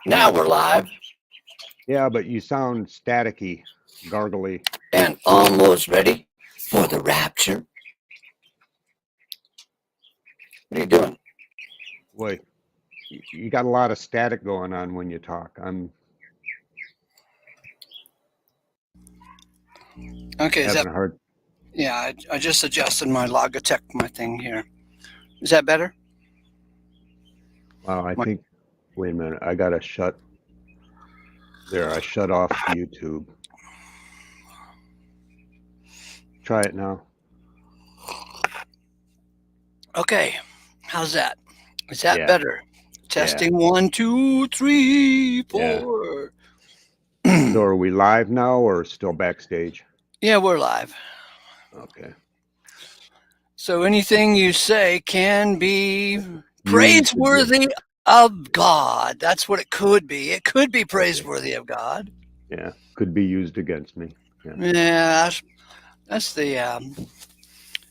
Now we're live Yeah, but you sound staticky, gargly. and almost ready for the rapture. What are you doing? Boy, you got a lot of static going on when you talk. I'm Okay, is that, having a hard. yeah, I just adjusted my Logitech, my thing here. Is that better? Well, I What? think. Wait a minute. I gotta shut. There, I shut off YouTube. Try it now. Okay, how's that? Is that Yeah, better? yeah, Testing 1, 2, 3, yeah. 4. So are we live now or still backstage? Yeah, we're live. Okay. So anything you say can be Used again. praiseworthy of God. That's what it could be. It could be Okay. praiseworthy of God. Yeah, could be used against me. Yeah. Yeah, that's the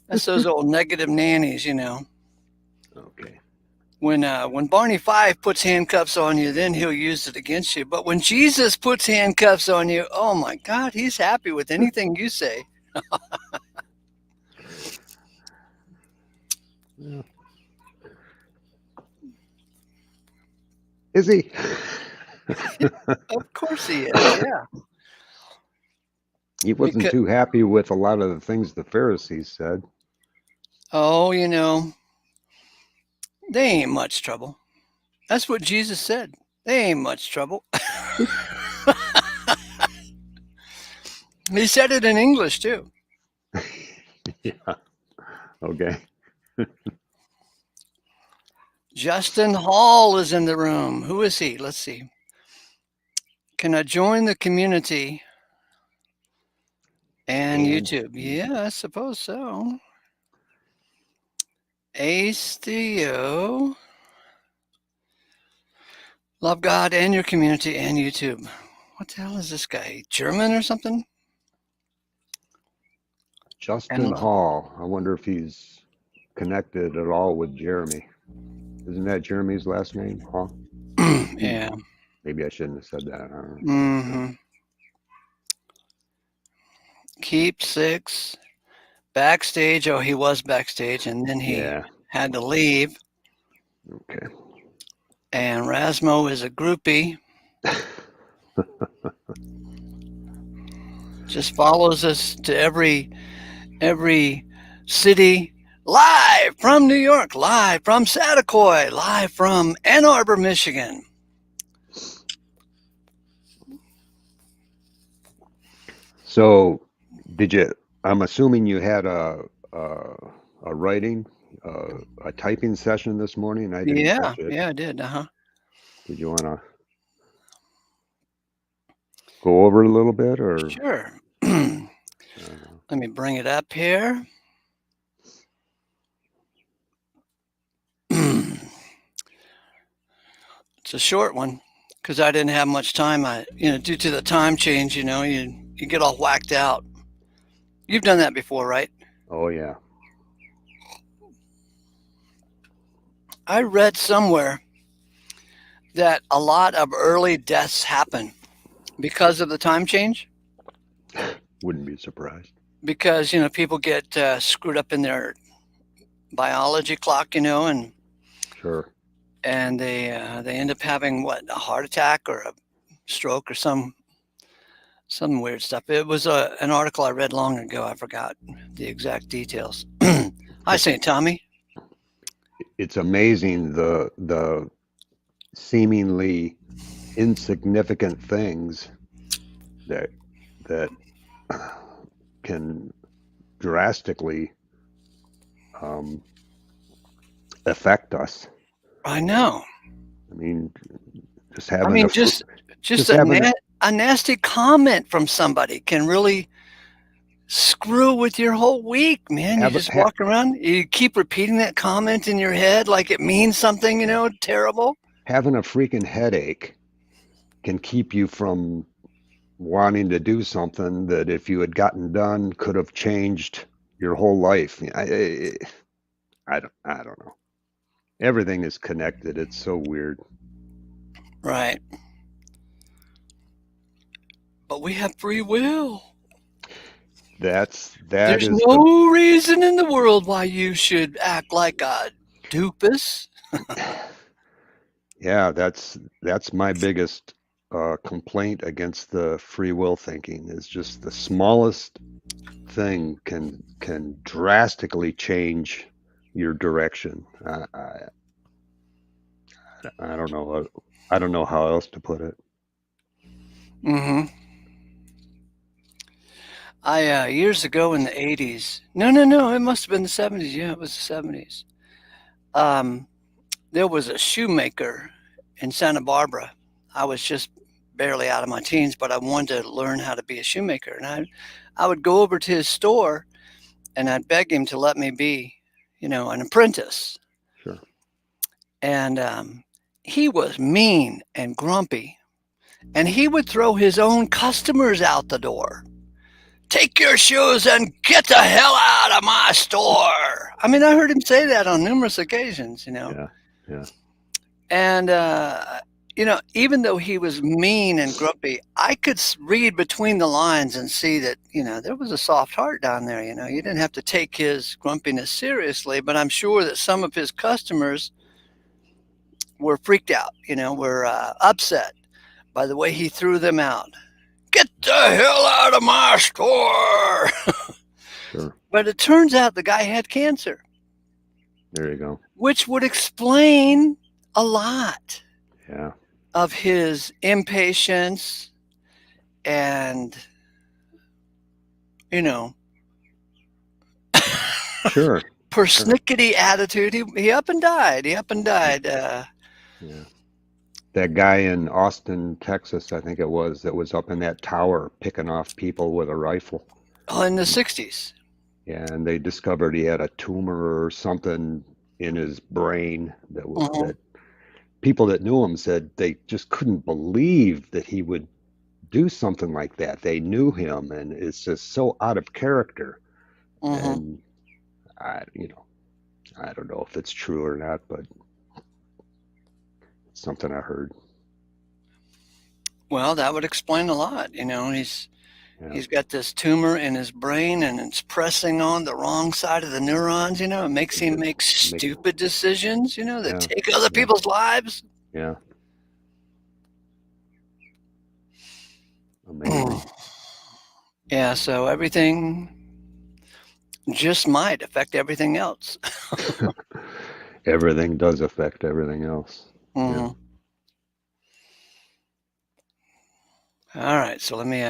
that's those old negative nannies, you know. Okay. When Barney Fife puts handcuffs on you, then he'll use it against you. But when Jesus puts handcuffs on you, oh my God, he's happy with anything you say. Yeah. Is he? Of course he is. Yeah. He wasn't Because too happy with a lot of the things the Pharisees said. oh, you know, they ain't much trouble. That's what Jesus said. They ain't much trouble. He said it in English too. Yeah. Okay. Justin Hall is in the room. Who is he? Let's see. Can I join the community and YouTube? Yeah, I suppose so. Ace Theo. Love God and your community and YouTube. What the hell is this guy? German or something? Justin And Hall. I wonder if he's connected at all with Jeremy. Isn't that Jeremy's last name? Hall? yeah. Maybe I shouldn't have said that. I don't know. Mm-hmm. Keep 6. Backstage. Oh, he was backstage and then he Yeah. had to leave. Okay. And Rasmo is a groupie. Just follows us to every city, live from New York, live from Satakoy, live from Ann Arbor, Michigan. So, did you? I'm assuming you had a writing, a typing session this morning. I didn't Yeah, catch it. yeah, I did. Uh-huh. Did you want to go over it a little bit, or Sure. I Let don't know. me bring it up here. It's a short one because I didn't have much time. Due to the time change, you get all whacked out. You've done that before, right? Oh yeah. I read somewhere that a lot of early deaths happen because of the time change. Wouldn't be surprised. Because people get screwed up in their biology clock, and Sure. they end up having a heart attack or a stroke or some weird stuff. It was an article I read long ago. I forgot the exact details. Hi, St. Tommy. It's amazing the seemingly insignificant things that can drastically affect us. I know. I mean, just I having mean, a just just a, having a nasty comment from somebody can really screw with your whole week, man. You have just walk around, you keep repeating that comment in your head like it means something, terrible. having a freaking headache can keep you from wanting to do something that if you had gotten done could have changed your whole life. I don't know. Everything is connected. It's so weird. Right. But we have free will. That There's is the no reason in the world why you should act like a doofus. yeah, that's my biggest complaint against the free will thinking is just the smallest thing can drastically change your direction. I don't know. I don't know how else to put it. Mm-hmm. I years ago in the 80s. No, it must have been the 70s. Yeah, it was the 70s. Um, there was a shoemaker in Santa Barbara. I was just barely out of my teens, but I wanted to learn how to be a shoemaker. And I would go over to his store and I'd beg him to let me be, an apprentice. Sure. And he was mean and grumpy. And he would throw his own customers out the door. Take your shoes and get the hell out of my store. I mean, I heard him say that on numerous occasions. Yeah. Yeah. And, even though he was mean and grumpy, I could read between the lines and see that, there was a soft heart down there. You didn't have to take his grumpiness seriously, but I'm sure that some of his customers were freaked out, were upset by the way he threw them out. Get the hell out of my store. Sure. But it turns out the guy had cancer. There you go. Which would explain a lot. Yeah. Of his impatience and, Sure. persnickety attitude. He up and died. Yeah. That guy in Austin, Texas, I think it was, that was up in that tower picking off people with a rifle. Oh, in the 60s. Yeah, and they discovered he had a tumor or something in his brain that people that knew him said they just couldn't believe that he would do something like that. They knew him, and it's just so out of character. And I don't know if it's true or not, but it's something I heard. Well, that would explain a lot. He's got this tumor in his brain, and it's pressing on the wrong side of the neurons. It makes him make stupid decisions. That take other people's lives. Yeah. Amazing. Yeah. So everything just might affect everything else. Everything does affect everything else. Yeah. All right, so let me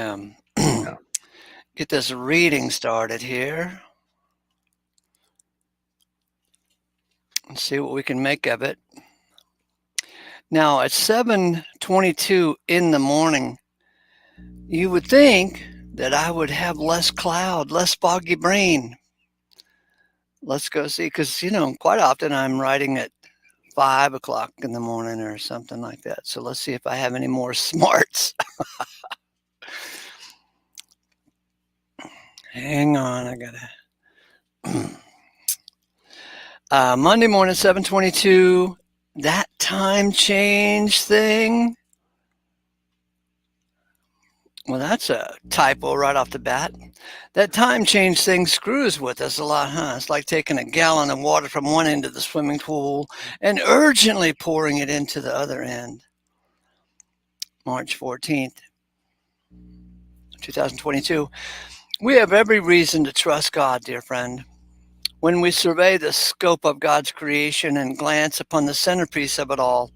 get this reading started here and see what we can make of it. Now, at 7:22 in the morning, you would think that I would have less cloud, less foggy brain. Let's go see, because, quite often I'm writing at 5 o'clock in the morning or something like that. So let's see if I have any more smarts. Hang on, I gotta. Monday morning, 7:22. That time change thing. Well, that's a typo right off the bat. That time change thing screws with us a lot, huh? It's like taking a gallon of water from one end of the swimming pool and urgently pouring it into the other end. March 14th, 2022. We have every reason to trust God, dear friend. When we survey the scope of God's creation and glance upon the centerpiece of it all,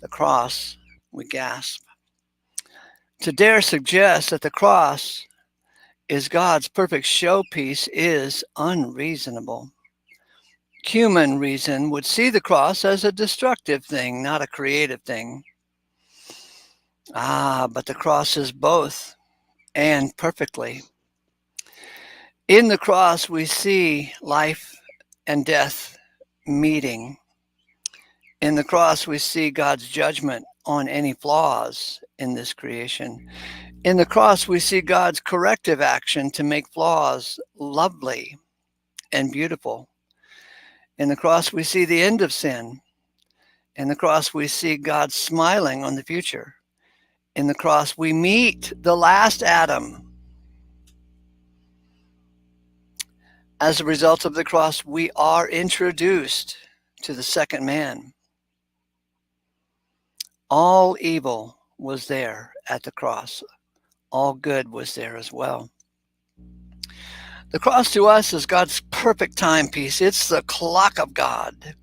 the cross, we gasp. To dare suggest that the cross is God's perfect showpiece is unreasonable. Human reason would see the cross as a destructive thing, not a creative thing. But the cross is both, and perfectly. In the cross, we see life and death meeting. In the cross, we see God's judgment on any flaws in this creation. In the cross, we see God's corrective action to make flaws lovely and beautiful. In the cross, we see the end of sin. In the cross, we see God smiling on the future. In the cross, we meet the last Adam. As a result of the cross, we are introduced to the second man. All evil was there at the cross. All good was there as well. The cross to us is God's perfect timepiece. It's the clock of God.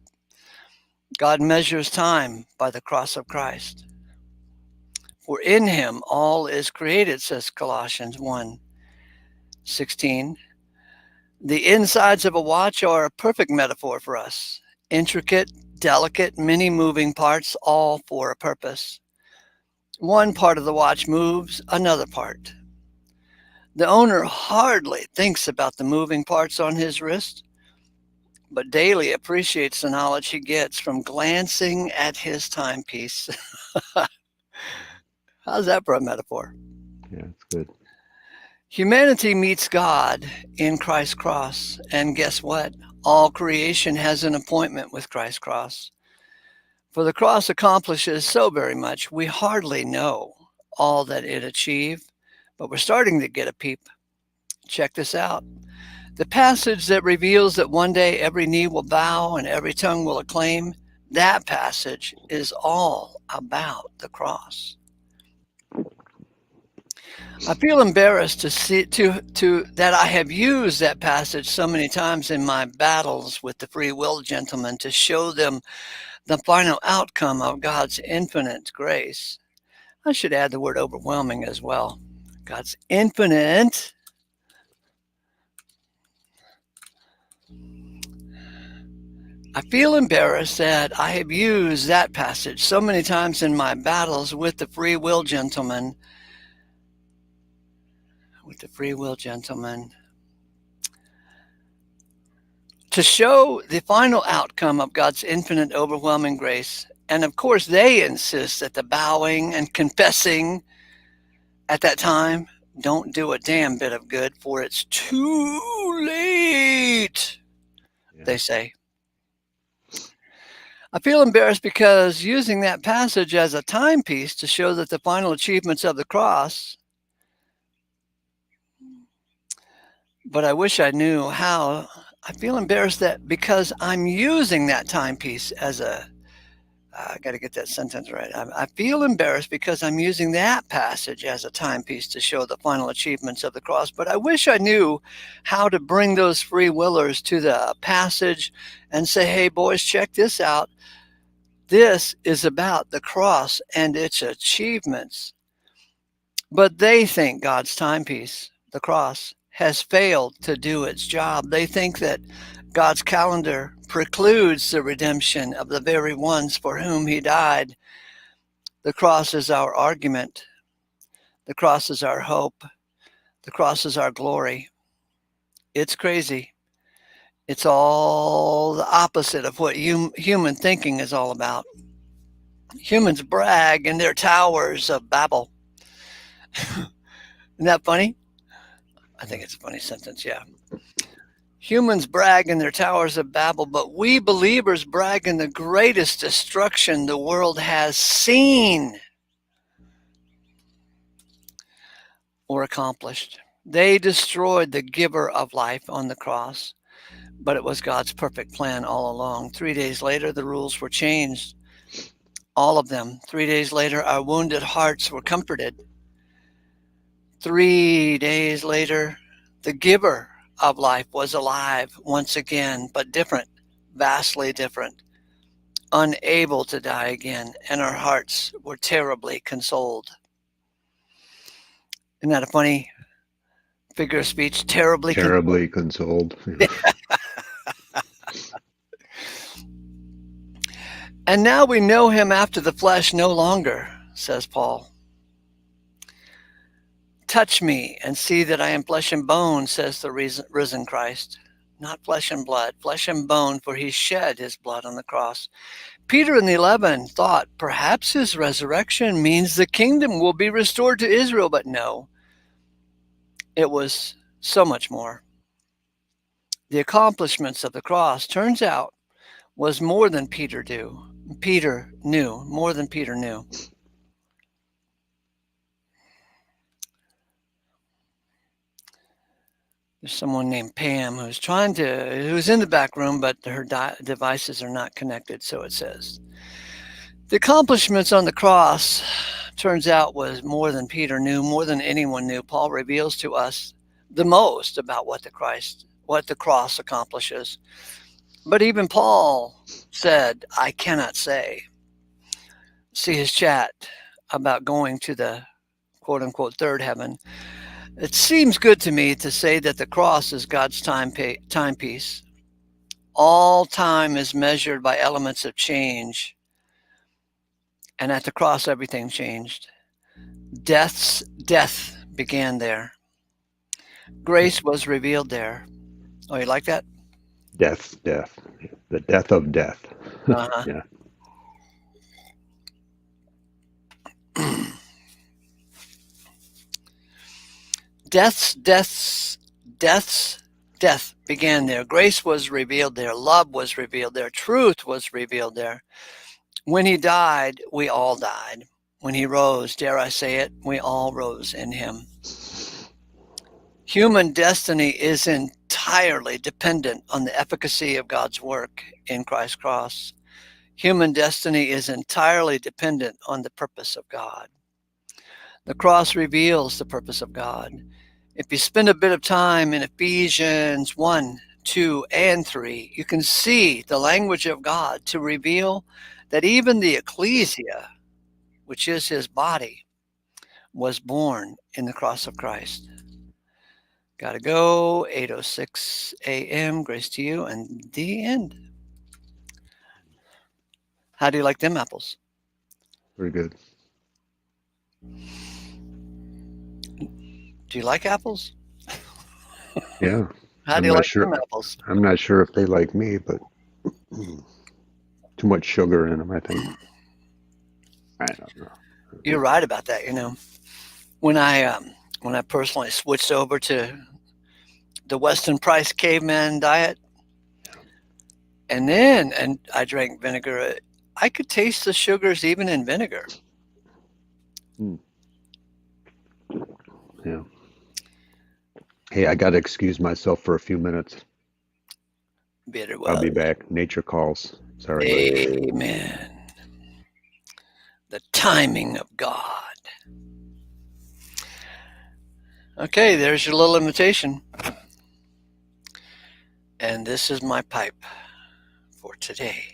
God measures time by the cross of Christ. For in him all is created, says Colossians 1:16. The insides of a watch are a perfect metaphor for us. Intricate, delicate, many moving parts, all for a purpose. One part of the watch moves, another part. The owner hardly thinks about the moving parts on his wrist, but daily appreciates the knowledge he gets from glancing at his timepiece. How's that for a metaphor? Yeah, it's good. Humanity meets God in Christ's cross, and guess what? All creation has an appointment with Christ's cross. For the cross accomplishes so very much, we hardly know all that it achieved, but we're starting to get a peep. Check this out. The passage that reveals that one day every knee will bow and every tongue will acclaim, that passage is all about the cross. I feel embarrassed to see that I have used that passage so many times in my battles with the free will gentlemen to show them the final outcome of God's infinite grace. I should add the word overwhelming as well. God's infinite. I feel embarrassed that I have used that passage so many times in my battles with the free will gentlemen. To show the final outcome of God's infinite, overwhelming grace. And of course, they insist that the bowing and confessing at that time don't do a damn bit of good, for it's too late, they say. I feel embarrassed because using that passage as a timepiece to show that the final achievements of the cross, but I wish I knew how. I feel embarrassed that because I'm using that timepiece as I got to get that sentence right. I feel embarrassed because I'm using that passage as a timepiece to show the final achievements of the cross, but I wish I knew how to bring those free willers to the passage and say, hey, boys, check this out. This is about the cross and its achievements. But they think God's timepiece, the cross, has failed to do its job. They think that God's calendar precludes the redemption of the very ones for whom he died. The cross is our argument. The cross is our hope. The cross is our glory. It's crazy. It's all the opposite of what human thinking is all about. Humans brag in their towers of Babel. Isn't that funny? I think it's a funny sentence, yeah. Humans brag in their towers of Babel, but we believers brag in the greatest destruction the world has seen or accomplished. They destroyed the giver of life on the cross, but it was God's perfect plan all along. 3 days later, the rules were changed. All of them. 3 days later, our wounded hearts were comforted. 3 days later, the giver of life was alive once again, but different, vastly different, unable to die again, and our hearts were terribly consoled. Isn't that a funny figure of speech? Terribly consoled. And now we know him after the flesh no longer, says Paul. Touch me and see that I am flesh and bone, says the risen Christ. Not flesh and blood, flesh and bone, for he shed his blood on the cross. Peter and the 11 thought perhaps his resurrection means the kingdom will be restored to Israel, but no, it was so much more. The accomplishments of the cross, turns out, was more than Peter knew. Peter knew, more than Peter knew. There's someone named Pam who's in the back room, but her devices are not connected, so it says. The accomplishments on the cross, turns out, was more than Peter knew, more than anyone knew. Paul reveals to us the most about what the cross accomplishes. But even Paul said, I cannot say. See his chat about going to the quote unquote third heaven. It seems good to me to say that the cross is God's timepiece. All time is measured by elements of change. And at the cross, everything changed. Death began there. Grace was revealed there. Oh, you like that? Death. The death of death. Uh-huh. Yeah. Death began there. Grace was revealed there. Love was revealed there. Truth was revealed there. When he died, we all died. When he rose, dare I say it, we all rose in him. Human destiny is entirely dependent on the efficacy of God's work in Christ's cross. Human destiny is entirely dependent on the purpose of God. The cross reveals the purpose of God. If you spend a bit of time in Ephesians 1, 2, and 3, you can see the language of God to reveal that even the ecclesia, which is his body, was born in the cross of Christ. Gotta go, 8:06 a.m. Grace to you, and the end. How do you like them apples? Very good. Do you like apples? Yeah. How do I'm you not like sure. them apples? I'm not sure if they like me, but too much sugar in them, I think. I don't know. You're right about that. When I personally switched over to the Weston Price caveman diet, and I drank vinegar, I could taste the sugars even in vinegar. Yeah. Hey, I got to excuse myself for a few minutes. Bitter I'll be was. back. Nature calls. Sorry. Amen. The timing of God. Okay, there's your little invitation. And this is my pipe for today.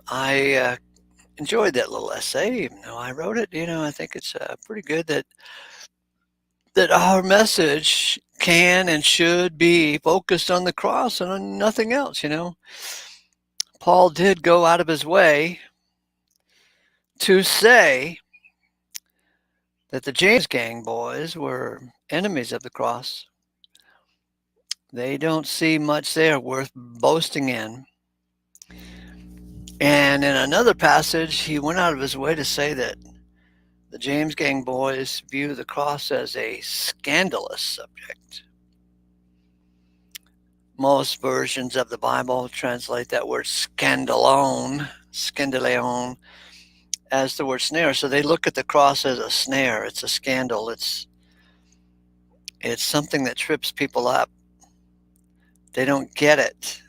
I enjoyed that little essay, even though I wrote it. I think it's pretty good that our message can and should be focused on the cross and on nothing else. Paul did go out of his way to say that the James gang boys were enemies of the cross. They don't see much there worth boasting in. And in another passage, he went out of his way to say that the James gang boys view the cross as a scandalous subject. Most versions of the Bible translate that word scandaleon, as the word snare. So they look at the cross as a snare. It's a scandal. It's something that trips people up. They don't get it.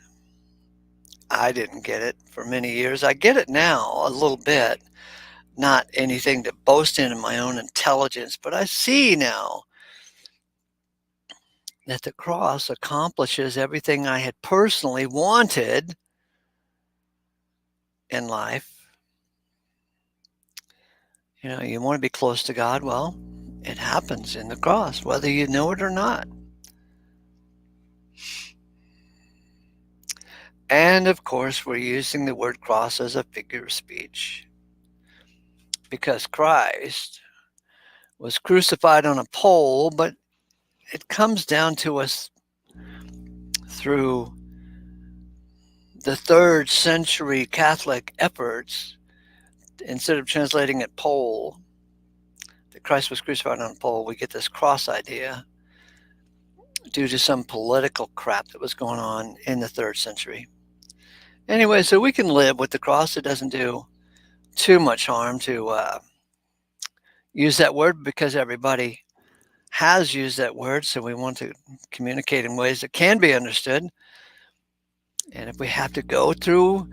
I didn't get it for many years. I get it now a little bit. Not anything to boast in my own intelligence, but I see now that the cross accomplishes everything I had personally wanted in life. You want to be close to God. Well, it happens in the cross, whether you know it or not. And of course, we're using the word cross as a figure of speech because Christ was crucified on a pole, but it comes down to us through the 3rd century Catholic efforts. Instead of translating it pole, that Christ was crucified on a pole, we get this cross idea. due to some political crap that was going on in the 3rd century. Anyway, so we can live with the cross. It doesn't do too much harm to use that word because everybody has used that word. So we want to communicate in ways that can be understood. And if we have to go through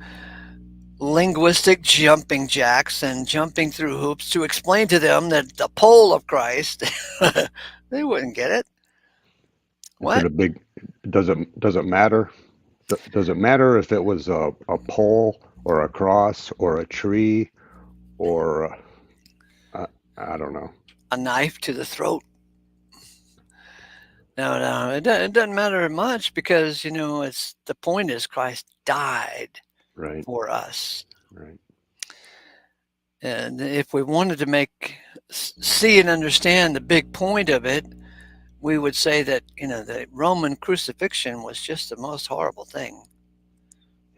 linguistic jumping jacks and jumping through hoops to explain to them that the pole of Christ, they wouldn't get it. Is it What? a big? Does it matter? Does it matter if it was a pole or a cross or a tree or I don't know. A knife to the throat? No, it doesn't matter much because, it's the point is Christ died Right. for us. Right. And if we wanted to see and understand the big point of it, we would say that, the Roman crucifixion was just the most horrible thing.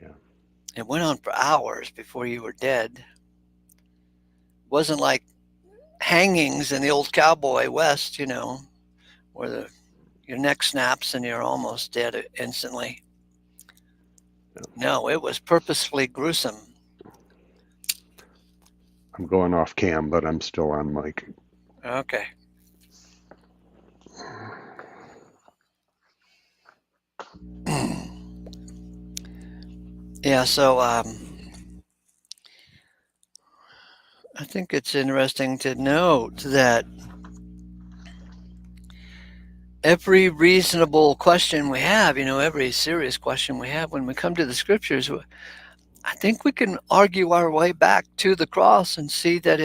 Yeah. It went on for hours before you were dead. It wasn't like hangings in the old cowboy West, where your neck snaps and you're almost dead instantly. Yeah. No, it was purposefully gruesome. I'm going off cam, but I'm still on mic. Okay. Yeah, so I think it's interesting to note that every reasonable question we have, every serious question we have when we come to the scriptures, I think we can argue our way back to the cross and see that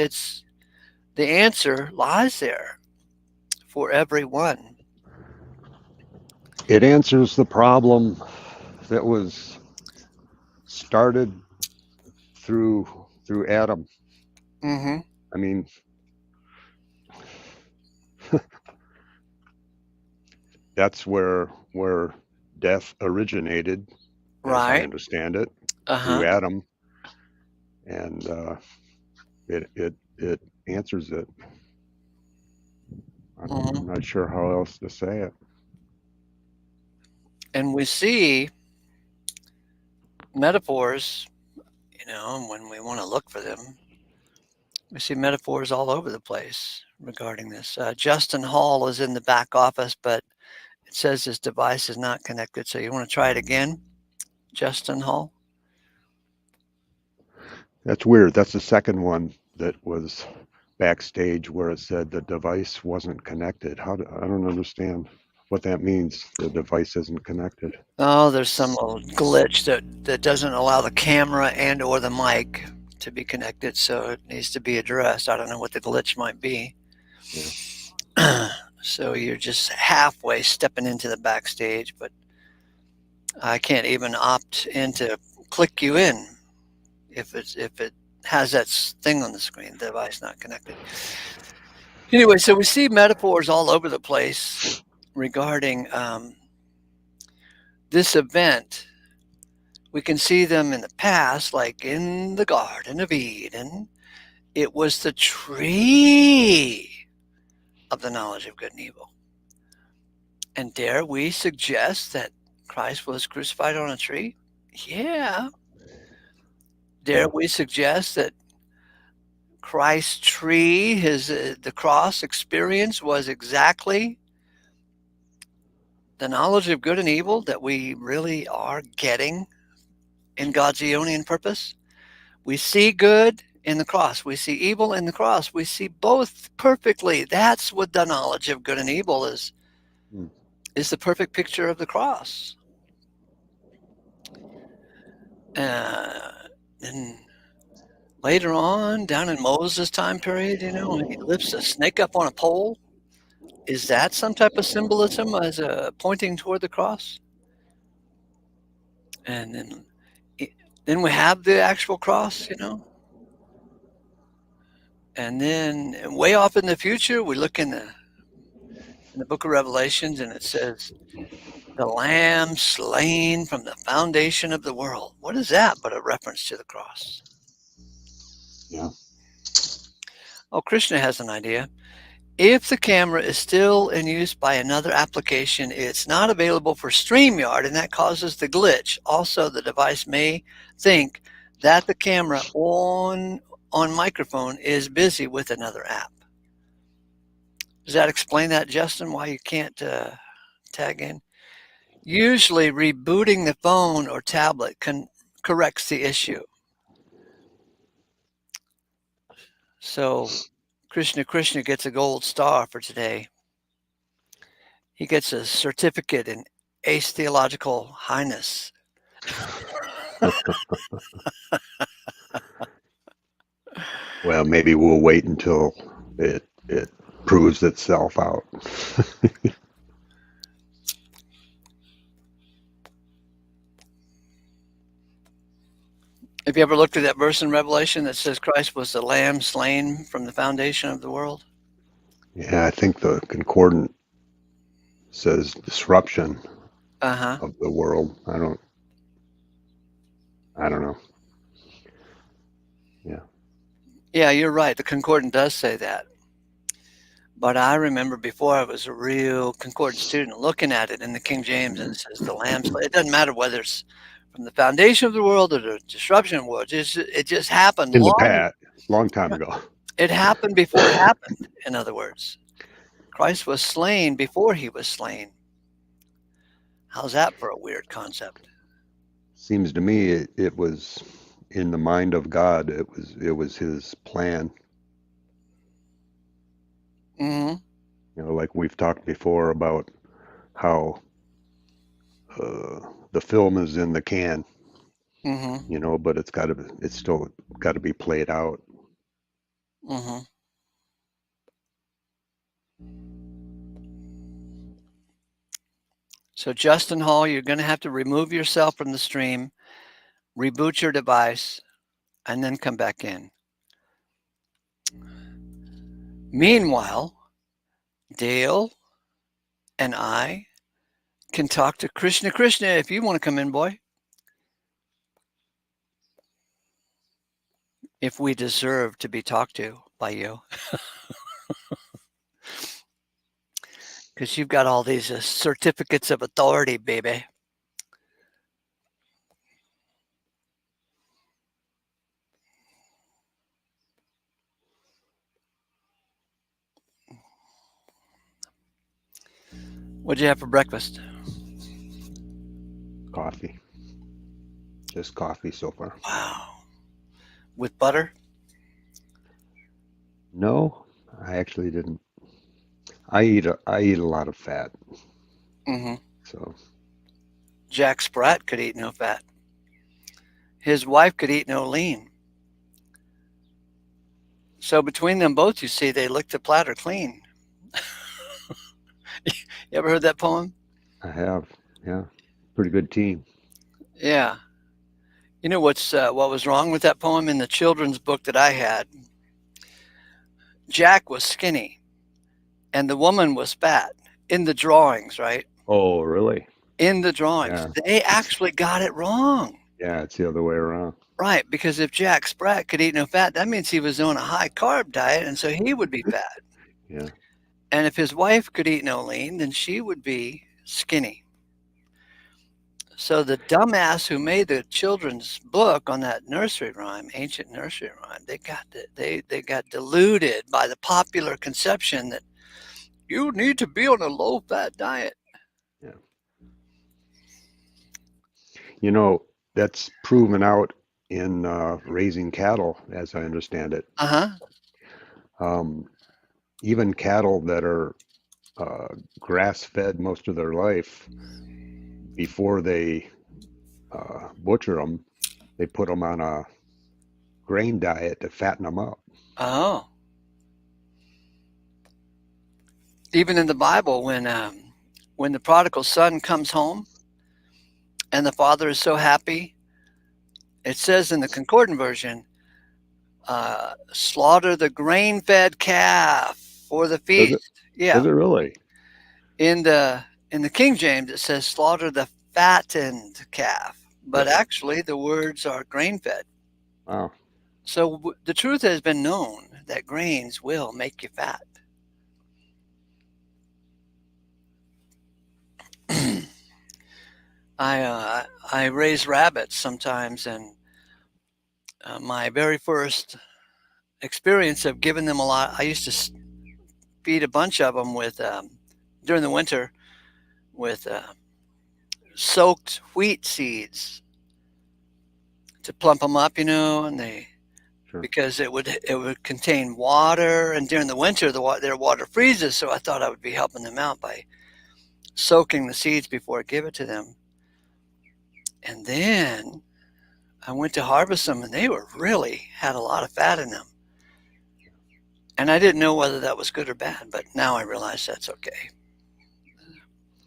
the answer lies there for everyone. It answers the problem that was started through Adam. Mm-hmm. I mean, that's where death originated, as I Right. understand it, Uh-huh. through Adam, and it answers it. I'm not sure how else to say it. And we see metaphors, when we want to look for them. We see metaphors all over the place regarding this. Justin Hall is in the back office, but it says his device is not connected. So you want to try it again, Justin Hall? That's weird. That's the second one that was backstage where it said the device wasn't connected. I don't understand what that means. The device isn't connected. Oh, there's some old glitch that doesn't allow the camera and or the mic to be connected, so it needs to be addressed. I don't know what the glitch might be. Yeah. So you're just halfway stepping into the backstage, but I can't even opt in to click you in if it has that thing on the screen, the device not connected. Anyway, so we see metaphors all over the place regarding this event. We can see them in the past, like in the Garden of Eden. It was the tree of the knowledge of good and evil. And dare we suggest that Christ was crucified on a tree? Yeah. Dare we suggest that Christ's tree, the cross experience was exactly the knowledge of good and evil that we really are getting in God's Aeonian purpose? We see good in the cross. We see evil in the cross. We see both perfectly. That's what the knowledge of good and evil is the perfect picture of the cross. And later on, down in Moses' time period, he lifts a snake up on a pole. Is that some type of symbolism as pointing toward the cross? And then we have the actual cross, And then way off in the future, we look in the book of Revelations, and it says, the Lamb slain from the foundation of the world. What is that but a reference to the cross? Yeah. Oh, Krishna has an idea. If the camera is still in use by another application, it's not available for StreamYard, and that causes the glitch. Also, the device may think that the camera on microphone is busy with another app. Does that explain that, Justin, why you can't tag in? Usually, rebooting the phone or tablet corrects the issue. So, Krishna gets a gold star for today. He gets a certificate in ace theological highness. Well, maybe we'll wait until it proves itself out. Have you ever looked at that verse in Revelation that says Christ was the lamb slain from the foundation of the world? Yeah, I think the concordant says disruption Uh-huh. of the world. I don't know. Yeah. Yeah, you're right. The concordant does say that. But I remember before I was a real concordant student looking at it in the King James, and it says the lamb slain. It doesn't matter whether it's from the foundation of the world or the disruption of the world. It just happened In the past, long time ago. It happened before it happened, in other words. Christ was slain before he was slain. How's that for a weird concept? Seems to me it was in the mind of God. It was his plan. Mm-hmm. You know, like we've talked before about how the film is in the can, Mm-hmm. you know, but it's still got to be played out. Mm-hmm. So Justin Hall, you're going to have to remove yourself from the stream, reboot your device, and then come back in. Meanwhile, Dale and I can talk to Krishna if you want to come in, boy. If we deserve to be talked to by you. Because you've got all these certificates of authority, baby. What'd you have for breakfast? Coffee. Just coffee so far. Wow. With butter? No, I actually didn't. I eat a lot of fat. Mm-hmm. So Jack Sprat could eat no fat. His wife could eat no lean. So between them both, you see, they licked the platter clean. You ever heard that poem? I have, yeah, pretty good team. Yeah. You know what was wrong with that poem in the children's book that I had? Jack was skinny and the woman was fat in the drawings, right? Oh, really? In the drawings. Yeah. They actually got it wrong. Yeah, it's the other way around. Right, because if Jack Sprat could eat no fat, that means he was on a high carb diet, and so he would be fat. Yeah. And if his wife could eat no lean, then she would be skinny. So the dumbass who made the children's book on that nursery rhyme, ancient nursery rhyme, they got deluded by the popular conception that you need to be on a low fat diet. Yeah. You know, that's proven out in raising cattle, as I understand it. Uh-huh. Even cattle that are grass-fed most of their life, before they butcher them, they put them on a grain diet to fatten them up. Oh. Even in the Bible, when the prodigal son comes home and the father is so happy, it says in the concordant version, slaughter the grain-fed calf for the Does it? feast. Yeah. Does it really? In the King James, it says slaughter the fattened calf, but Right. actually the words are grain-fed. Wow. So the truth has been known that grains will make you fat. I raise rabbits sometimes, and my very first experience of giving them a lot, I used to feed a bunch of them with during the winter with soaked wheat seeds to plump them up, and Sure. because it would contain water, and during the winter their water freezes, so I thought I would be helping them out by soaking the seeds before I give it to them. And then I went to harvest them, and they were really had a lot of fat in them. And I didn't know whether that was good or bad, but now I realize that's okay.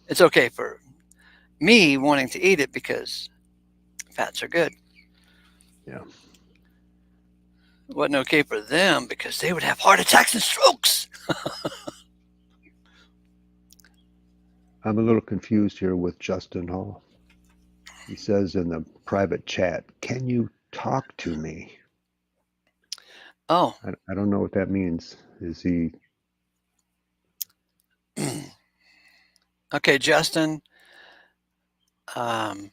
It's okay for me wanting to eat it because fats are good. Yeah. It wasn't okay for them because they would have heart attacks and strokes. I'm a little confused here with Justin Hall. He says in the private chat, "Can you talk to me?" Oh. I don't know what that means. Is he? Okay, Justin. Um,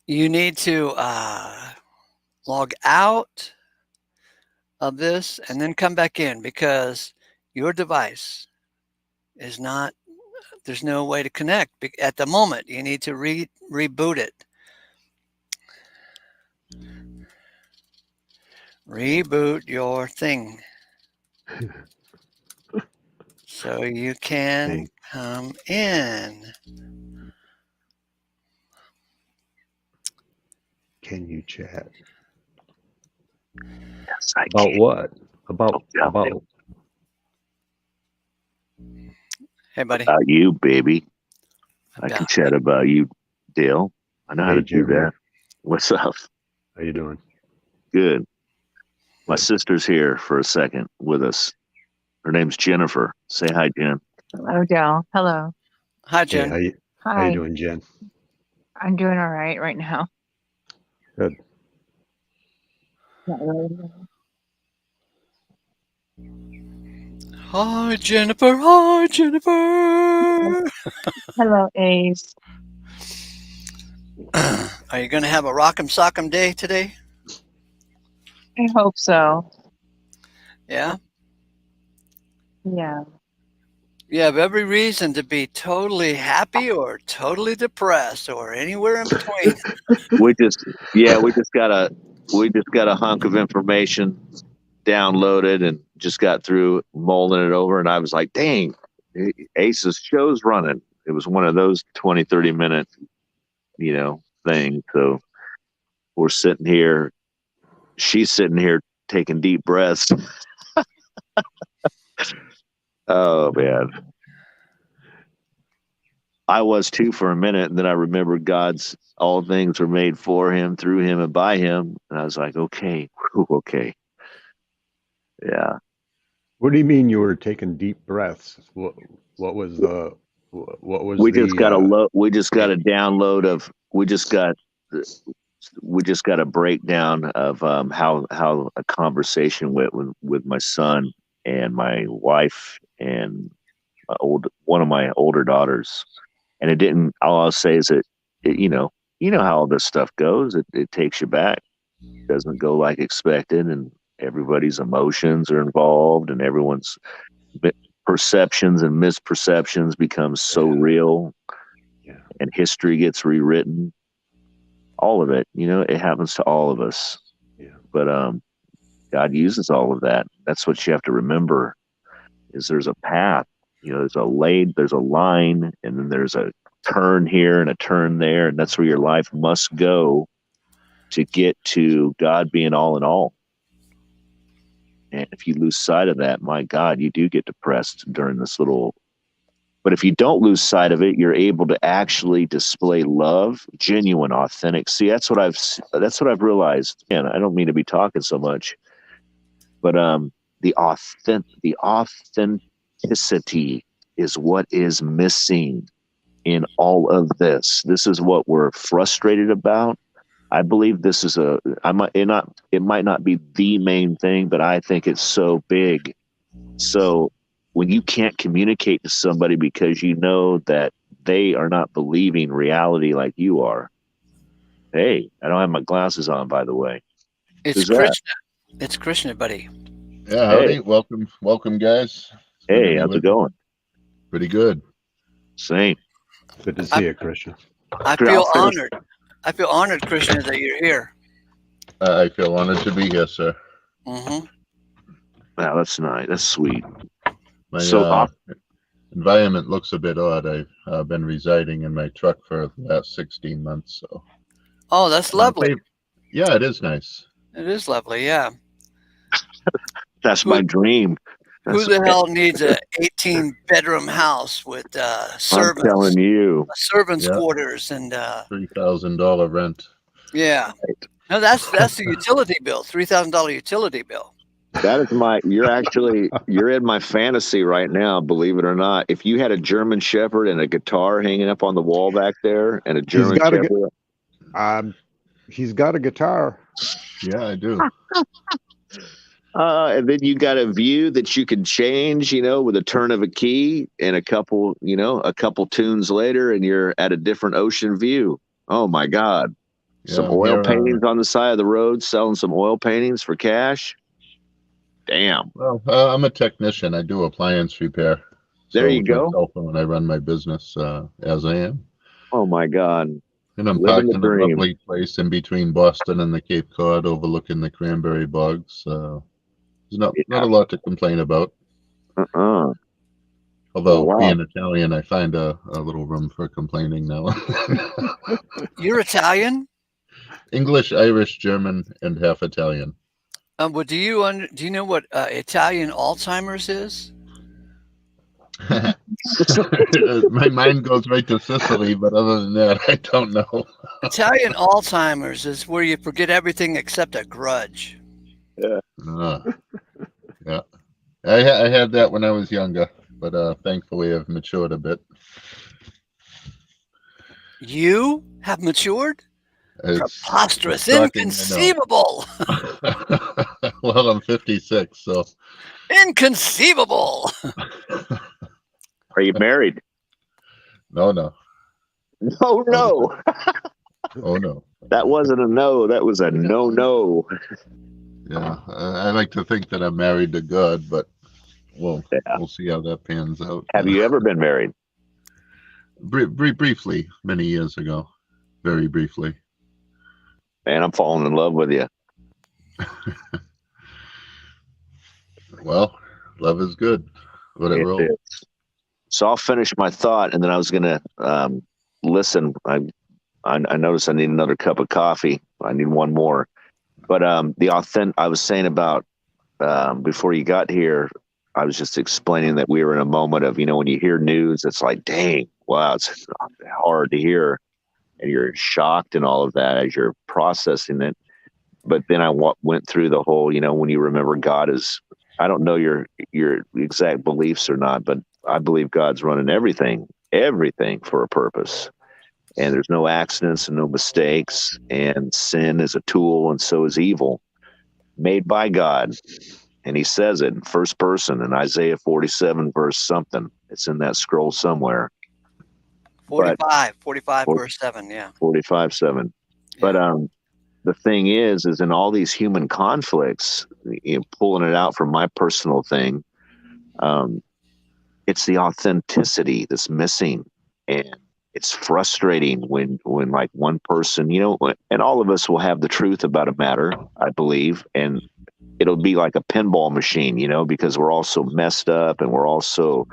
you need to log out of this and then come back in, because your device is not, there's no way to connect at the moment. You need to reboot it. Reboot your thing so you can come in. Can you chat? Yes, I About can. what? About Hey, buddy. About you, baby. I Yeah. can chat about you, Dale. I know how Hey, to do Jeremy. that. What's up? How you doing? Good. My Good. sister's here for a second with us. Her name's Jennifer. Say hi, Jen. Hello, Dell. Hello. Hi, Hey, Jen. how you Hi. doing, Jen? I'm doing all right now. Good. Not really. Hi, Jennifer. Hi, Jennifer. Hello, Ace. Are you going to have a rock'em sock'em day today? I hope so. Yeah. Yeah. You have every reason to be totally happy or totally depressed or anywhere in between. We just got a hunk of information downloaded and just got through mulling it over, and I was like, dang, Ace's show's running. It was one of those 20-30 minute, things. So we're sitting here, she's sitting here taking deep breaths. Oh man. I was too for a minute, and then I remembered God's all things were made for him, through him, and by him. And I was like, okay, okay. Yeah. What do you mean you were taking deep breaths? What was the We just got a download of we just got a breakdown of how a conversation went with my son and my wife and one of my older daughters. And it didn't. All I'll say is that how all this stuff goes. It takes you back. It doesn't go like expected, and everybody's emotions are involved, and everyone's perceptions and misperceptions become so real, and history gets rewritten. All of it, it happens to all of us. Yeah. But God uses all of that. That's what you have to remember: is there's a path. There's a line, and then there's a turn here and a turn there, and that's where your life must go to get to God being all in all. And if you lose sight of that, my God, you do get depressed during this little. But if you don't lose sight of it, you're able to actually display love, genuine, authentic. See, that's what I've realized. And I don't mean to be talking so much, but the authenticity is what is missing in all of this. This is what we're frustrated about. I believe this is it might not be the main thing, but I think it's so big, so when you can't communicate to somebody because you know that they are not believing reality like you are. Hey, I don't have my glasses on, by the way. It's Who's that? Krishna. It's Krishna, buddy. Yeah, howdy. Welcome, guys. It's good to Hey, be how's with it you. going? Pretty good. Same. Good to see you, Krishna. I feel honored. I feel honored, Krishna, that you're here. I feel honored to be here, sir. Mm-hmm. Wow, that's nice. That's sweet. My So, environment looks a bit odd. I've been residing in my truck for the last 16 months. So, Oh, that's lovely. Yeah, it is nice. It is lovely, yeah. that's my dream. Who the hell needs a 18-bedroom house with servants? I'm telling you. Servants' quarters and $3,000 rent. Yeah. No, that's the utility bill. $3,000 utility bill. That is you're in my fantasy right now, believe it or not. If you had a German Shepherd and a guitar hanging up on the wall back there and a German Shepherd. He's got a guitar. Yeah, I do. And then you got a view that you can change, with a turn of a key, and a couple tunes later, and you're at a different ocean view. Oh my God. Yeah, some oil paintings on the side of the road, selling some oil paintings for cash. Damn. Well, I'm a technician. I do appliance repair. There you go. When I run my business as I am. Oh my God. And I'm parked in a lovely place in between Boston and the Cape Cod, overlooking the cranberry bogs. There's not a lot to complain about. Although being Italian, I find a little room for complaining now. You're Italian? English, Irish, German, and half Italian. But do you know what Italian Alzheimer's is? My mind goes right to Sicily, but other than that, I don't know. Italian Alzheimer's is where you forget everything except a grudge. Yeah. Yeah. I had that when I was younger, but thankfully I've matured a bit. You have matured? Preposterous, inconceivable. Well, I'm 56, so. Inconceivable. Are you married? No. No. Oh, no. That wasn't a no. That was a no. Yeah, I like to think that I'm married to God, but we'll see how that pans out. Have you ever been married? Briefly, many years ago. Very briefly. Man, I'm falling in love with you. Well, love is good. Whatever. So I'll finish my thought, and then I was going to listen. I noticed I need another cup of coffee. I need one more. But I was saying about before you got here, I was just explaining that we were in a moment of, when you hear news, it's like, dang, wow, it's hard to hear. And you're shocked and all of that as you're processing it. But then I went through the whole, when you remember God is, I don't know your exact beliefs or not, but I believe God's running everything for a purpose. And there's no accidents and no mistakes. And sin is a tool, and so is evil, made by God. And he says it in first person in Isaiah 47 verse something. It's in that scroll somewhere. 45 verse 7, yeah. 45:7. But the thing is in all these human conflicts, pulling it out from my personal thing, it's the authenticity that's missing. And it's frustrating when like one person, and all of us will have the truth about a matter, I believe, and it'll be like a pinball machine, because we're all so messed up and we're all so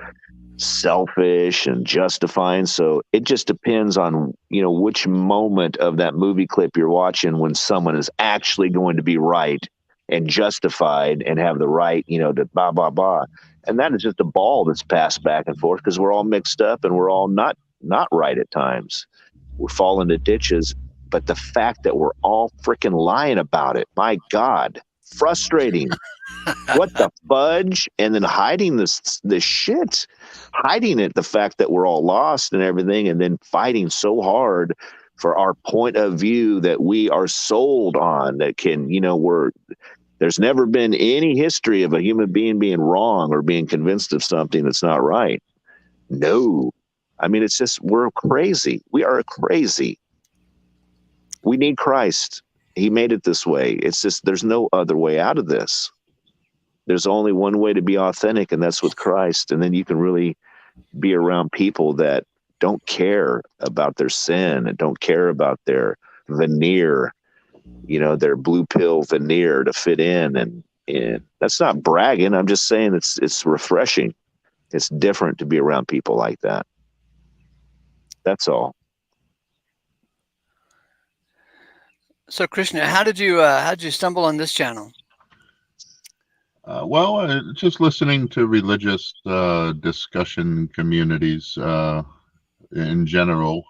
selfish and justifying. So it just depends on, which moment of that movie clip you're watching when someone is actually going to be right and justified and have the right, to blah, blah, blah. And that is just a ball that's passed back and forth because we're all mixed up and we're all not right at times. We fall into ditches, but the fact that we're all freaking lying about it, my God, frustrating. What the fudge? And then hiding this shit, hiding it, the fact that we're all lost and everything, and then fighting so hard for our point of view that we are sold on, that can, There's never been any history of a human being wrong or being convinced of something that's not right. No. I mean, it's just, we're crazy. We are crazy. We need Christ. He made it this way. It's just, there's no other way out of this. There's only one way to be authentic, and that's with Christ. And then you can really be around people that don't care about their sin and don't care about their veneer, their blue pill veneer to fit in. And that's not bragging. I'm just saying it's refreshing. It's different to be around people like that. That's all. So Krishna, how did you stumble on this channel? Just listening to religious discussion communities in general,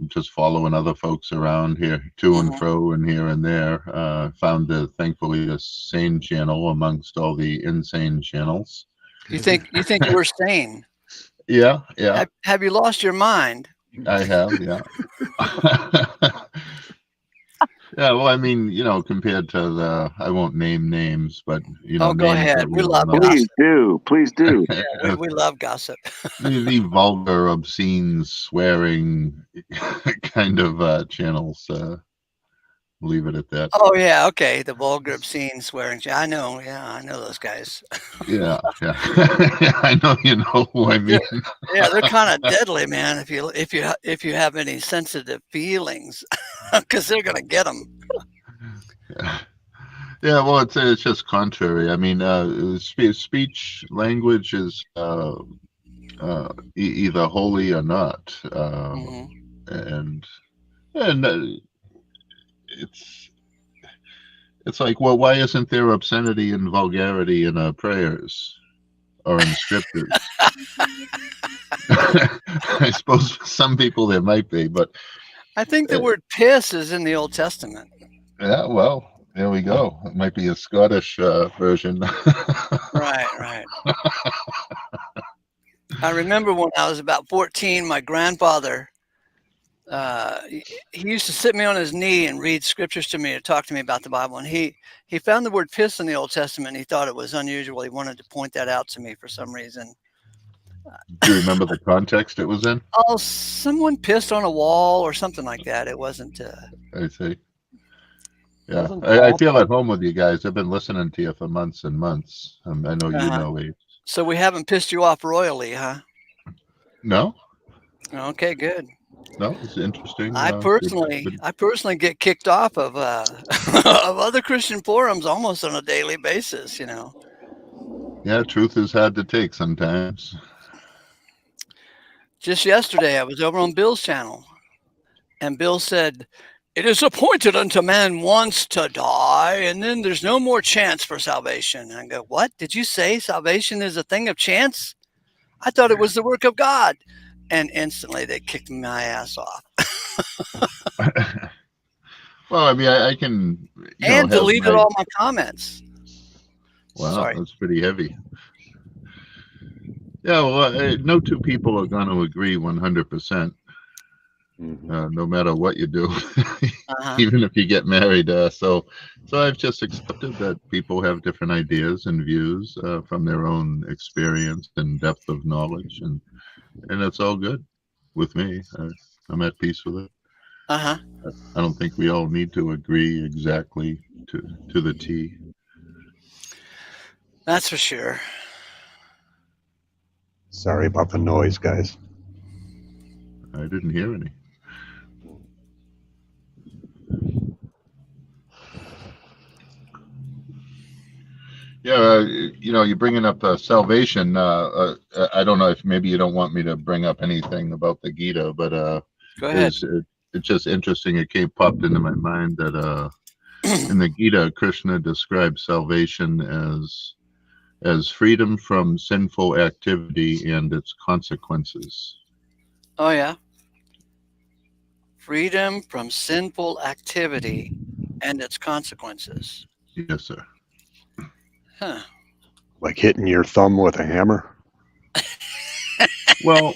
just following other folks around here, to and fro and here and there. Found, thankfully, a sane channel amongst all the insane channels. You think we're sane? Yeah. Have you lost your mind? I have, yeah. Yeah, well, I mean, compared to I won't name names, but go ahead. We love Please do. Yeah, we love gossip. the vulgar, obscene, swearing kind of channels. Leave it at that. Oh yeah, okay. The vulgar, obscene, swearing. I know. Yeah, I know those guys. Yeah. I know you know who I mean. Yeah, they're kind of deadly, man. If you have any sensitive feelings, because they're gonna get them. Yeah. Well, it's just contrary. I mean, speech language is either holy or not, and it's like, well, why isn't there obscenity and vulgarity in our prayers or in scriptures? I suppose for some people there might be, but I think the word piss is in the Old Testament. Yeah, well, there we go. It might be a Scottish version. Right. I remember when I was about 14, my grandfather, he used to sit me on his knee and read scriptures to me, to talk to me about the Bible. And he found the word piss in the Old Testament. And he thought it was unusual. He wanted to point that out to me for some reason. Do you remember the context it was in? Oh, someone pissed on a wall or something like that. It wasn't. I see. Yeah, I feel at home with you guys. I've been listening to you for months and months. I know you know me. So we haven't pissed you off royally, huh? No. Okay, good. No, it's interesting. I personally get kicked off of of other Christian forums almost on a daily basis. Yeah, truth is hard to take sometimes. Just yesterday, I was over on Bill's channel, and Bill said, "It is appointed unto man once to die, and then there's no more chance for salvation." And I go, "What? Did you say salvation is a thing of chance? I thought it was the work of God." And instantly they kicked my ass off. Well, I mean, I can... and deleted all my comments. Wow, Sorry. That's pretty heavy. Yeah, well, no two people are going to agree 100%. No matter what you do, even if you get married. So I've just accepted that people have different ideas and views from their own experience and depth of knowledge, and it's all good with me. I'm at peace with it. I don't think we all need to agree exactly to the T. That's for sure. Sorry about the noise, guys. I didn't hear any. Yeah, you're bringing up salvation. I don't know if maybe you don't want me to bring up anything about the Gita, but go ahead. It's just interesting. It popped into my mind that in the Gita, Krishna describes salvation as freedom from sinful activity and its consequences. Oh yeah. Freedom from sinful activity and its consequences. Yes, sir. Huh. Like hitting your thumb with a hammer? Well,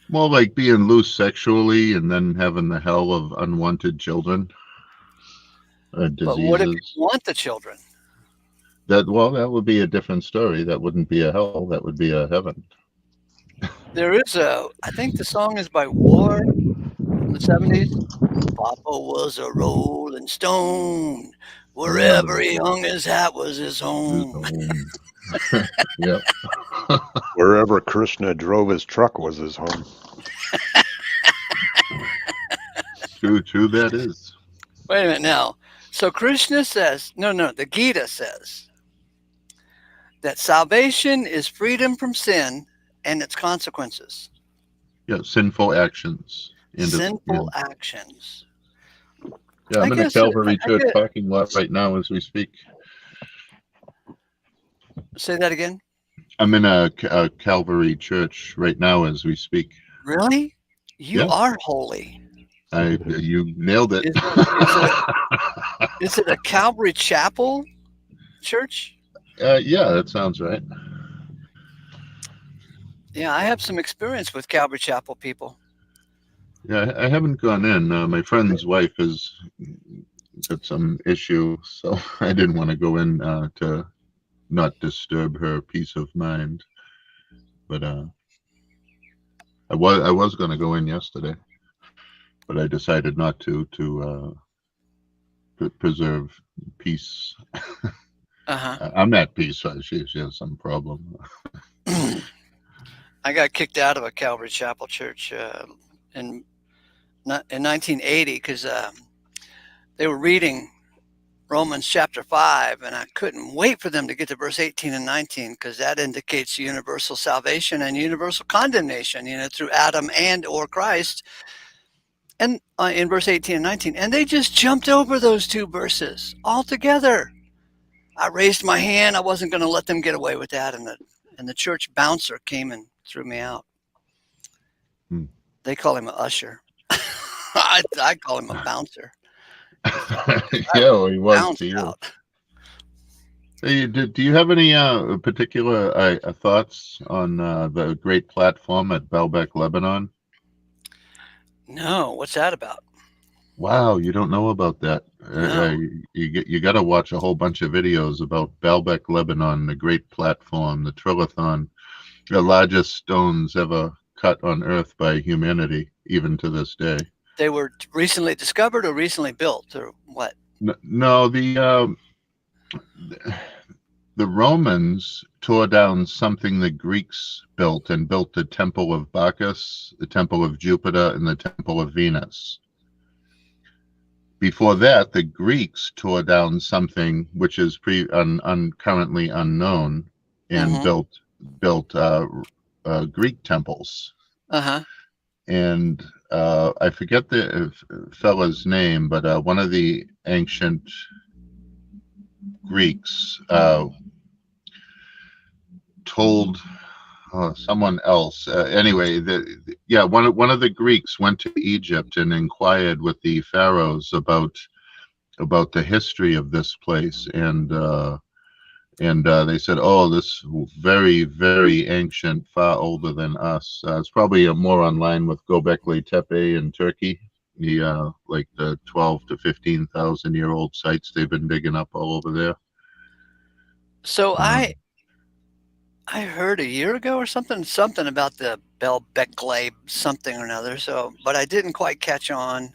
more like being loose sexually and then having the hell of unwanted children. But what if diseases. you want the children? That would be a different story. That wouldn't be a hell. That would be a heaven. There is I think the song is by War from the 70s. Papa was a rolling stone. Wherever he hung his hat was his home. Yep. Wherever Krishna drove his truck was his home. True that is. Wait a minute now. So Krishna says, no, the Gita says that salvation is freedom from sin and its consequences. Yeah, sinful actions. Sinful actions. Yeah, I'm in a Calvary Church parking lot right now as we speak. Say that again. I'm in a Calvary Church right now as we speak. Really? You are holy. You nailed it. Is it a Calvary Chapel church? Yeah, that sounds right. Yeah, I have some experience with Calvary Chapel people. Yeah, I haven't gone in. My friend's wife has got some issue, so I didn't want to go in to not disturb her peace of mind. But I was going to go in yesterday, but I decided not to preserve peace. I'm at peace. She has some problem. I got kicked out of a Calvary Chapel church in 1980 because they were reading Romans chapter 5, and I couldn't wait for them to get to verse 18 and 19 because that indicates universal salvation and universal condemnation, through Adam and or Christ. And in verse 18 and 19, and they just jumped over those two verses altogether. I raised my hand. I wasn't going to let them get away with that, and the church bouncer came and threw me out. They call him an usher. I call him a bouncer. Yeah, he was to you. Out. Hey, do you have any particular thoughts on the great platform at Baalbek, Lebanon? No, what's that about? Wow, you don't know about that. No. You got to watch a whole bunch of videos about Baalbek, Lebanon, the great platform, the Trilithon, the largest stones ever cut on Earth by humanity, even to this day. They were recently discovered or recently built, or what? No, the Romans tore down something the Greeks built and built the Temple of Bacchus, the Temple of Jupiter, and the Temple of Venus. Before that, the Greeks tore down something which is currently unknown and built Greek temples. And I forget the fella's name, but one of the ancient Greeks told someone else. Anyway, one of the Greeks went to Egypt and inquired with the pharaohs about the history of this place, and they said, "Oh, this very, very ancient, far older than us. It's probably more online with Göbekli Tepe in Turkey, like the 12 to 15,000-year-old sites they've been digging up all over there." So I heard a year ago or something about the Baalbek something or another. So, but I didn't quite catch on.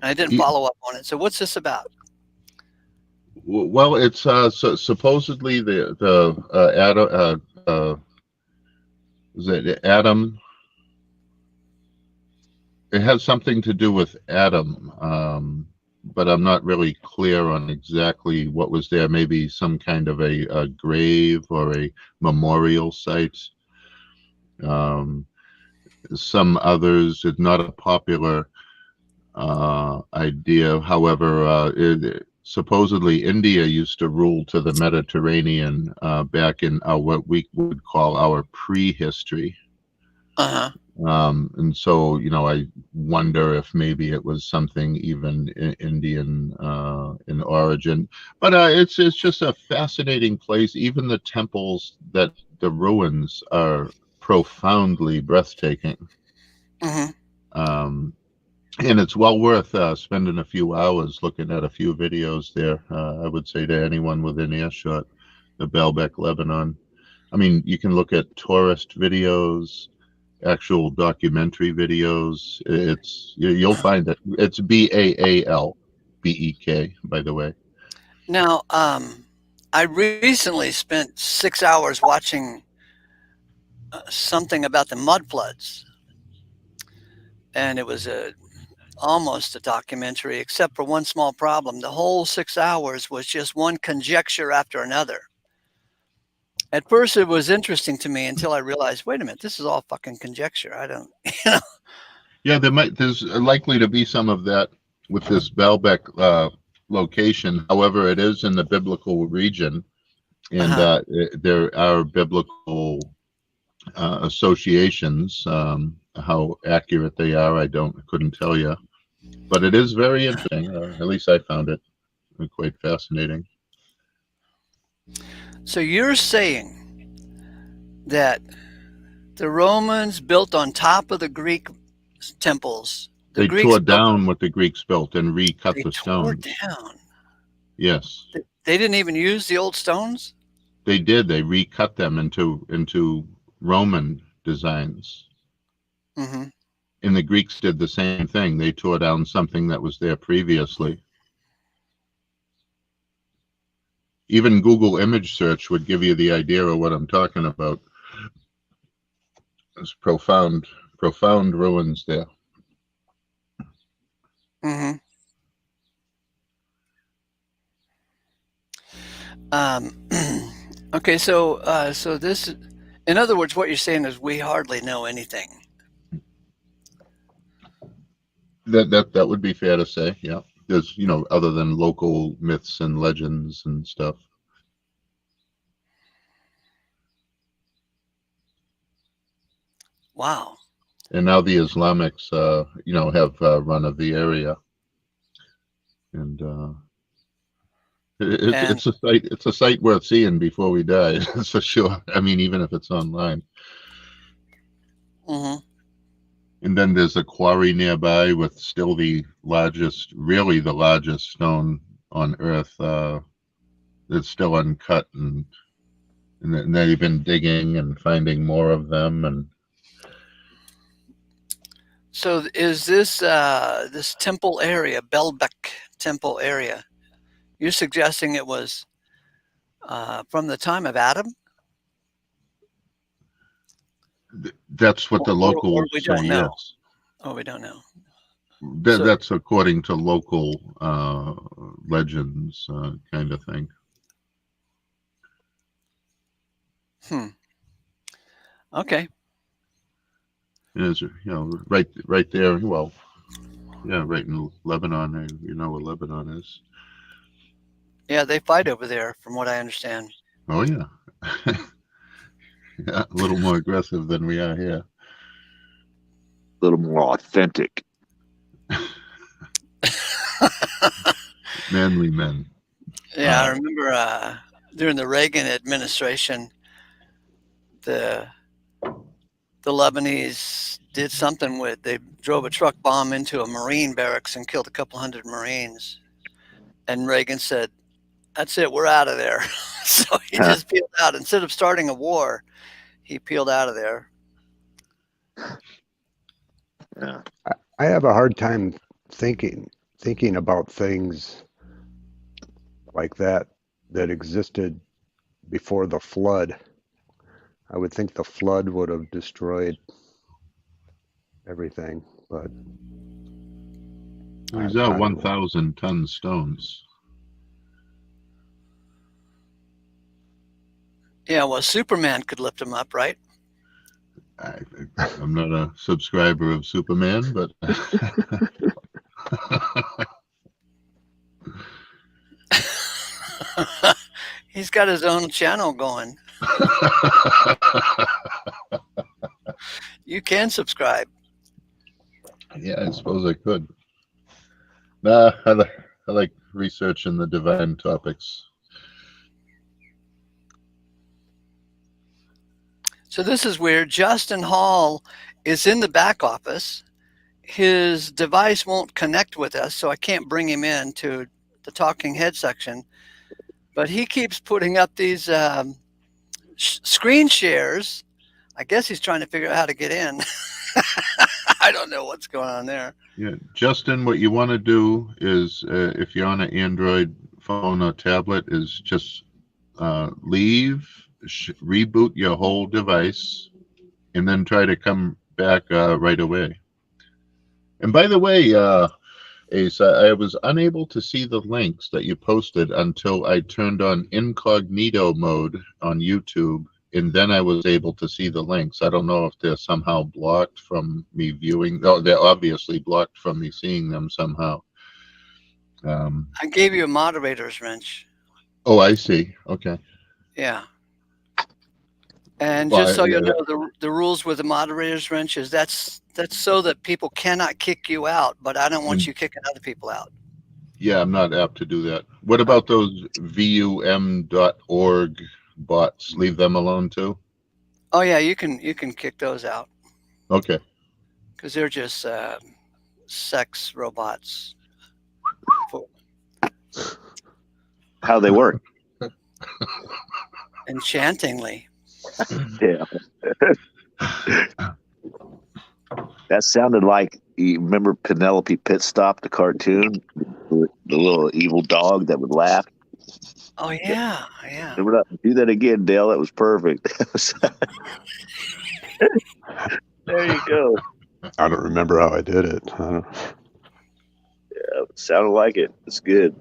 I didn't follow up on it. So, what's this about? Well, it's supposedly Adam? It has something to do with Adam, but I'm not really clear on exactly what was there. Maybe some kind of a grave or a memorial site. Some others, it's not a popular idea. However, supposedly India used to rule to the Mediterranean back in what we would call our prehistory. And so, I wonder if maybe it was something even Indian in origin. But it's just a fascinating place. Even the temples, the ruins are profoundly breathtaking. And it's well worth spending a few hours looking at a few videos there. I would say to anyone within earshot, the Baalbek, Lebanon. I mean, you can look at tourist videos, actual documentary videos. You'll find that it's Baalbek, by the way. Now, I recently spent 6 hours watching something about the mud floods, and it was almost a documentary, except for one small problem. The whole 6 hours was just one conjecture after another. At first, it was interesting to me until I realized, wait a minute, this is all fucking conjecture. I don't, you know. Yeah, there's likely to be some of that with this Baalbek location. However, it is in the biblical region, and there are biblical associations. How accurate they are, I couldn't tell you, but it is very interesting. At least I found it quite fascinating. So you're saying that the Romans built on top of the Greek temples. They tore down what the Greeks built and recut the stones. They tore down. Yes. They didn't even use the old stones? They did. They recut them into Roman designs. Mm-hmm. And the Greeks did the same thing. They tore down something that was there previously. Even Google image search would give you the idea of what I'm talking about. There's profound ruins there. Mm-hmm. Okay, so this, in other words, what you're saying is we hardly know anything. That would be fair to say, yeah. There's, other than local myths and legends and stuff. Wow. And now the Islamics, have run of the area, and it's a sight worth seeing before we die. That's for sure. I mean, even if it's online. Mm-hmm. And then there's a quarry nearby with still really the largest stone on Earth. That's still uncut, and they've been digging and finding more of them. And so, is this this temple area, Baalbek temple area? You're suggesting it was from the time of Adam? That's what the locals or we don't say. know. Yes. Oh, we don't know. That's according to local legends, kind of thing. Okay. Is right there. Well, yeah, right in Lebanon. You know where Lebanon is. Yeah, they fight over there, from what I understand. Oh yeah, yeah, a little more aggressive than we are here. A little more authentic. Manly men. Yeah, I remember during the Reagan administration, the Lebanese did something they drove a truck bomb into a Marine barracks and killed a couple hundred Marines. And Reagan said, "That's it, we're out of there." So he just peeled out. Instead of starting a war, he peeled out of there. Yeah. I have a hard time thinking about things like that existed before the flood. I would think the flood would have destroyed everything, but these are 1,000-ton stones. Yeah, well, Superman could lift them up, right? I'm not a subscriber of Superman, but He's got his own channel going. You can subscribe. Yeah, I suppose I could. Nah, I like researching the divine topics. So this is weird. Justin Hall is in the back office. his device won't connect with us, so I can't bring him in to the talking head section. But he keeps putting up these screen shares. I guess he's trying to figure out how to get in. I don't know what's going on there. Yeah, Justin, what you want to do is, if you're on an Android phone or tablet, is just leave, reboot your whole device, and then try to come back right away. And by the way, Ace, I was unable to see the links that you posted until I turned on incognito mode on YouTube, and then I was able to see the links. I don't know if they're somehow blocked from me viewing. Oh, they're obviously blocked from me seeing them somehow. I gave you a moderator's wrench. Oh, I see. Okay. Yeah. And Well, just so you know, the rules with the moderator's wrench is that's so that people cannot kick you out, but I don't want you kicking other people out. Yeah, I'm not apt to do that. What about those VUM.org bots? Leave them alone too? Oh yeah, you can kick those out. Okay. Because they're just sex robots. How they work? Enchantingly. Yeah. That sounded like, you remember Penelope Pitstop, the cartoon? The little evil dog that would laugh? Oh, yeah. Yeah. Remember that? Do that again, Dale. That was perfect. There you go. I don't remember how I did it. Yeah, it sounded like it. It's good.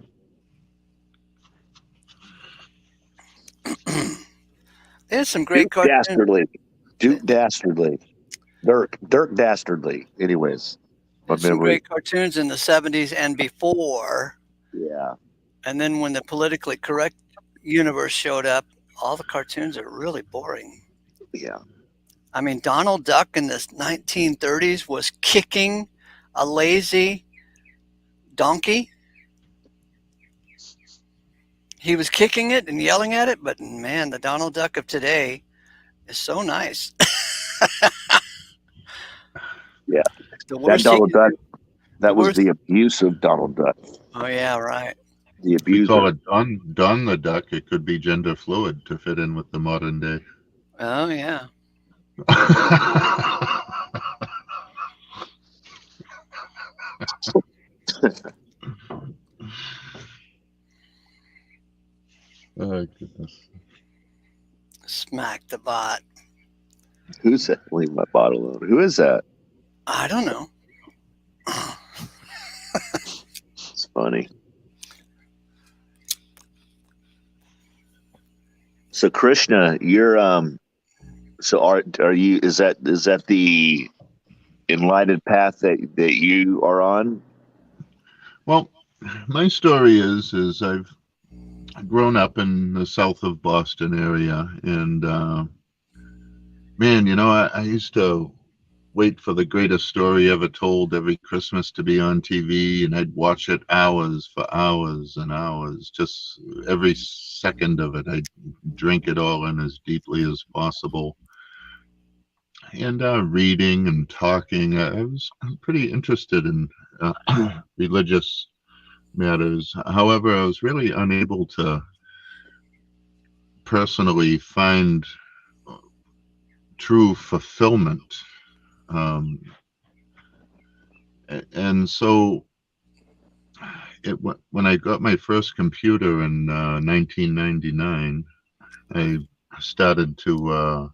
There's some great cartoons. Dastardly. Duke Dastardly. Dirk Dastardly. Anyways. There's some great cartoons in the 70s and before. Yeah. And then when the politically correct universe showed up, all the cartoons are really boring. Yeah. I mean, Donald Duck in the 1930s was kicking a lazy donkey. He was kicking it and yelling at it, but man, the Donald Duck of today is so nice. Yeah. The worst that Donald Duck, that was worst. the abuse of Donald Duck. Oh, yeah, right. The abuser. We call it Don the Duck. It could be gender fluid to fit in with the modern day. Oh, yeah. Oh, goodness. Smack the bot. Who's that? Leave my bot alone. Who is that? I don't know. It's funny. So Krishna, you're so are you, is that the enlightened path that you are on? Well, my story is I've grown up in the south of Boston area, and man, I used to wait for the greatest story ever told every Christmas to be on TV, and I'd watch it hours for hours and hours, just every second of it. I'd drink it all in as deeply as possible. And reading and talking, I was pretty interested in religious matters. However, I was really unable to personally find true fulfillment. And so when I got my first computer in 1999, I started to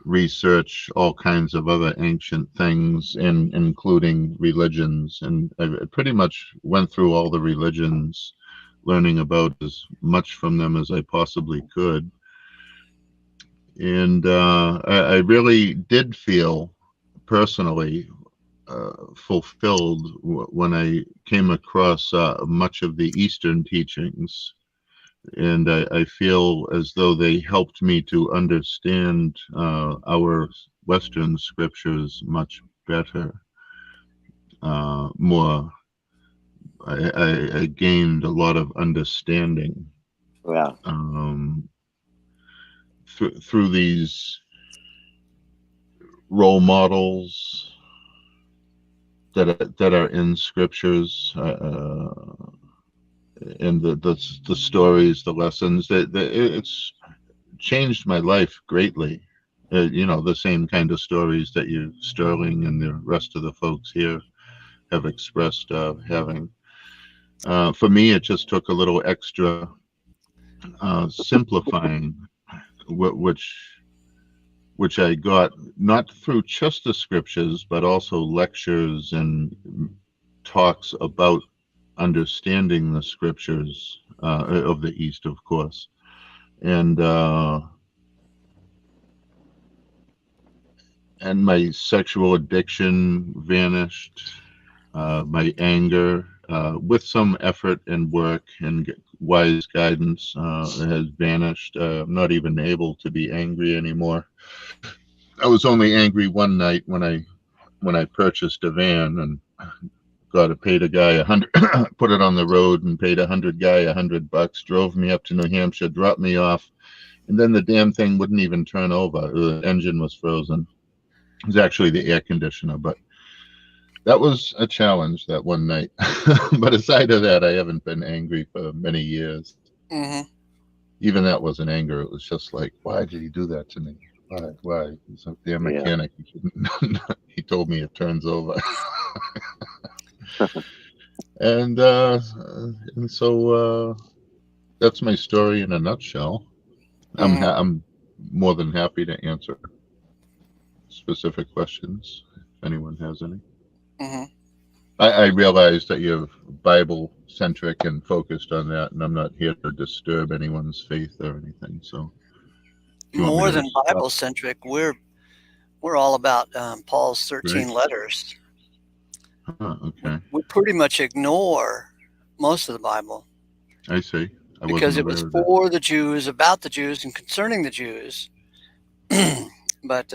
research all kinds of other ancient things, including religions. And I pretty much went through all the religions, learning about as much from them as I possibly could. And I really did feel personally fulfilled when I came across much of the Eastern teachings. And I feel as though they helped me to understand our Western scriptures much better. More, I gained a lot of understanding. Yeah. Through these role models that are in scriptures, and the stories, the lessons, it's changed my life greatly. The same kind of stories that you, Sterling, and the rest of the folks here have expressed having. For me, it just took a little extra simplifying, which I got not through just the scriptures, but also lectures and talks about understanding the scriptures of the East, of course, and my sexual addiction vanished, my anger, with some effort and work and wise guidance, has vanished. I'm not even able to be angry anymore. I was only angry one night when I purchased a van and got to pay the guy $100, put it on the road and paid guy $100, drove me up to New Hampshire, dropped me off, and then the damn thing wouldn't even turn over. The engine was frozen. It was actually the air conditioner, but that was a challenge that one night. But aside of that, I haven't been angry for many years. Mm-hmm. Even that wasn't anger. It was just like, why did he do that to me? Why? He's a damn mechanic. Yeah. He told me it turns over. And so that's my story in a nutshell. Mm-hmm. I'm more than happy to answer specific questions if anyone has any. Mm-hmm. I realize that you're Bible centric and focused on that, and I'm not here to disturb anyone's faith or anything. So, more than Bible centric, we're all about Paul's 13 letters. Okay. We pretty much ignore most of the Bible. I see. Because it was for the Jews, about the Jews, and concerning the Jews. But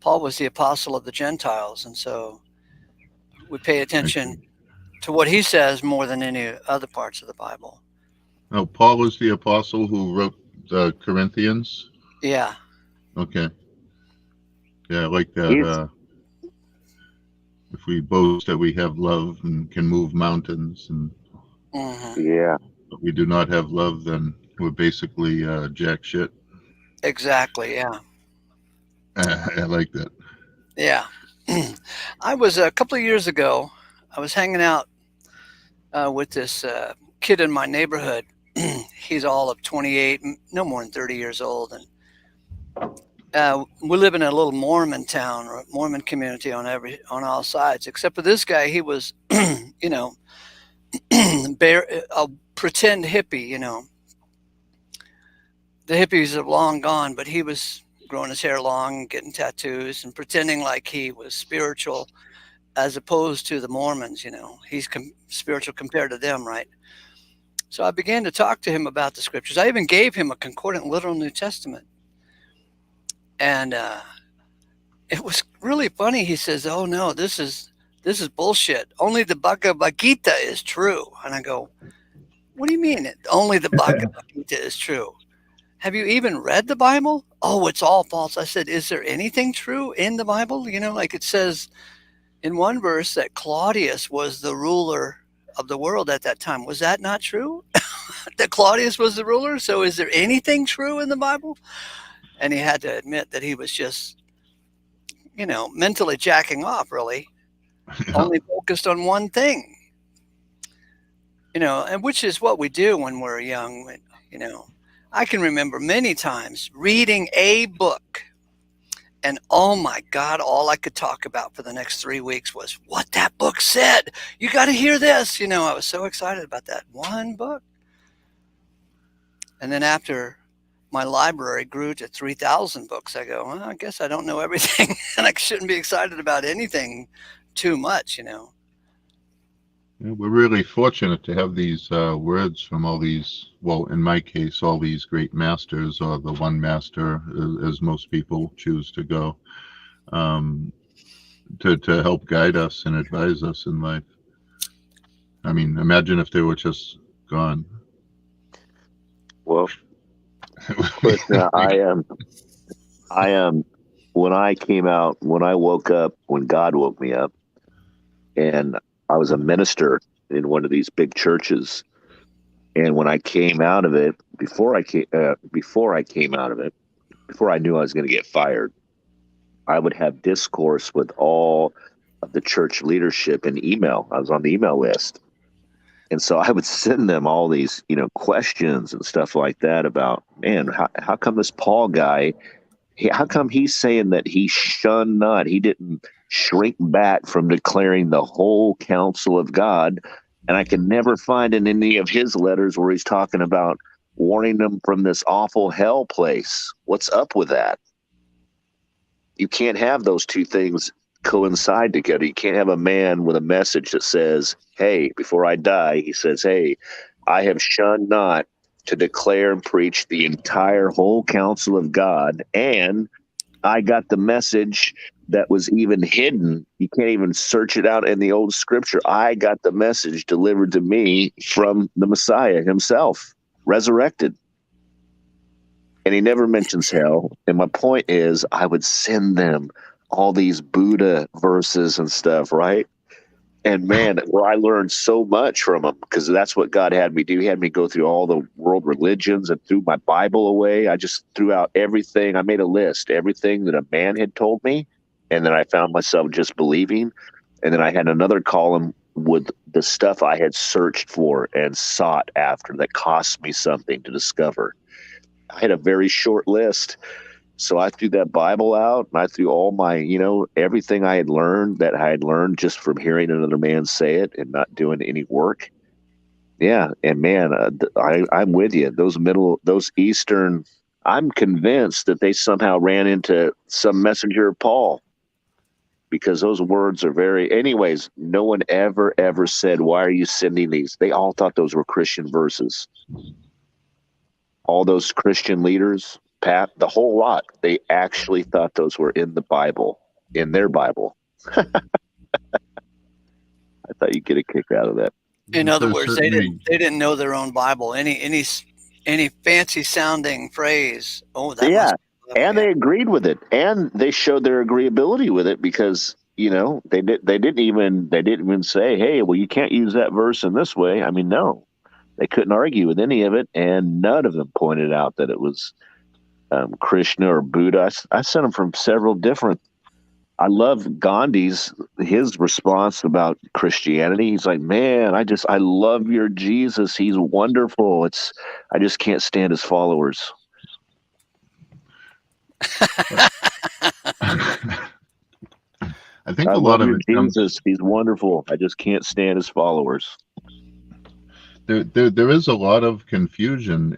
Paul was the apostle of the Gentiles, and so we pay attention to what he says more than any other parts of the Bible. Oh, Paul was the apostle who wrote the Corinthians? Yeah. Okay. Yeah, I like that. If we boast that we have love and can move mountains, and but we do not have love, then we're basically jack shit. Exactly, yeah. I like that. Yeah. I was, a couple of years ago, I was hanging out with this kid in my neighborhood. He's all of 28, no more than 30 years old. And we live in a little Mormon town, or Mormon community on all sides, except for this guy. He was, a pretend hippie, The hippies have long gone, but he was growing his hair long, getting tattoos, and pretending like he was spiritual, as opposed to the Mormons. He's spiritual compared to them, right? So I began to talk to him about the scriptures. I even gave him a concordant literal New Testament. And it was really funny. He says, "Oh no, this is bullshit. Only the Bhagavad Gita is true." And I go, "What do you mean? Only the Bhagavad Gita is true? Have you even read the Bible?" "Oh, it's all false." I said, "Is there anything true in the Bible? Like it says in one verse that Claudius was the ruler of the world at that time. Was that not true?" That Claudius was the ruler? So is there anything true in the Bible? And he had to admit that he was just, mentally jacking off, really. Only focused on one thing. And which is what we do when we're young. I can remember many times reading a book, and oh my God, all I could talk about for the next 3 weeks was what that book said. You got to hear this. I was so excited about that one book. And then after my library grew to 3,000 books, I go, well, I guess I don't know everything, and I shouldn't be excited about anything too much. Yeah, we're really fortunate to have these words from all these, well, in my case, all these great masters, or the one master, as most people choose to go, to help guide us and advise us in life. I mean, imagine if they were just gone. Well, listen, I am. When I woke up, when God woke me up, and I was a minister in one of these big churches. And when I came out of it, before I came out of it, before I knew I was going to get fired, I would have discourse with all of the church leadership in email. I was on the email list. And so I would send them all these, questions and stuff like that about, man, how come this Paul guy, how come he's saying that he shunned not, he didn't shrink back from declaring the whole counsel of God? And I can never find in any of his letters where he's talking about warning them from this awful hell place. What's up with that? You can't have those two things coincide together. You can't have a man with a message that says, hey, before I die, he says, hey, I have shunned not to declare and preach the entire whole counsel of God. And I got the message that was even hidden. You can't even search it out in the old scripture. I got the message delivered to me from the Messiah himself, resurrected. And he never mentions hell. And my point is, I would send them all these Buddha verses and stuff, right? And man, where I learned so much from them, because that's what God had me do. He had me go through all the world religions and threw my Bible away. I just threw out everything. I made a list, everything that a man had told me. And then I found myself just believing. And then I had another column with the stuff I had searched for and sought after that cost me something to discover. I had a very short list. So I threw that Bible out, and I threw all my, everything I had learned just from hearing another man say it and not doing any work. Yeah. And man, I'm with you. Those Eastern, I'm convinced that they somehow ran into some messenger of Paul, because those words are anyways, no one ever said, why are you sending these? They all thought those were Christian verses. All those Christian leaders, Pat, the whole lot, they actually thought those were in the Bible, in their Bible. I thought you'd get a kick out of that. In other words, they certainly- didn't know their own Bible. Any fancy sounding phrase. Oh, that Yeah, must and they agreed with it, and they showed their agreeability with it, because they didn't even say, hey, well, you can't use that verse in this way. I mean, no, they couldn't argue with any of it, and none of them pointed out that it was Krishna or Buddha. I sent them from several different. I love his response about Christianity. He's like, man, I love your Jesus. He's wonderful. I just can't stand his followers. I think I a love lot of your it comes. Jesus. He's wonderful. I just can't stand his followers. There is a lot of confusion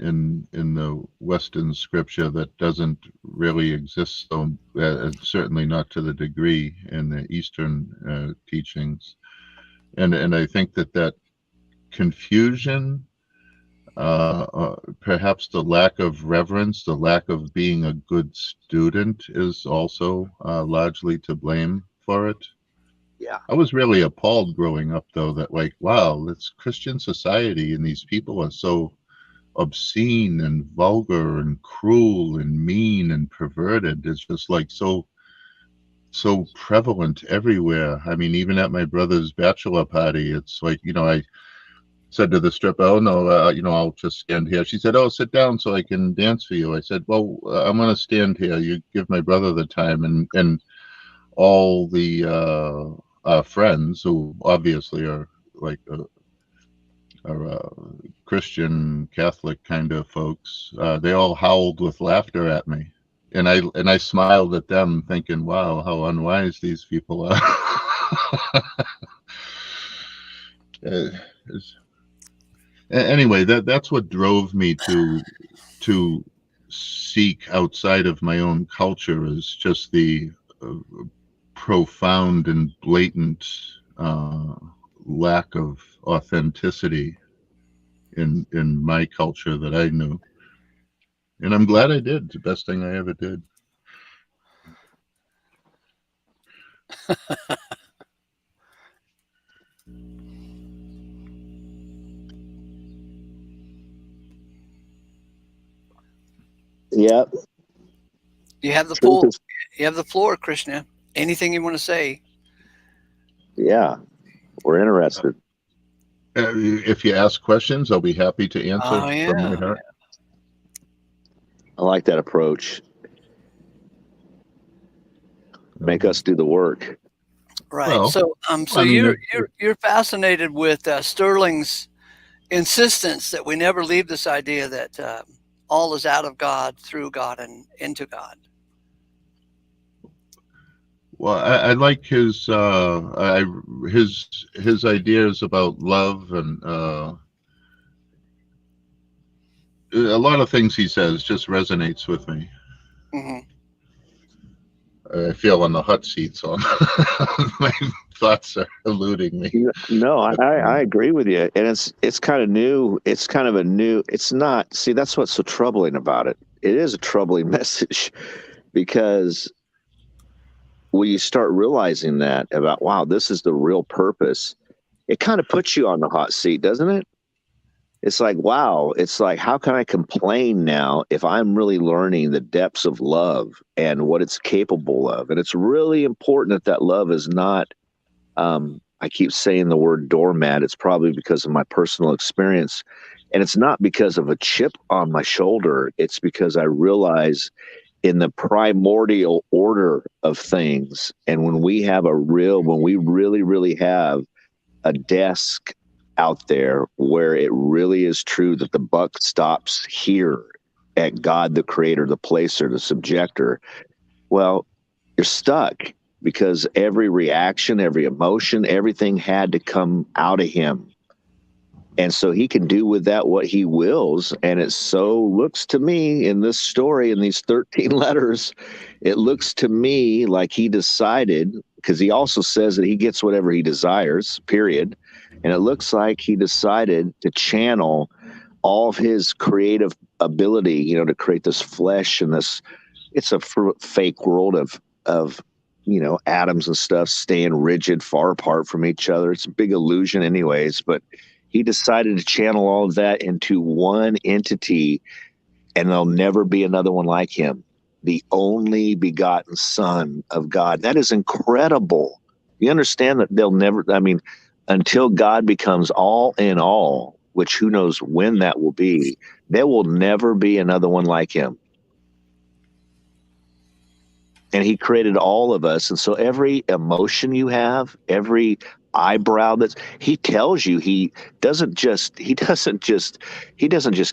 in the Western scripture that doesn't really exist, so certainly not to the degree in the Eastern teachings, and I think that confusion, perhaps the lack of reverence, the lack of being a good student, is also largely to blame for it. Yeah. I was really appalled growing up, though, that wow, it's Christian society and these people are so obscene and vulgar and cruel and mean and perverted. It's just so prevalent everywhere. I mean, even at my brother's bachelor party, it's like, I said to the stripper, oh no, I'll just stand here. She said, oh, sit down so I can dance for you. I said, well, I'm going to stand here. You give my brother the time. And all the friends, who obviously are like Christian Catholic kind of folks, they all howled with laughter at me, and I smiled at them, thinking, wow, how unwise these people are. Anyway, that's what drove me to seek outside of my own culture, is just the profound and blatant lack of authenticity in my culture that I knew. And I'm glad I did. It's the best thing I ever did. Yeah. You have the Truth pool. is- You have the floor, Krishna. Anything you want to say? Yeah. We're interested. If you ask questions, I'll be happy to answer Oh, from yeah. my heart. I like that approach. Make us do the work. Right. Well, So, I mean, you're fascinated with Sterling's insistence that we never leave this idea that all is out of God, through God, and into God. well, I like his his ideas about love, and a lot of things he says just resonates with me. Mm-hmm. I feel on the hot seat, so my thoughts are eluding me. No, I agree with you, and it's kind of new. It's kind of a new. It's not. See, that's what's so troubling about it. It is a troubling message because when you start realizing that about, wow, this is the real purpose, it kind of puts you on the hot seat, doesn't it? It's like, wow, it's like, how can I complain now if I'm really learning the depths of love and what it's capable of? And it's really important that that love is not, I keep saying the word doormat. It's probably because of my personal experience. And it's not because of a chip on my shoulder. It's because I realize in the primordial order of things, and when we really, really have a desk out there where it really is true that the buck stops here at God, the creator, the placer, the subjector, well, you're stuck because every reaction, every emotion, everything had to come out of him. And so he can do with that what he wills. And it so looks to me in this story, in these 13 letters, it looks to me like he decided, because he also says that he gets whatever he desires, period. And it looks like he decided to channel all of his creative ability, to create this flesh and this, it's a fake world of, atoms and stuff staying rigid, far apart from each other. It's a big illusion anyways, but he decided to channel all of that into one entity, and there'll never be another one like him. The only begotten Son of God. That is incredible. You understand that they'll never, until God becomes all in all, which who knows when that will be, there will never be another one like him. And he created all of us. And so every emotion you have, every eyebrow he tells you, he doesn't just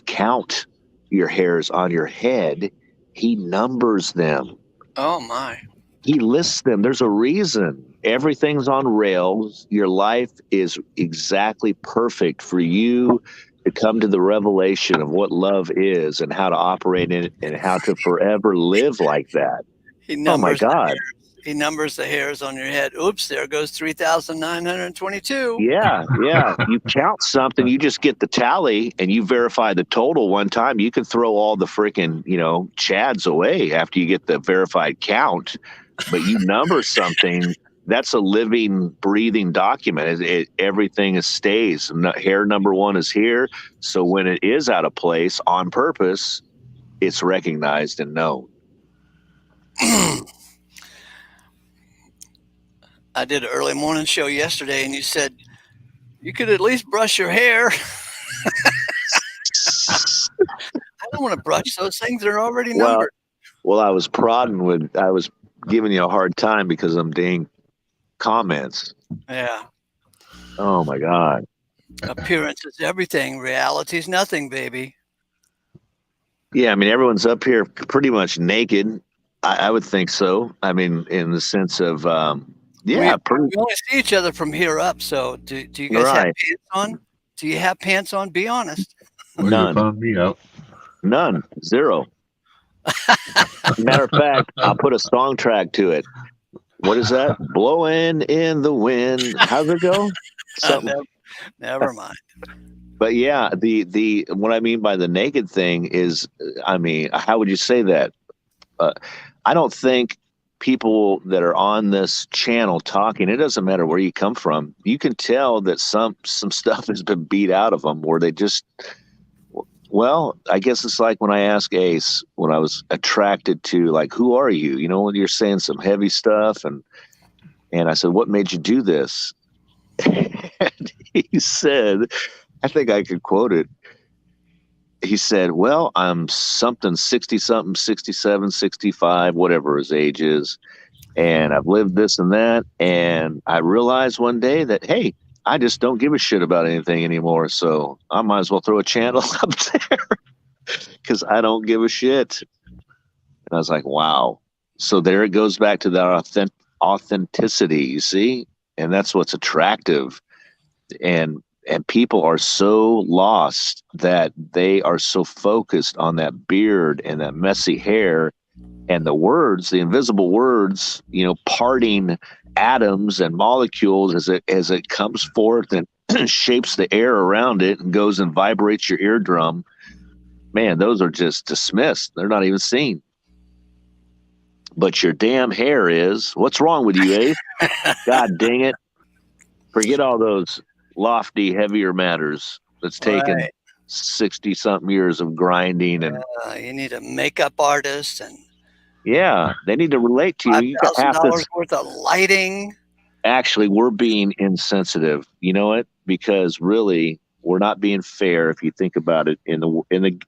count your hairs on your head. He numbers them. Oh my. He lists them. There's a reason. Everything's on rails. Your life is exactly perfect for you to come to the revelation of what love is and how to operate in it and how to forever live like that. Oh my God. He numbers the hairs on your head. Oops, there goes 3,922. Yeah. You count something, you just get the tally and you verify the total one time. You can throw all the freaking, chads away after you get the verified count, but you number something, that's a living, breathing document. Everything stays. Hair number one is here. So when it is out of place on purpose, it's recognized and known. I did an early morning show yesterday, and you said you could at least brush your hair. I don't want to brush those things; they're already numbered. Well, I was giving you a hard time because I'm dang comments. Yeah. Oh my God. Appearance is everything. Reality is nothing, baby. Yeah, everyone's up here pretty much naked. I would think so. In the sense of, we only see each other from here up. So do you guys have pants on? Do you have pants on? Be honest. Well, none. You found me out. None. Zero. Matter of fact, I'll put a song track to it. What is that? Blowing in the wind. How's it go? Never mind. But yeah, the what I mean by the naked thing is, how would you say that? I don't think people that are on this channel talking, it doesn't matter where you come from, you can tell that some stuff has been beat out of them, or they just, well, I guess it's like when I asked Ace, when I was attracted to, like, who are you? When you're saying some heavy stuff, and I said, what made you do this? And he said, I think I could quote it. He said, well, I'm something 60 something, 67, 65, whatever his age is. And I've lived this and that. And I realized one day that, hey, I just don't give a shit about anything anymore. So I might as well throw a channel up there because I don't give a shit. And I was like, wow. So there it goes back to that authenticity, you see? And that's what's attractive. And people are so lost that they are so focused on that beard and that messy hair and the words, the invisible words, parting atoms and molecules as it comes forth and shapes the air around it and goes and vibrates your eardrum. Man, those are just dismissed. They're not even seen. But your damn hair is. What's wrong with you, Ace? God dang it. Forget all those lofty, heavier matters that's taken 60-something years of grinding. And you need a makeup artist, and they need to relate to you. You got $5,000 worth of lighting. Actually, we're being insensitive. You know what? Because really, we're not being fair if you think about it. And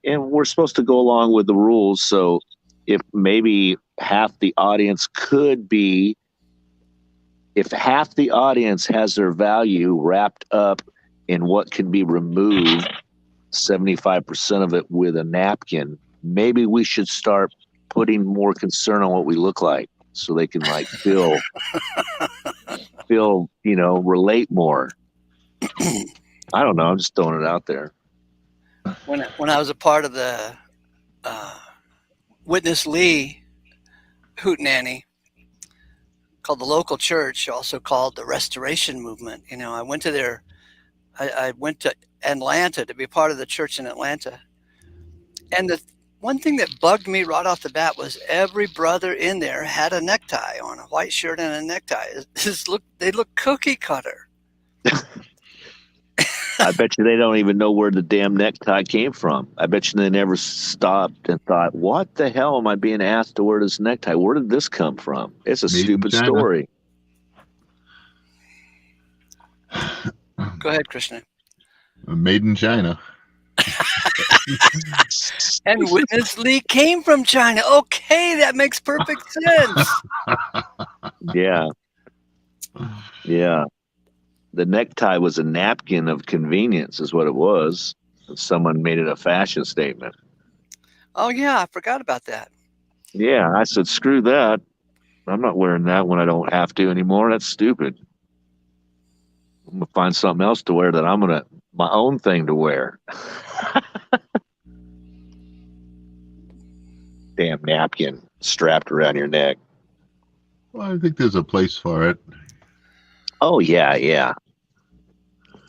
we're supposed to go along with the rules. So if maybe half the audience if half the audience has their value wrapped up in what can be removed, 75% of it with a napkin, maybe we should start putting more concern on what we look like so they can feel, relate more. I don't know. I'm just throwing it out there. When I was a part of the Witness Lee hootenanny called the local church, also called the Restoration Movement. I went to I went to Atlanta to be part of the church in Atlanta. And the one thing that bugged me right off the bat was every brother in there had a necktie on, a white shirt and a necktie. They look cookie cutter. I bet you they don't even know where the damn necktie came from. I bet you they never stopped and thought, what the hell am I being asked to wear this necktie? Where did this come from? It's a stupid story. Go ahead, Krishna. Made in China. And Witness Lee came from China. Okay, that makes perfect sense. Yeah. The necktie was a napkin of convenience is what it was. Someone made it a fashion statement. Oh, yeah, I forgot about that. Yeah, I said, screw that. I'm not wearing that when I don't have to anymore. That's stupid. I'm going to find something else to wear that my own thing to wear. Damn napkin strapped around your neck. Well, I think there's a place for it. Oh, yeah.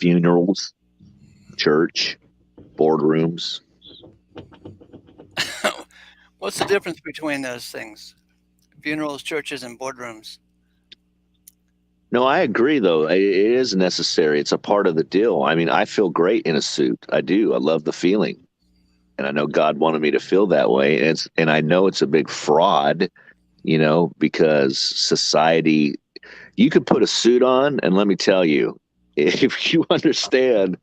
Funerals, church, boardrooms. What's the difference between those things? Funerals, churches, and boardrooms? No, I agree, though. It is necessary. It's a part of the deal. I mean, I feel great in a suit. I do. I love the feeling. And I know God wanted me to feel that way. And I know it's a big fraud, because society, you could put a suit on, and let me tell you, if you understand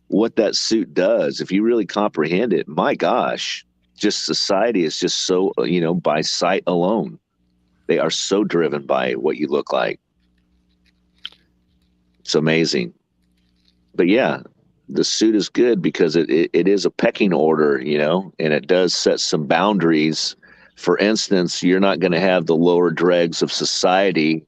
what that suit does, if you really comprehend it, my gosh, just society is just so, by sight alone. They are so driven by what you look like. It's amazing. But yeah, the suit is good because it is a pecking order, and it does set some boundaries. For instance, you're not going to have the lower dregs of society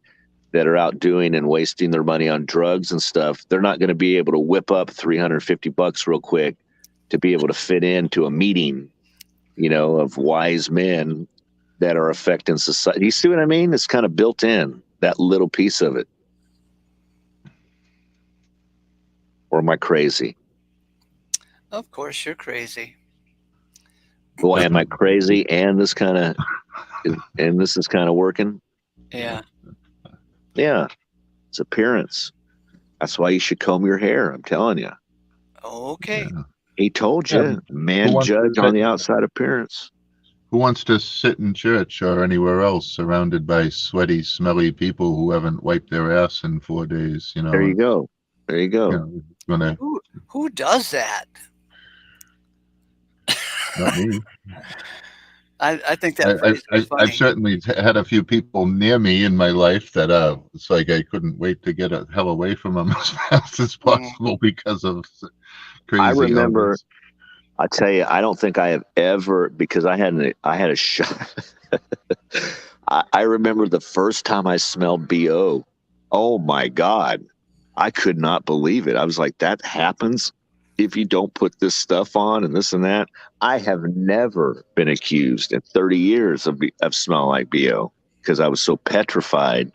that are out doing and wasting their money on drugs and stuff. They're not going to be able to whip up $350 real quick to be able to fit into a meeting, of wise men that are affecting society. You see what I mean? It's kind of built in, that little piece of it. Or am I crazy? Of course, you're crazy. Boy, am I crazy? And this is kind of working. Yeah. Yeah. It's appearance. That's why you should comb your hair. I'm telling you. Okay. Yeah. He told you, man judge on the outside appearance. Who wants to sit in church or anywhere else surrounded by sweaty, smelly people who haven't wiped their ass in 4 days? There you go. There you go. You know, it's gonna, Who does that? not me. I think that phrase is funny. I've certainly had a few people near me in my life that it's like I couldn't wait to get a hell away from them as fast as possible because of crazy. I remember. illness. I tell you, I don't think I have ever, because I had a shot. I remember the first time I smelled BO. Oh my God. I could not believe it. I was like, that happens if you don't put this stuff on and this and that. I have never been accused in 30 years of smelling like BO because I was so petrified.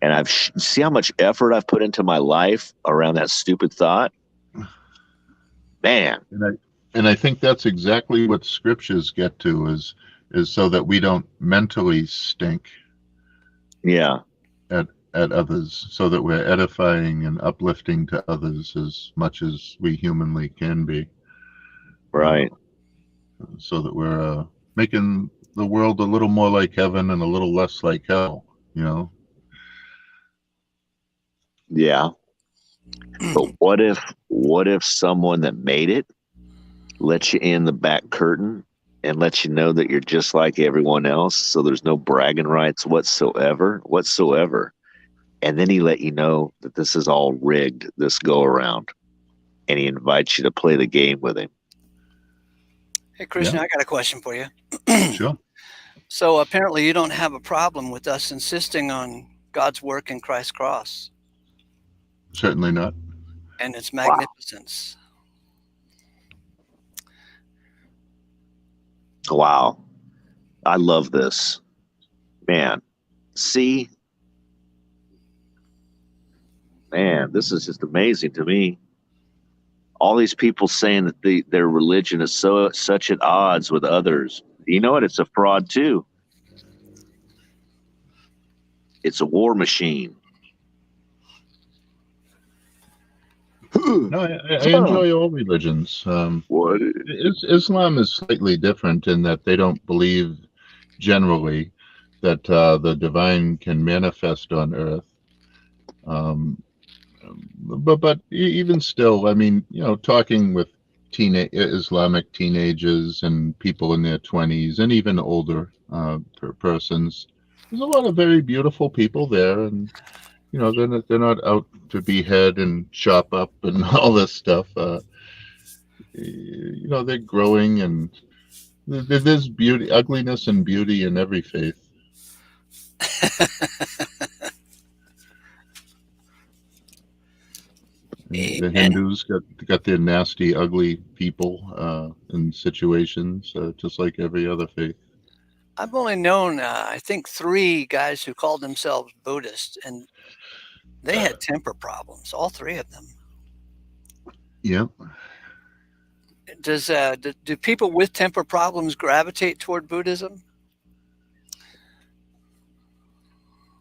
And see how much effort I've put into my life around that stupid thought? Man. And I think that's exactly what scriptures get to is so that we don't mentally stink. Yeah. At others, so that we're edifying and uplifting to others as much as we humanly can be. Right. So that we're making the world a little more like heaven and a little less like hell, you know? Yeah. But what if someone that made it lets you in the back curtain and lets you know that you're just like everyone else, so there's no bragging rights whatsoever? And then he let you know that this is all rigged, this go around, and he invites you to play the game with him. Hey, Christian, I got a question for you. Sure. So apparently you don't have a problem with us insisting on God's work in Christ's cross Certainly not. and its magnificence. Wow. I love this. Man. See? Man, this is just amazing to me. All these people saying that their religion is such at odds with others. You know what? It's a fraud too. It's a war machine. No, I enjoy all religions. What? Islam is slightly different in that they don't believe generally that the divine can manifest on earth. But even still, I mean, you know, talking with Islamic teenagers and people in their 20s and even older persons, there's a lot of very beautiful people there, and you know, they're not out to behead and chop up and all this stuff. You know, they're growing, and there's beauty, ugliness, and beauty in every faith. The Hindus got their nasty, ugly people in situations, just like every other faith. I've only known, I think, 3 guys who called themselves Buddhist, and they had temper problems, all 3 of them. Yeah. Do people with temper problems gravitate toward Buddhism?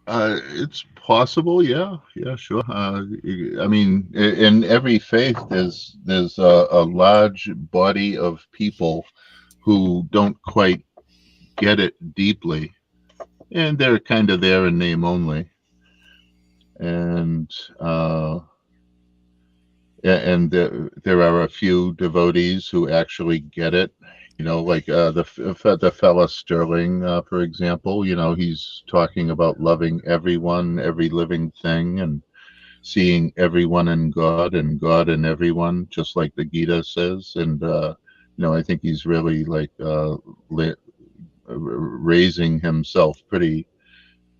It's possible, yeah, sure. I mean, in every faith, there's a large body of people who don't quite get it deeply, and they're kind of there in name only. And there are a few devotees who actually get it. You know, like the fella Sterling, for example. You know, he's talking about loving everyone, every living thing, and seeing everyone in God and God in everyone, just like the Gita says. And you know, I think he's really like raising himself pretty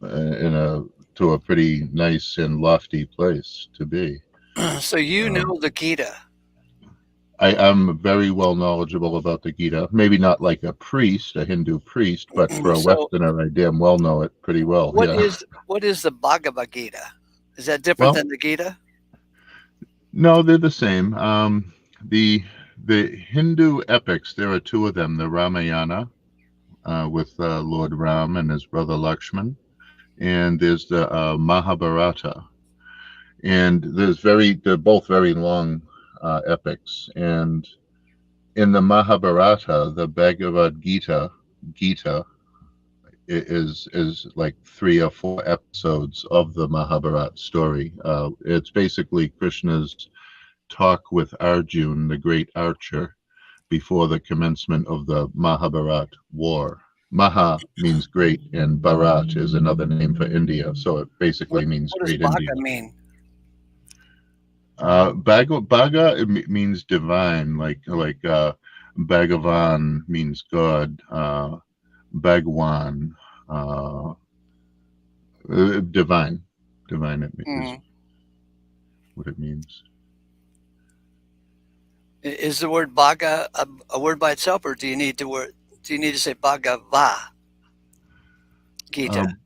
to a pretty nice and lofty place to be. So you know the Gita. I'm very well knowledgeable about the Gita. Maybe not like a Hindu priest, but for a Westerner, I damn well know it pretty well. What is the Bhagavad Gita? Is that different than the Gita? No, they're the same. The Hindu epics, there are 2 of them: the Ramayana with Lord Ram and his brother Lakshman, and there's the Mahabharata. And they're both very long epics. And in the Mahabharata, the Bhagavad Gita, is like 3 or 4 episodes of the Mahabharata story. It's basically Krishna's talk with Arjun, the great archer, before the commencement of the Mahabharata war. Maha means great, and Bharat is another name for India, so it basically means What does great India. Bhaga mean? Bhaga it means divine, like Bhagavan means God, Bhagwan, divine is what it means. Is the word Bhaga a word by itself, or do you need to say Bhagava Gita?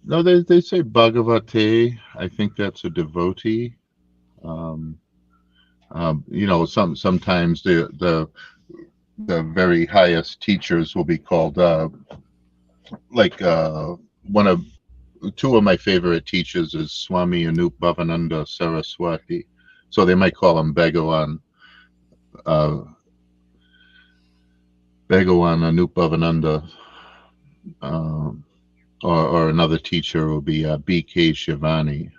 No, they say Bhagavate. I think that's a devotee. Sometimes the very highest teachers will be called two of my favorite teachers is Swami Anup Bhavananda Saraswati, so they might call him Bhagawan Anup Bhavananda, or another teacher will be B.K. Shivani.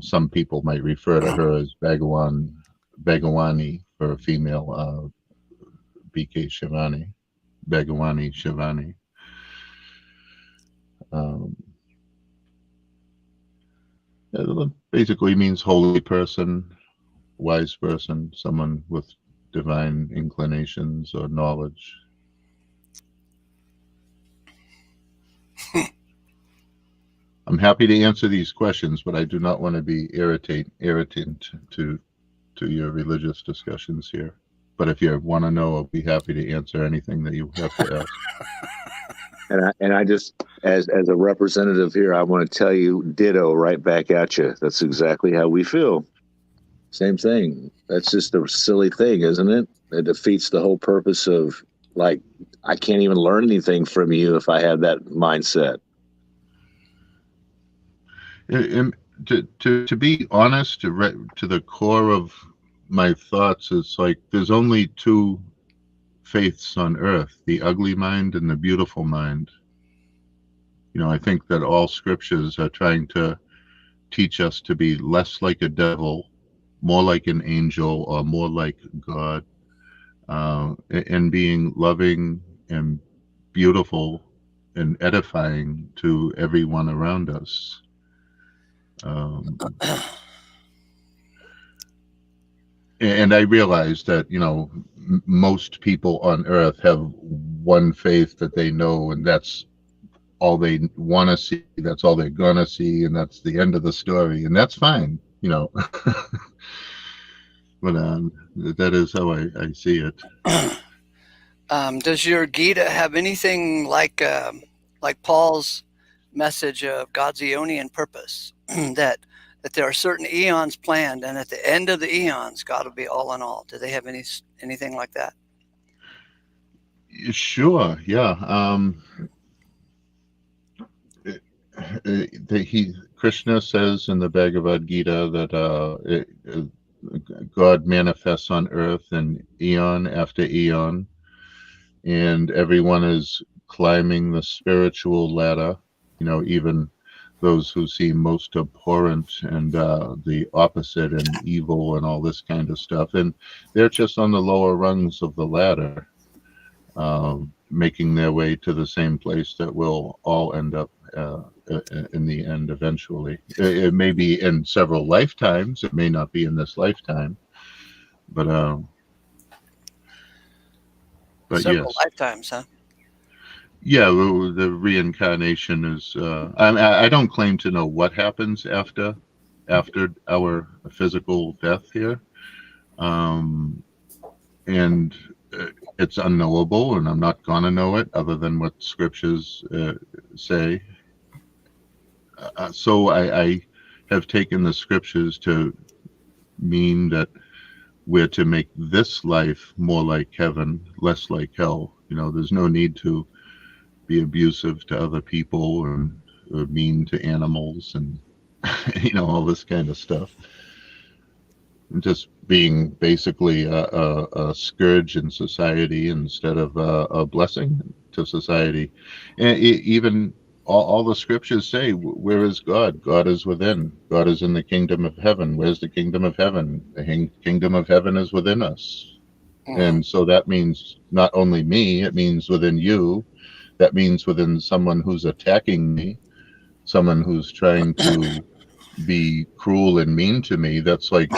Some people might refer to her as Bhagawani for a female, B.K. Shivani, Bhagawani Shivani. It basically means holy person, wise person, someone with divine inclinations or knowledge. I'm happy to answer these questions, but I do not want to be irritant to your religious discussions here. But if you want to know, I'll be happy to answer anything that you have to ask. And I just, as a representative here, I want to tell you, ditto, right back at you. That's exactly how we feel. Same thing. That's just a silly thing, isn't it? It defeats the whole purpose of, like, I can't even learn anything from you if I have that mindset. To be honest, to the core of my thoughts, it's like there's only 2 faiths on earth, the ugly mind and the beautiful mind. I think that all scriptures are trying to teach us to be less like a devil, more like an angel, or more like God, and being loving and beautiful and edifying to everyone around us. And I realize that, most people on earth have one faith that they know, and that's all they want to see. That's all they're going to see. And that's the end of the story. And that's fine, But that is how I see it. Does your Gita have anything like Paul's message of God's Aeonian purpose, that there are certain eons planned, and at the end of the eons, God will be all in all? Do they have anything like that? Sure, yeah. Krishna says in the Bhagavad Gita that God manifests on earth in eon after eon, and everyone is climbing the spiritual ladder, even those who seem most abhorrent and the opposite and evil and all this kind of stuff. And they're just on the lower rungs of the ladder, making their way to the same place that we'll all end up in the end eventually. It may be in several lifetimes. It may not be in this lifetime. But several yes. lifetimes, huh? Yeah, the reincarnation is. I don't claim to know what happens after our physical death here, and it's unknowable, and I'm not gonna know it other than what scriptures say. So I have taken the scriptures to mean that we're to make this life more like heaven, less like hell. There's no need to be abusive to other people or mean to animals and all this kind of stuff. And just being basically a scourge in society instead of a blessing to of society. And even all the scriptures say, where is God? God is within. God is in the kingdom of heaven. Where's the kingdom of heaven? The kingdom of heaven is within us. And so that means not only me, it means within you. That means within someone who's attacking me, someone who's trying to be cruel and mean to me. That's like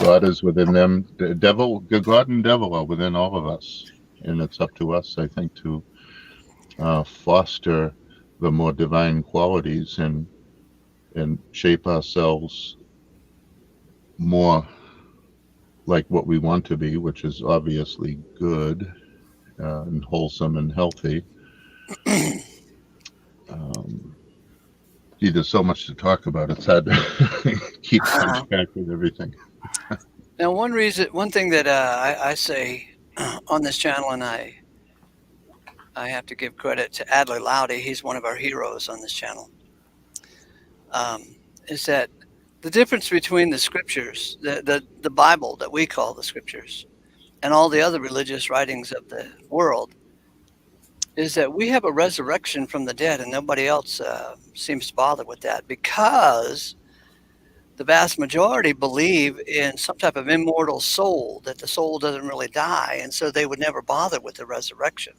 God is within them. The devil, God and devil are within all of us. And it's up to us, I think, to foster the more divine qualities and shape ourselves more like what we want to be, which is obviously good and wholesome and healthy. There's so much to talk about. It's hard to keep track with everything. Now, one thing that I say on this channel, and I have to give credit to Adler Loudy, he's one of our heroes on this channel, is that the difference between the scriptures, the Bible that we call the scriptures, and all the other religious writings of the world, is that we have a resurrection from the dead, and nobody else seems to bother with that, because the vast majority believe in some type of immortal soul, that the soul doesn't really die, and so they would never bother with the resurrection.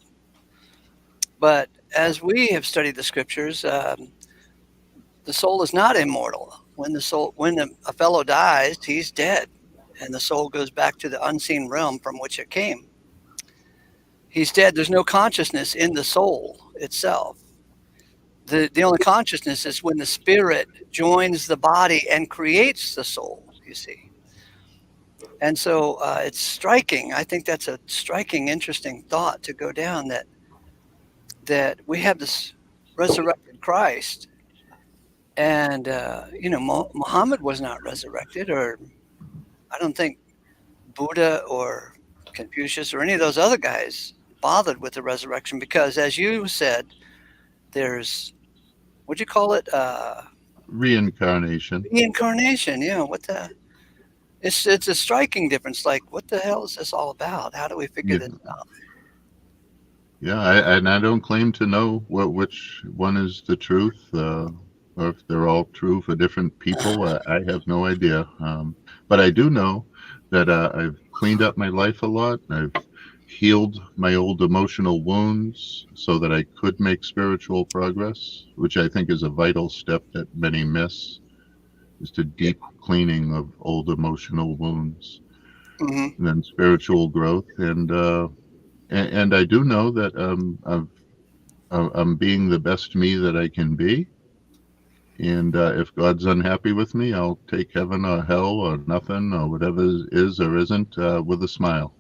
But as we have studied the scriptures, the soul is not immortal. When a fellow dies, he's dead, and the soul goes back to the unseen realm from which it came. He's dead. There's no consciousness in the soul itself. The only consciousness is when the spirit joins the body and creates the soul, you see. And so it's striking. I think that's a striking, interesting thought to go down, that we have this resurrected Christ. And, Muhammad was not resurrected, or I don't think Buddha or Confucius or any of those other guys bothered with the resurrection, because, as you said, there's, what'd you call it? Reincarnation. Reincarnation, yeah. It's a striking difference. Like, what the hell is this all about? How do we figure this out? Yeah, and I don't claim to know which one is the truth, or if they're all true for different people. I have no idea. But I do know that I've cleaned up my life a lot. I've healed my old emotional wounds so that I could make spiritual progress, which I think is a vital step that many miss, is to deep cleaning of old emotional wounds, and then spiritual growth. And I do know that I'm being the best me that I can be. And if God's unhappy with me, I'll take heaven or hell or nothing or whatever is or isn't with a smile.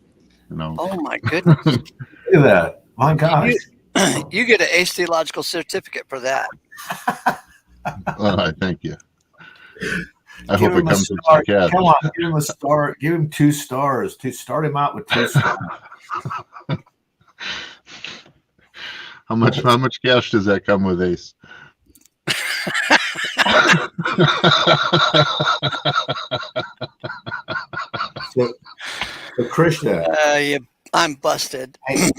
Oh my goodness! Look at that! My gosh! You get an Ace Theological certificate for that. I thank you. I Give hope it him a comes with star. some cash. Come on, give him a star. Give him 2 stars. To start him out with 2 stars. How much cash does that come with, Ace? So Krishna, I'm busted. hey,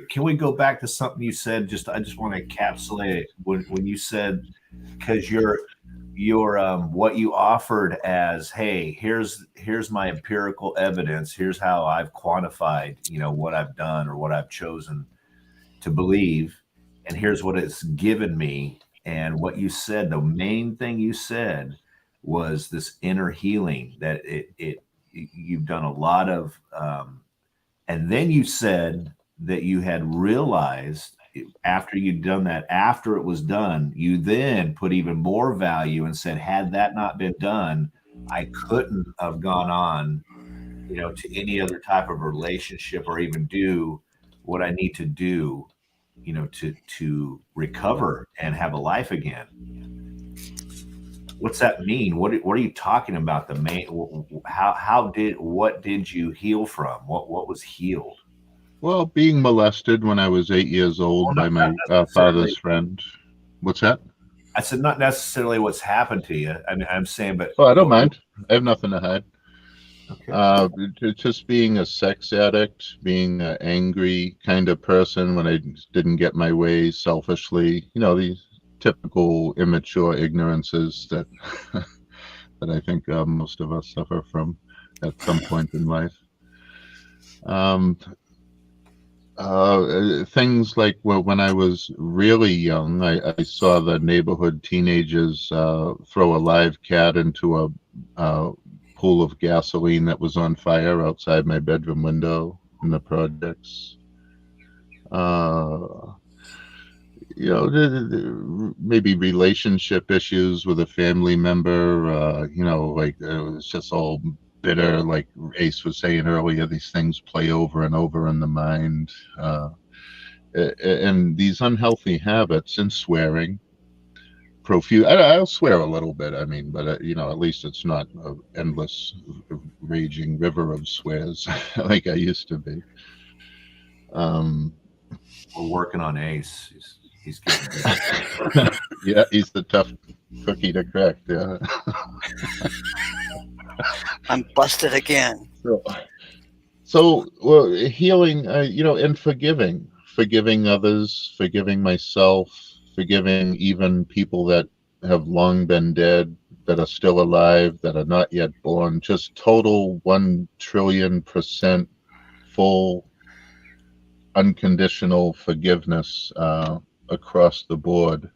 can we go back to something you said? I just want to encapsulate it when you said, because your what you offered as, hey, here's my empirical evidence. Here's how I've quantified, what I've done or what I've chosen to believe, and here's what it's given me. And what you said, the main thing you said was this inner healing, that you've done a lot of, and then you said that you had realized after you'd done that, after it was done, you then put even more value and said, had that not been done, I couldn't have gone on, to any other type of relationship or even do what I need to do, to recover and have a life again. What's that mean? What are you talking about? What did you heal from? What was healed? Well, being molested when I was 8 years old by my father's friend. What's that? I said not necessarily what's happened to you. I mean, I'm saying, but I don't mind. I have nothing to hide. Just being a sex addict, being an angry kind of person when I didn't get my way selfishly, these typical immature ignorances that that I think most of us suffer from at some point in life. Things like, well, when I was really young, I saw the neighborhood teenagers throw a live cat into a pool of gasoline that was on fire outside my bedroom window in the projects. Maybe relationship issues with a family member, like it was just all bitter, like Ace was saying earlier, these things play over and over in the mind. And these unhealthy habits and swearing, I'll swear a little bit, but at least it's not an endless raging river of swears like I used to be. We're working on Ace. He's getting better. Yeah, he's the tough cookie to crack. Yeah. I'm busted again. So healing, and forgiving others, forgiving myself, forgiving even people that have long been dead, that are still alive, that are not yet born. Just total 1,000,000,000% full, unconditional forgiveness across the board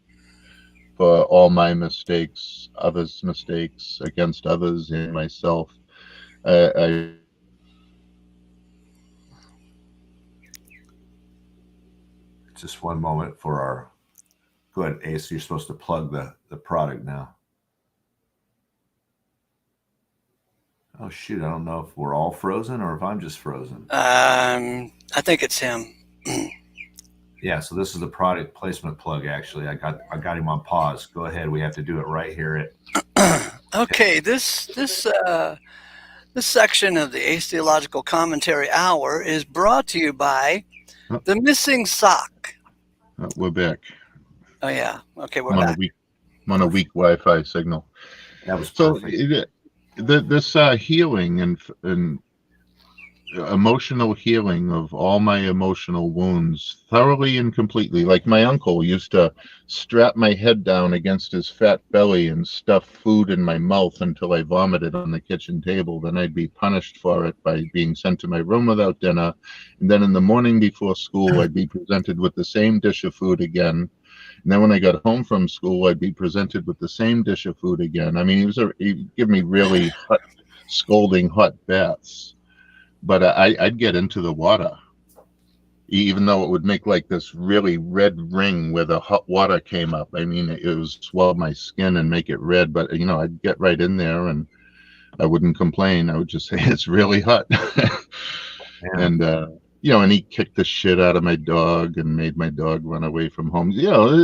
for all my mistakes, others' mistakes, against others and myself. Just one moment for our. Go ahead, Ace. You're supposed to plug the product now. Oh shoot! I don't know if we're all frozen or if I'm just frozen. I think it's him. Yeah. So this is the product placement plug. Actually, I got him on pause. Go ahead. We have to do it right here. Okay. This section of the Ace Theological Commentary Hour is brought to you by the Missing Sock. We're back. Oh yeah. Okay, we're I'm back. On a weak Wi-Fi signal. That was perfect. This healing and emotional healing of all my emotional wounds thoroughly and completely. Like my uncle used to strap my head down against his fat belly and stuff food in my mouth until I vomited on the kitchen table. Then I'd be punished for it by being sent to my room without dinner. And then in the morning before school, I'd be presented with the same dish of food again. And then when I got home from school, I'd be presented with the same dish of food again. He'd give me really hot, scalding hot baths. But I'd get into the water, even though it would make like this really red ring where the hot water came up. It would swell my skin and make it red. But, I'd get right in there and I wouldn't complain. I would just say, it's really hot. And, and he kicked the shit out of my dog and made my dog run away from home.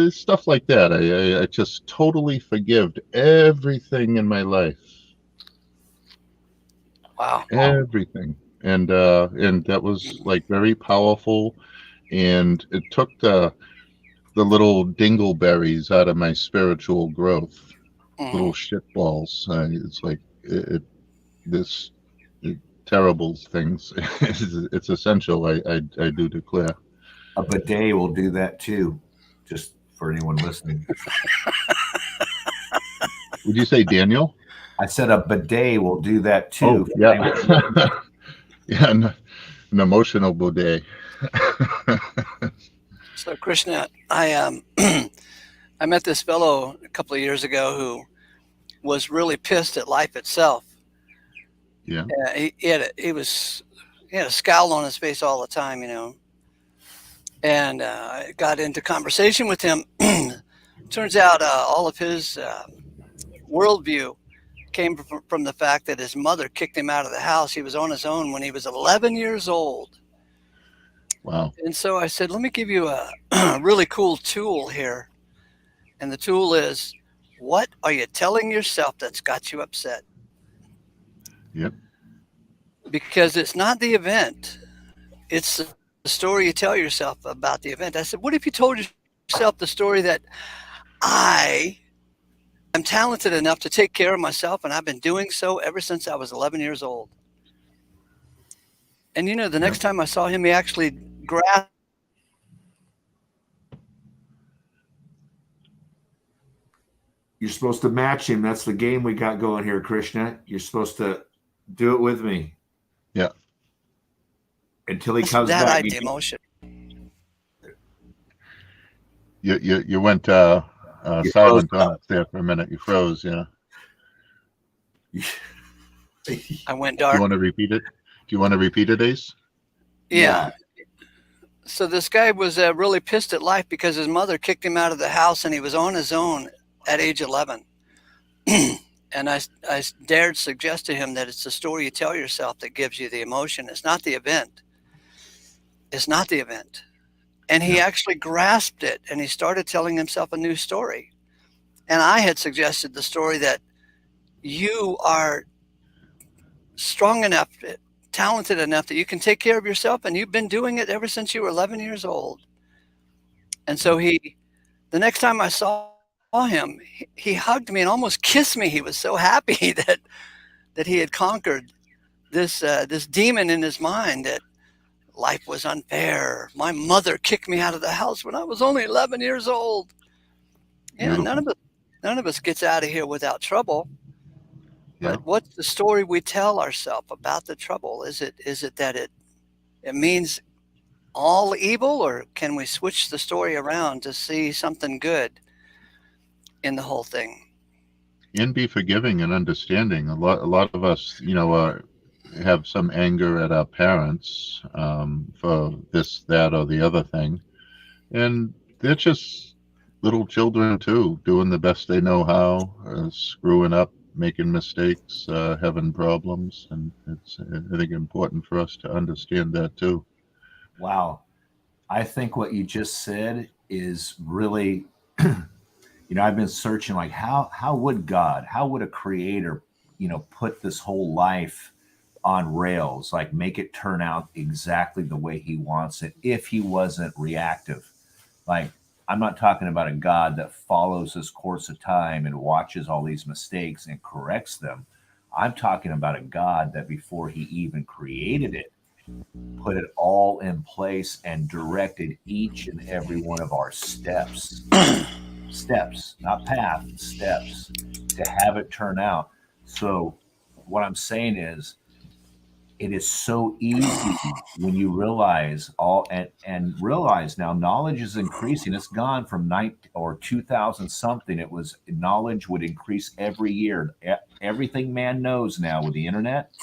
Stuff like that. I just totally forgived everything in my life. Wow. Everything. And that was like very powerful, and it took the little dingleberries out of my spiritual growth, little shit balls. It's like this terrible things. It's essential. I do declare. A bidet will do that too. Just for anyone listening. Would you say Daniel? I said a bidet will do that too. Oh, yeah. Yeah, an emotional bidet. So Krishna, I met this fellow a couple of years ago who was really pissed at life itself. Yeah. He had a scowl on his face all the time, And I got into conversation with him. Turns out all of his worldview came from the fact that his mother kicked him out of the house. He was on his own when he was 11 years old. Wow. And so I said, let me give you a really cool tool here. And the tool is, what are you telling yourself that's got you upset? Yep. Because it's not the event. It's the story you tell yourself about the event. I said, what if you told yourself the story that I'm talented enough to take care of myself, and I've been doing so ever since I was 11 years old. And the next time I saw him, he actually grasped. You're supposed to match him. That's the game we got going here, Krishna. You're supposed to do it with me. Yeah. Until he comes that back. idea emotion. You went silent on us there for a minute. You froze, yeah. I went Do you dark. want to repeat it? Do you want to repeat it, Ace? Yeah. So this guy was really pissed at life because his mother kicked him out of the house and he was on his own at age 11. And I dared suggest to him that it's the story you tell yourself that gives you the emotion. It's not the event. It's not the event. And he actually grasped it and he started telling himself a new story. And I had suggested the story that you are strong enough, talented enough that you can take care of yourself, and you've been doing it ever since you were 11 years old. And so the next time I saw him, he hugged me and almost kissed me. He was so happy that he had conquered this demon in his mind that life was unfair. My mother kicked me out of the house when I was only 11 years old. Yeah, none of us gets out of here without trouble. Yeah. But what's the story we tell ourselves about the trouble? Is it that it means all evil, or can we switch the story around to see something good in the whole thing? And be forgiving and understanding. A lot of us, have some anger at our parents for this, that, or the other thing, and they're just little children too, doing the best they know how, screwing up, making mistakes, having problems, and it's, I think, important for us to understand that too. Wow. I think what you just said is really, I've been searching like how would God, how would a creator, put this whole life on rails, like make it turn out exactly the way he wants it if he wasn't reactive. Like, I'm not talking about a God that follows his course of time and watches all these mistakes and corrects them. I'm talking about a God that before he even created it, put it all in place and directed each and every one of our steps, not path, steps, to have it turn out. So what I'm saying is, it is so easy when you realize and realize now knowledge is increasing. It's gone from 2000 something. It was knowledge would increase every year. Everything man knows now with the internet,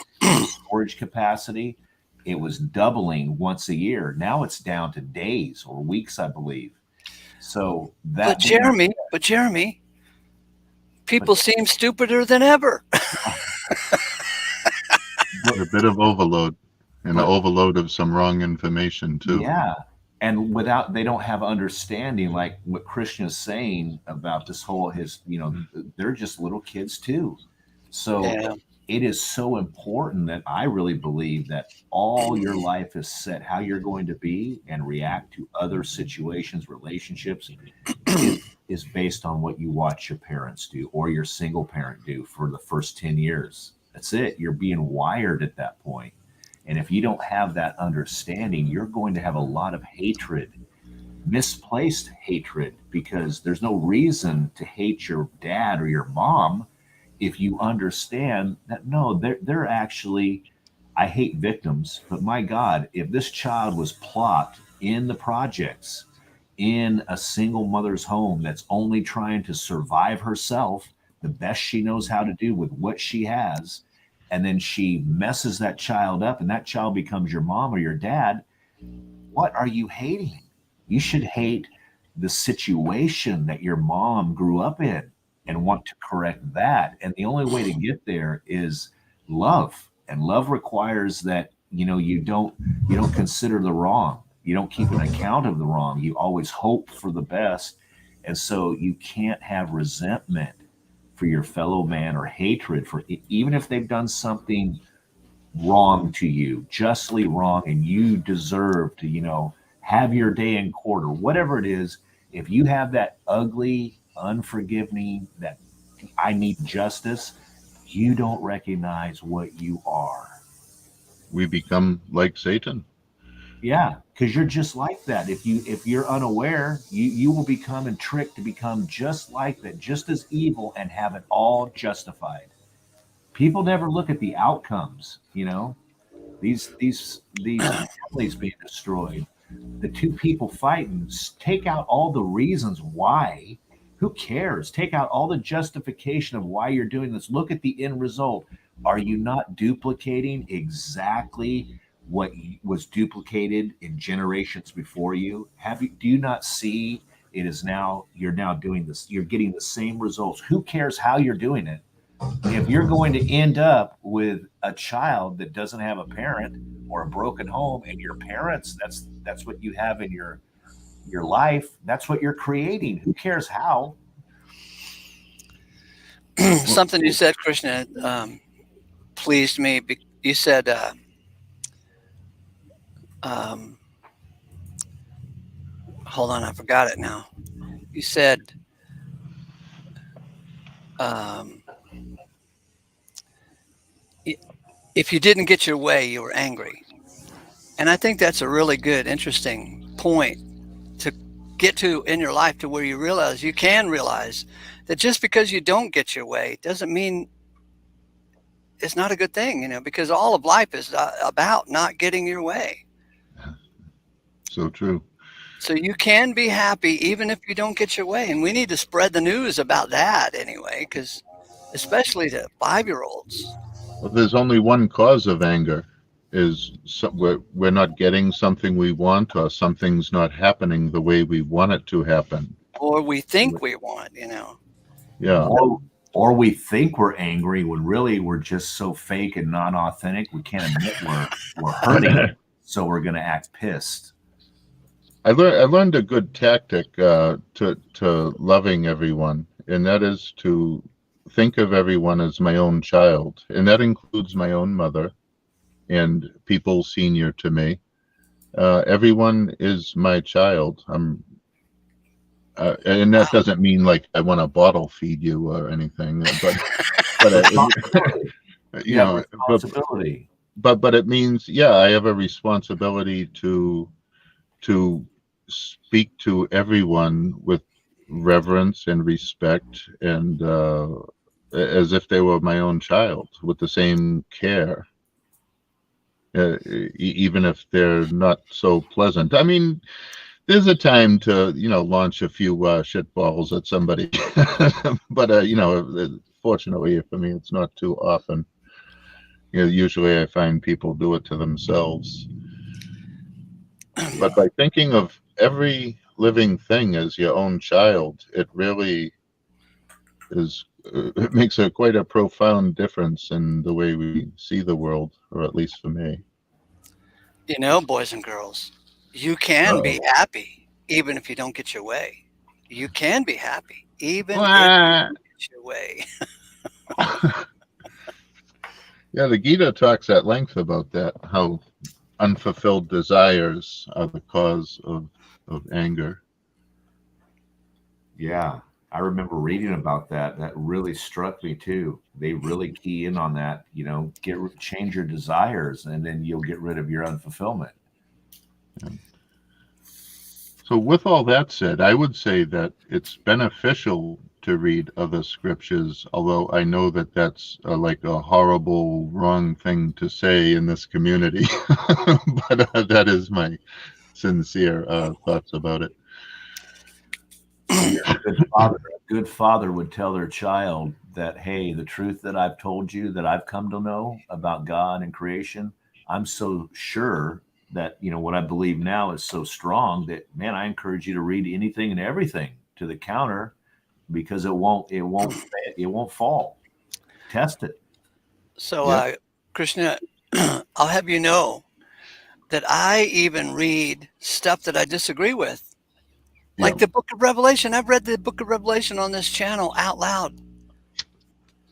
storage capacity, it was doubling once a year. Now it's down to days or weeks, I believe. So that. But Jeremy, people seem stupider than ever. A bit of overload, and an overload of some wrong information too. Yeah. And they don't have understanding, like what Krishna is saying about this whole, they're just little kids too. So it is so important that I really believe that all your life is set, how you're going to be and react to other situations, relationships, is based on what you watch your parents do or your single parent do for the first 10 years. That's it. You're being wired at that point. And if you don't have that understanding, you're going to have a lot of hatred, misplaced hatred, because there's no reason to hate your dad or your mom if you understand that, no, they're actually, I hate victims, but my God, if this child was plopped in the projects in a single mother's home that's only trying to survive herself the best she knows how to do with what she has, and then she messes that child up and that child becomes your mom or your dad, what are you hating? You should hate the situation that your mom grew up in and want to correct that. And the only way to get there is love. And love requires that, you don't consider the wrong. You don't keep an account of the wrong. You always hope for the best. And so you can't have resentment for your fellow man or hatred for, even if they've done something wrong to you, justly wrong, and you deserve to, have your day in court or whatever it is. If you have that ugly, unforgiving, that I need justice, you don't recognize what you are. we become like Satan. Yeah, because you're just like that. If you're unaware, you will become and tricked to become just like that, just as evil, and have it all justified. People never look at the outcomes. These families being destroyed, the two people fighting. Take out all the reasons why. Who cares? Take out all the justification of why you're doing this. Look at the end result. Are you not duplicating exactly what was duplicated in generations before you? Do you not see it is now, you're now doing this, you're getting the same results. Who cares how you're doing it? If you're going to end up with a child that doesn't have a parent or a broken home, and your parents, that's what you have in your life, that's what you're creating. Who cares how? Something you said, Krishna, pleased me. You said, hold on, I forgot it now. You said, if you didn't get your way, you were angry. And I think that's a really good, interesting point to get to in your life, to where you can realize that just because you don't get your way doesn't mean it's not a good thing, because all of life is about not getting your way. So true. So you can be happy even if you don't get your way. And we need to spread the news about that anyway, because especially to 5-year-olds. Well, there's only one cause of anger, is we're not getting something we want, or something's not happening the way we want it to happen. Or we think we want, Yeah. Or we think we're angry when really we're just so fake and non-authentic. We can't admit we're hurting, so we're going to act pissed. I learned a good tactic to loving everyone, and that is to think of everyone as my own child, and that includes my own mother and people senior to me. Everyone is my child. And that doesn't mean like I want to bottle feed you or anything, but responsibility. But it means, I have a responsibility to speak to everyone with reverence and respect, and as if they were my own child, with the same care, even if they're not so pleasant. I mean, there's a time to launch a few shitballs at somebody, but fortunately for me, it's not too often. Usually I find people do it to themselves. But by thinking of every living thing as your own child, it really is. It makes quite a profound difference in the way we see the world, or at least for me. Boys and girls, you can be happy even if you don't get your way. You can be happy even if you don't get your way. Yeah, the Gita talks at length about that, how unfulfilled desires are the cause of anger. Yeah, I remember reading about that. That really struck me too. They really key in on that. Change your desires, and then you'll get rid of your unfulfillment. Yeah. So with all that said, I would say that it's beneficial to read other scriptures, although I know that that's like a horrible, wrong thing to say in this community. But that is my sincere thoughts about it. A good father would tell their child that, hey, the truth that I've told you, that I've come to know about God and creation, I'm so sure that what I believe now is so strong that, man, I encourage you to read anything and everything to the counter, because it won't fall. Test it. So Krishna, I'll have you know that I even read stuff that I disagree with, like the Book of Revelation. I've read the Book of Revelation on this channel out loud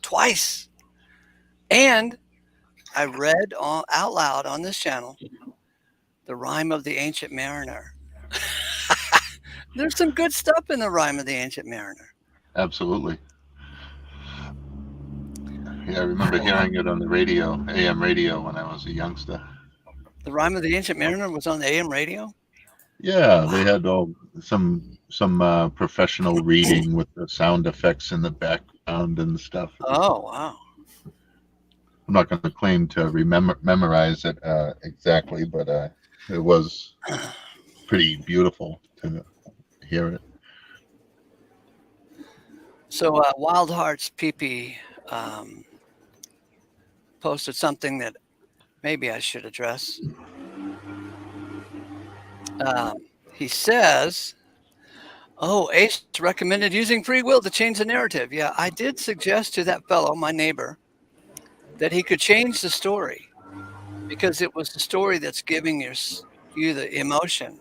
twice, and I read out loud on this channel the Rime of the Ancient Mariner. There's some good stuff in the Rime of the Ancient Mariner. Absolutely. Yeah, I remember hearing it on the radio, AM radio, when I was a youngster. The Rhyme of the Ancient Mariner was on the AM radio? Yeah, they had some professional reading with the sound effects in the background and stuff. Oh, wow. I'm not going to claim to memorize it exactly, but it was pretty beautiful to hear it. So Wild Hearts PP posted something that maybe I should address. He says, oh, Ace recommended using free will to change the narrative. Yeah, I did suggest to that fellow, my neighbor, that he could change the story because it was the story that's giving you the emotion.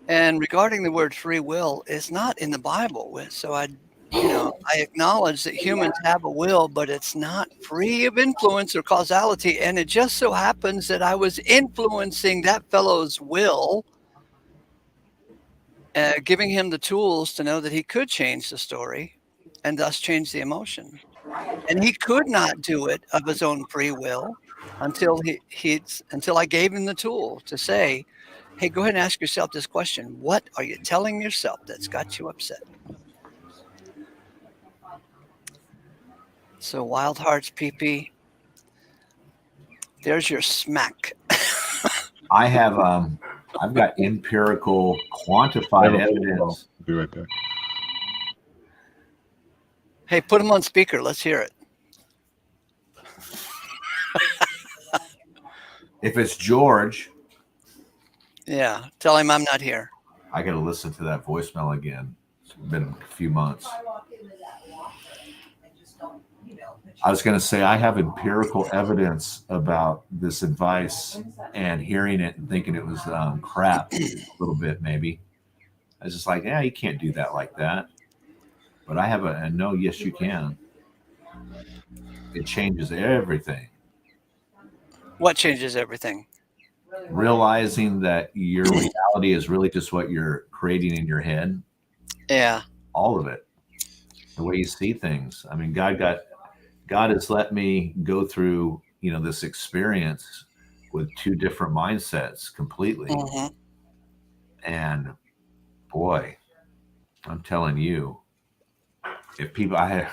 And regarding the word free will, it's not in the Bible. So I acknowledge that humans have a will, but it's not free of influence or causality. And it just so happens that I was influencing that fellow's will, giving him the tools to know that he could change the story and thus change the emotion. And he could not do it of his own free will until until I gave him the tool to say, hey, go ahead and ask yourself this question. What are you telling yourself that's got you upset? So Wild Hearts PP, there's your smack. I have I've got empirical quantified evidence. I'll be right back. Hey, put him on speaker. Let's hear it. If it's George, Yeah, tell him I'm not here. I got to listen to that voicemail again. It's been a few months. I was going to say I have empirical evidence about this advice, and hearing it and thinking it was crap a little bit maybe. I was just like, yeah, you can't do that like that. But I have a no, yes, you can. It changes everything. What changes everything? Realizing that your reality is really just what you're creating in your head. Yeah. All of it. The way you see things. I mean, God has let me go through, this experience with two different mindsets completely. Mm-hmm. And boy, I'm telling you, if people, I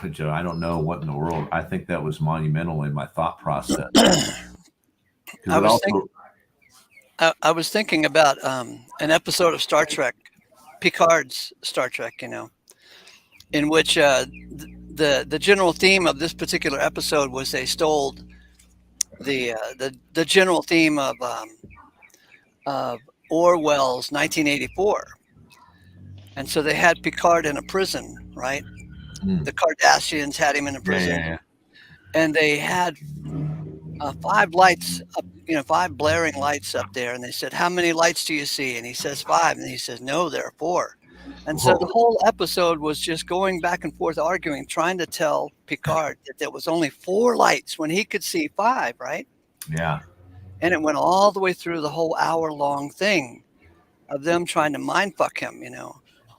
don't know what in the world, I think that was monumental in my thought process. I was thinking about an episode of Star Trek, Picard's Star Trek, in which the general theme of this particular episode was they stole the general theme of Orwell's 1984, and so they had Picard in a prison, right? The Kardashians had him in a prison, Yeah. and they had 5 lights up, 5 blaring lights up there, and they said, "How many lights do you see?" And he says 5, and he says, "No, there are 4." And so the whole episode was just going back and forth, arguing, trying to tell Picard that there was only 4 lights when he could see 5, right? Yeah. And it went all the way through the whole hour-long thing of them trying to mindfuck him,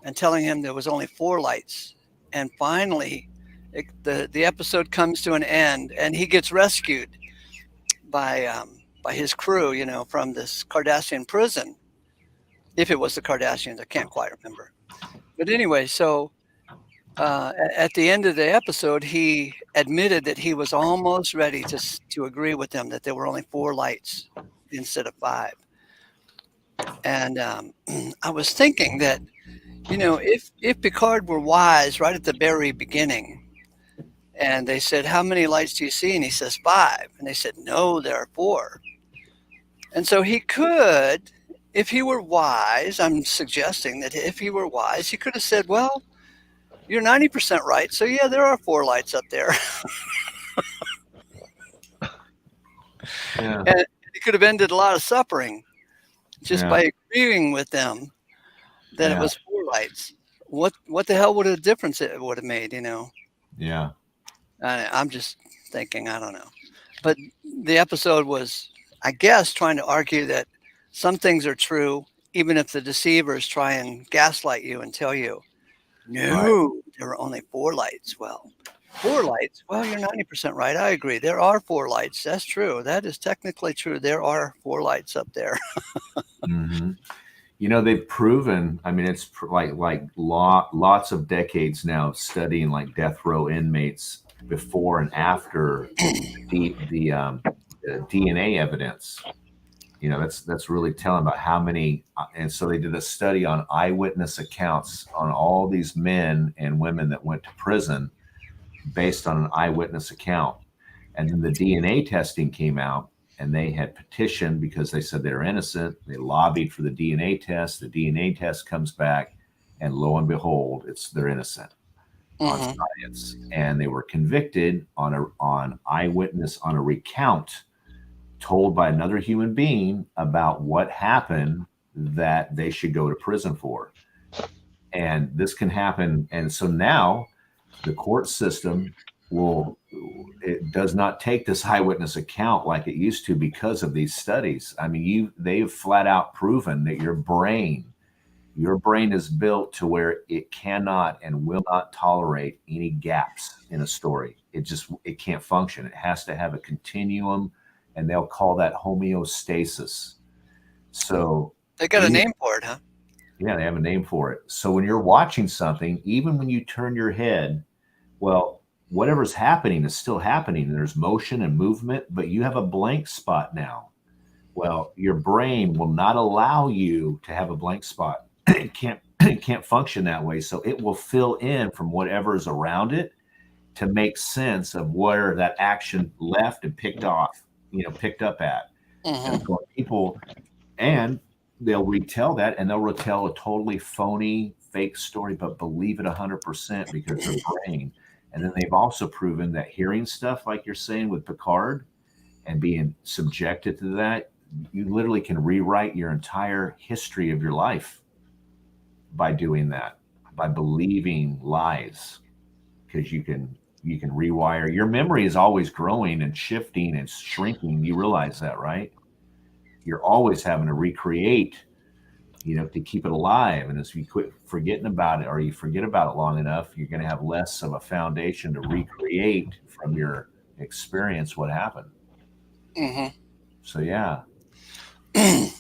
and telling him there was only 4 lights. And finally, the episode comes to an end, and he gets rescued by his crew, from this Kardashian prison. If it was the Kardashians, I can't quite remember. But anyway, so at the end of the episode, he admitted that he was almost ready to agree with them that there were only 4 lights instead of 5. And I was thinking that, if Picard were wise right at the very beginning, and they said, "How many lights do you see?" And he says 5. And they said, "No, there are 4. And so he could, if he were wise, I'm suggesting that if he were wise, he could have said, "Well, you're 90% right. So yeah, there are 4 lights up there." Yeah. And he could have ended a lot of suffering just by agreeing with them that it was 4 lights. What the hell would a difference it would have made, Yeah. I'm just thinking, I don't know. But the episode was, I guess, trying to argue that some things are true, even if the deceivers try and gaslight you and tell you, no, there are only 4 lights. Well, 4 lights. Well, you're 90% right. I agree. There are 4 lights. That's true. That is technically true. There are 4 lights up there. Mm-hmm. You know, they've proven, I mean, it's lots of decades now of studying like death row inmates before and after the DNA evidence. You know, that's really telling about how many. And so they did a study on eyewitness accounts on all these men and women that went to prison based on an eyewitness account. And then the DNA testing came out, and they had petitioned because they said they're innocent. They lobbied for the DNA test. The DNA test comes back, and lo and behold, they're innocent on science. And they were convicted on eyewitness, on a recount told by another human being about what happened that they should go to prison for. And this can happen. And so now the court system it does not take this eyewitness account like it used to because of these studies. I mean, they've flat out proven that your brain is built to where it cannot and will not tolerate any gaps in a story. It can't function. It has to have a continuum, and they'll call that homeostasis. So they got a name for it, huh? Yeah, they have a name for it. So when you're watching something, even when you turn your head, well, whatever's happening is still happening. There's motion and movement, but you have a blank spot now. Well, your brain will not allow you to have a blank spot. It can't function that way. So it will fill in from whatever is around it to make sense of where that action left and picked up at. And so people, and they'll retell that, and they'll retell a totally phony, fake story, but believe it 100% because their brain. And then they've also proven that hearing stuff like you're saying with Picard and being subjected to that, you literally can rewrite your entire history of your life by doing that, by believing lies, because you can rewire. Your memory is always growing and shifting and shrinking. You realize that, right? You're always having to recreate, to keep it alive. And as you quit forgetting about it, or you forget about it long enough, you're going to have less of a foundation to recreate from your experience what happened. So, yeah. In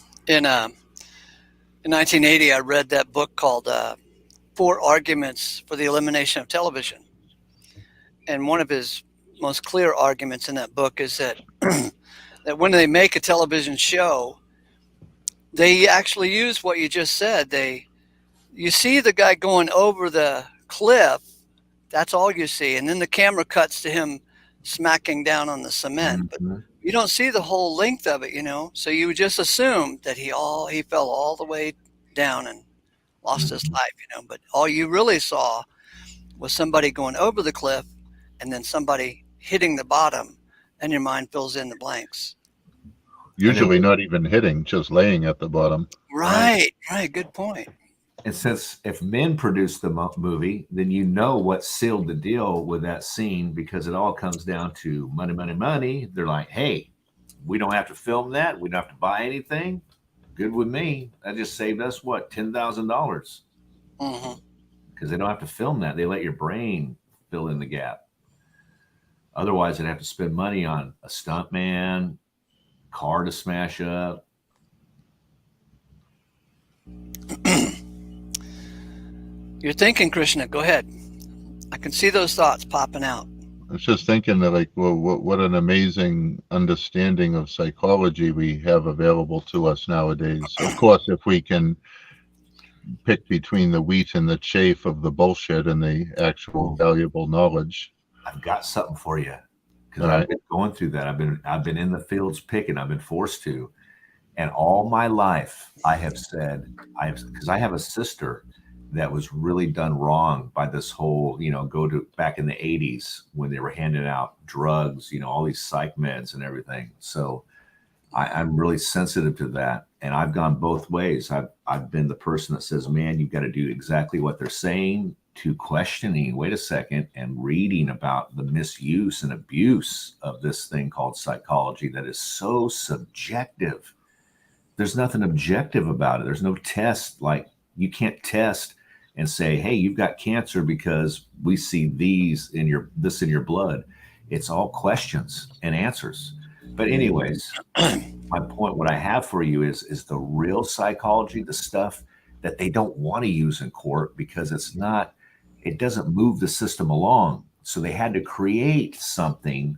1980, I read that book called 4 Arguments for the Elimination of Television. And one of his most clear arguments in that book is that that when they make a television show, they actually use what you just said. You see the guy going over the cliff, that's all you see. And then the camera cuts to him smacking down on the cement. But you don't see the whole length of it, So you would just assume that he fell all the way down and lost his life, But all you really saw was somebody going over the cliff and then somebody hitting the bottom, and your mind fills in the blanks. Usually not even hitting, just laying at the bottom. Right. Good point. And since if men produced the movie, then you know what sealed the deal with that scene, because it all comes down to money, money, money. They're like, hey, we don't have to film that. We don't have to buy anything. Good with me. That just saved us, what, $10,000? Because they don't have to film that. They let your brain fill in the gap. Otherwise, they'd have to spend money on a stuntman, car to smash up. You're thinking, Krishna. Go ahead. I can see those thoughts popping out. I was just thinking that, what an amazing understanding of psychology we have available to us nowadays. Of course, if we can pick between the wheat and the chaff of the bullshit and the actual valuable knowledge. I've got something for you, because I've been going through that. I've been in the fields picking. I've been forced to, and all my life I have said, because I have a sister that was really done wrong by this whole, go to back in the 80s when they were handing out drugs, all these psych meds and everything. So I'm really sensitive to that, and I've gone both ways. I've been the person that says, man, you've got to do exactly what they're saying, to questioning, wait a second, and reading about the misuse and abuse of this thing called psychology that is so subjective. There's nothing objective about it. There's no test. Like, you can't test and say, hey, you've got cancer because we see this in your blood. It's all questions and answers. But anyways, my point, what I have for you is the real psychology, the stuff that they don't want to use in court because it doesn't move the system along. So they had to create something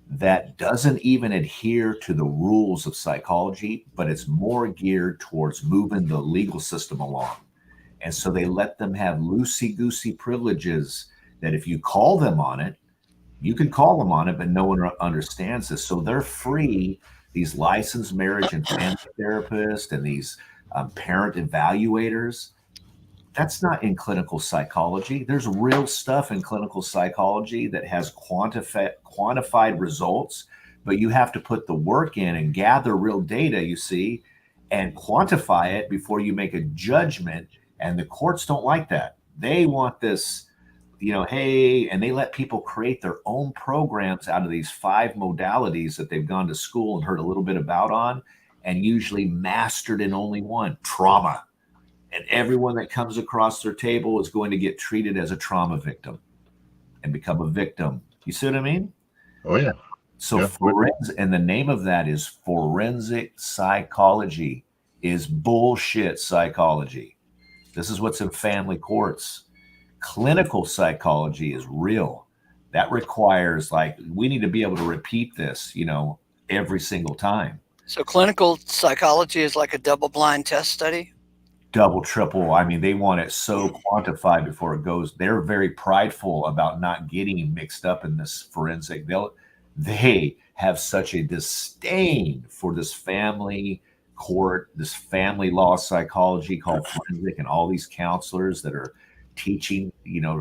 that doesn't even adhere to the rules of psychology, but it's more geared towards moving the legal system along. And so they let them have loosey-goosey privileges that if you call them on it, you can call them on it, but no one understands this. So they're free, these licensed marriage and family therapists and these parent evaluators. That's not in clinical psychology. There's real stuff in clinical psychology that has quantified results, but you have to put the work in and gather real data, you see, and quantify it before you make a judgment. And the courts don't like that. They want this, hey, and they let people create their own programs out of these 5 modalities that they've gone to school and heard a little bit about on, and usually mastered in only one: trauma. And everyone that comes across their table is going to get treated as a trauma victim and become a victim. You see what I mean? Oh, yeah. So Yeah. and the name of that is forensic psychology, is bullshit psychology. This is what's in family courts. Clinical psychology is real. That requires, we need to be able to repeat this, every single time. So clinical psychology is like a double-blind test study? Double, triple. I mean, they want it so quantified before it goes. They're very prideful about not getting mixed up in this forensic. They have such a disdain for this family court, this family law psychology called forensic, and all these counselors that are teaching,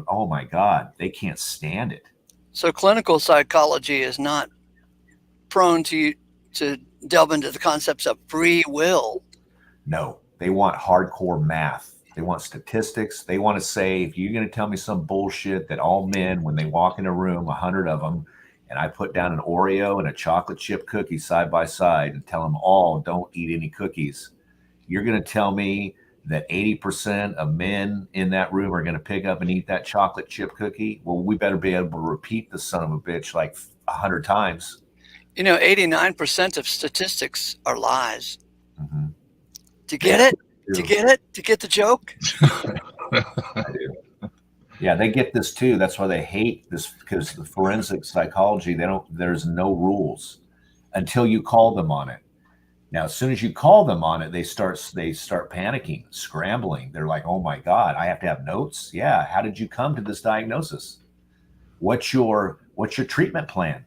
oh my God, they can't stand it. So clinical psychology is not prone to delve into the concepts of free will. No. They want hardcore math. They want statistics. They want to say, if you're going to tell me some bullshit that all men, when they walk in a room, 100 of them, and I put down an Oreo and a chocolate chip cookie side by side and tell them all don't eat any cookies, you're going to tell me that 80% of men in that room are going to pick up and eat that chocolate chip cookie? Well, we better be able to repeat the son of a bitch like 100 times. 89% of statistics are lies. Mm-hmm. Do you get it? Do you get it? Do you get the joke? I do. Yeah, they get this too. That's why they hate this, because the forensic psychology, there's no rules until you call them on it. Now, as soon as you call them on it, they start panicking, scrambling. They're like, oh my God, I have to have notes? Yeah. How did you come to this diagnosis? What's your treatment plan?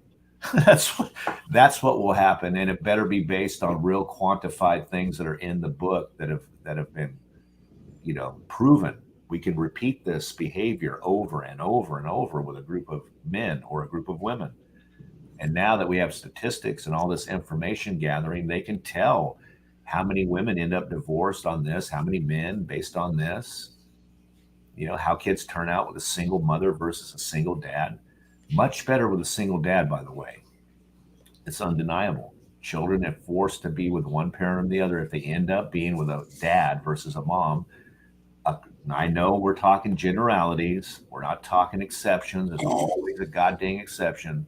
That's what will happen, and it better be based on real quantified things that are in the book that have been, proven. We can repeat this behavior over and over and over with a group of men or a group of women. And now that we have statistics and all this information gathering, they can tell how many women end up divorced on this, how many men based on this, how kids turn out with a single mother versus a single dad. Much better with a single dad, by the way. It's undeniable. Children are forced to be with one parent or the other if they end up being with a dad versus a mom. I know we're talking generalities. We're not talking exceptions. There's always a goddamn exception.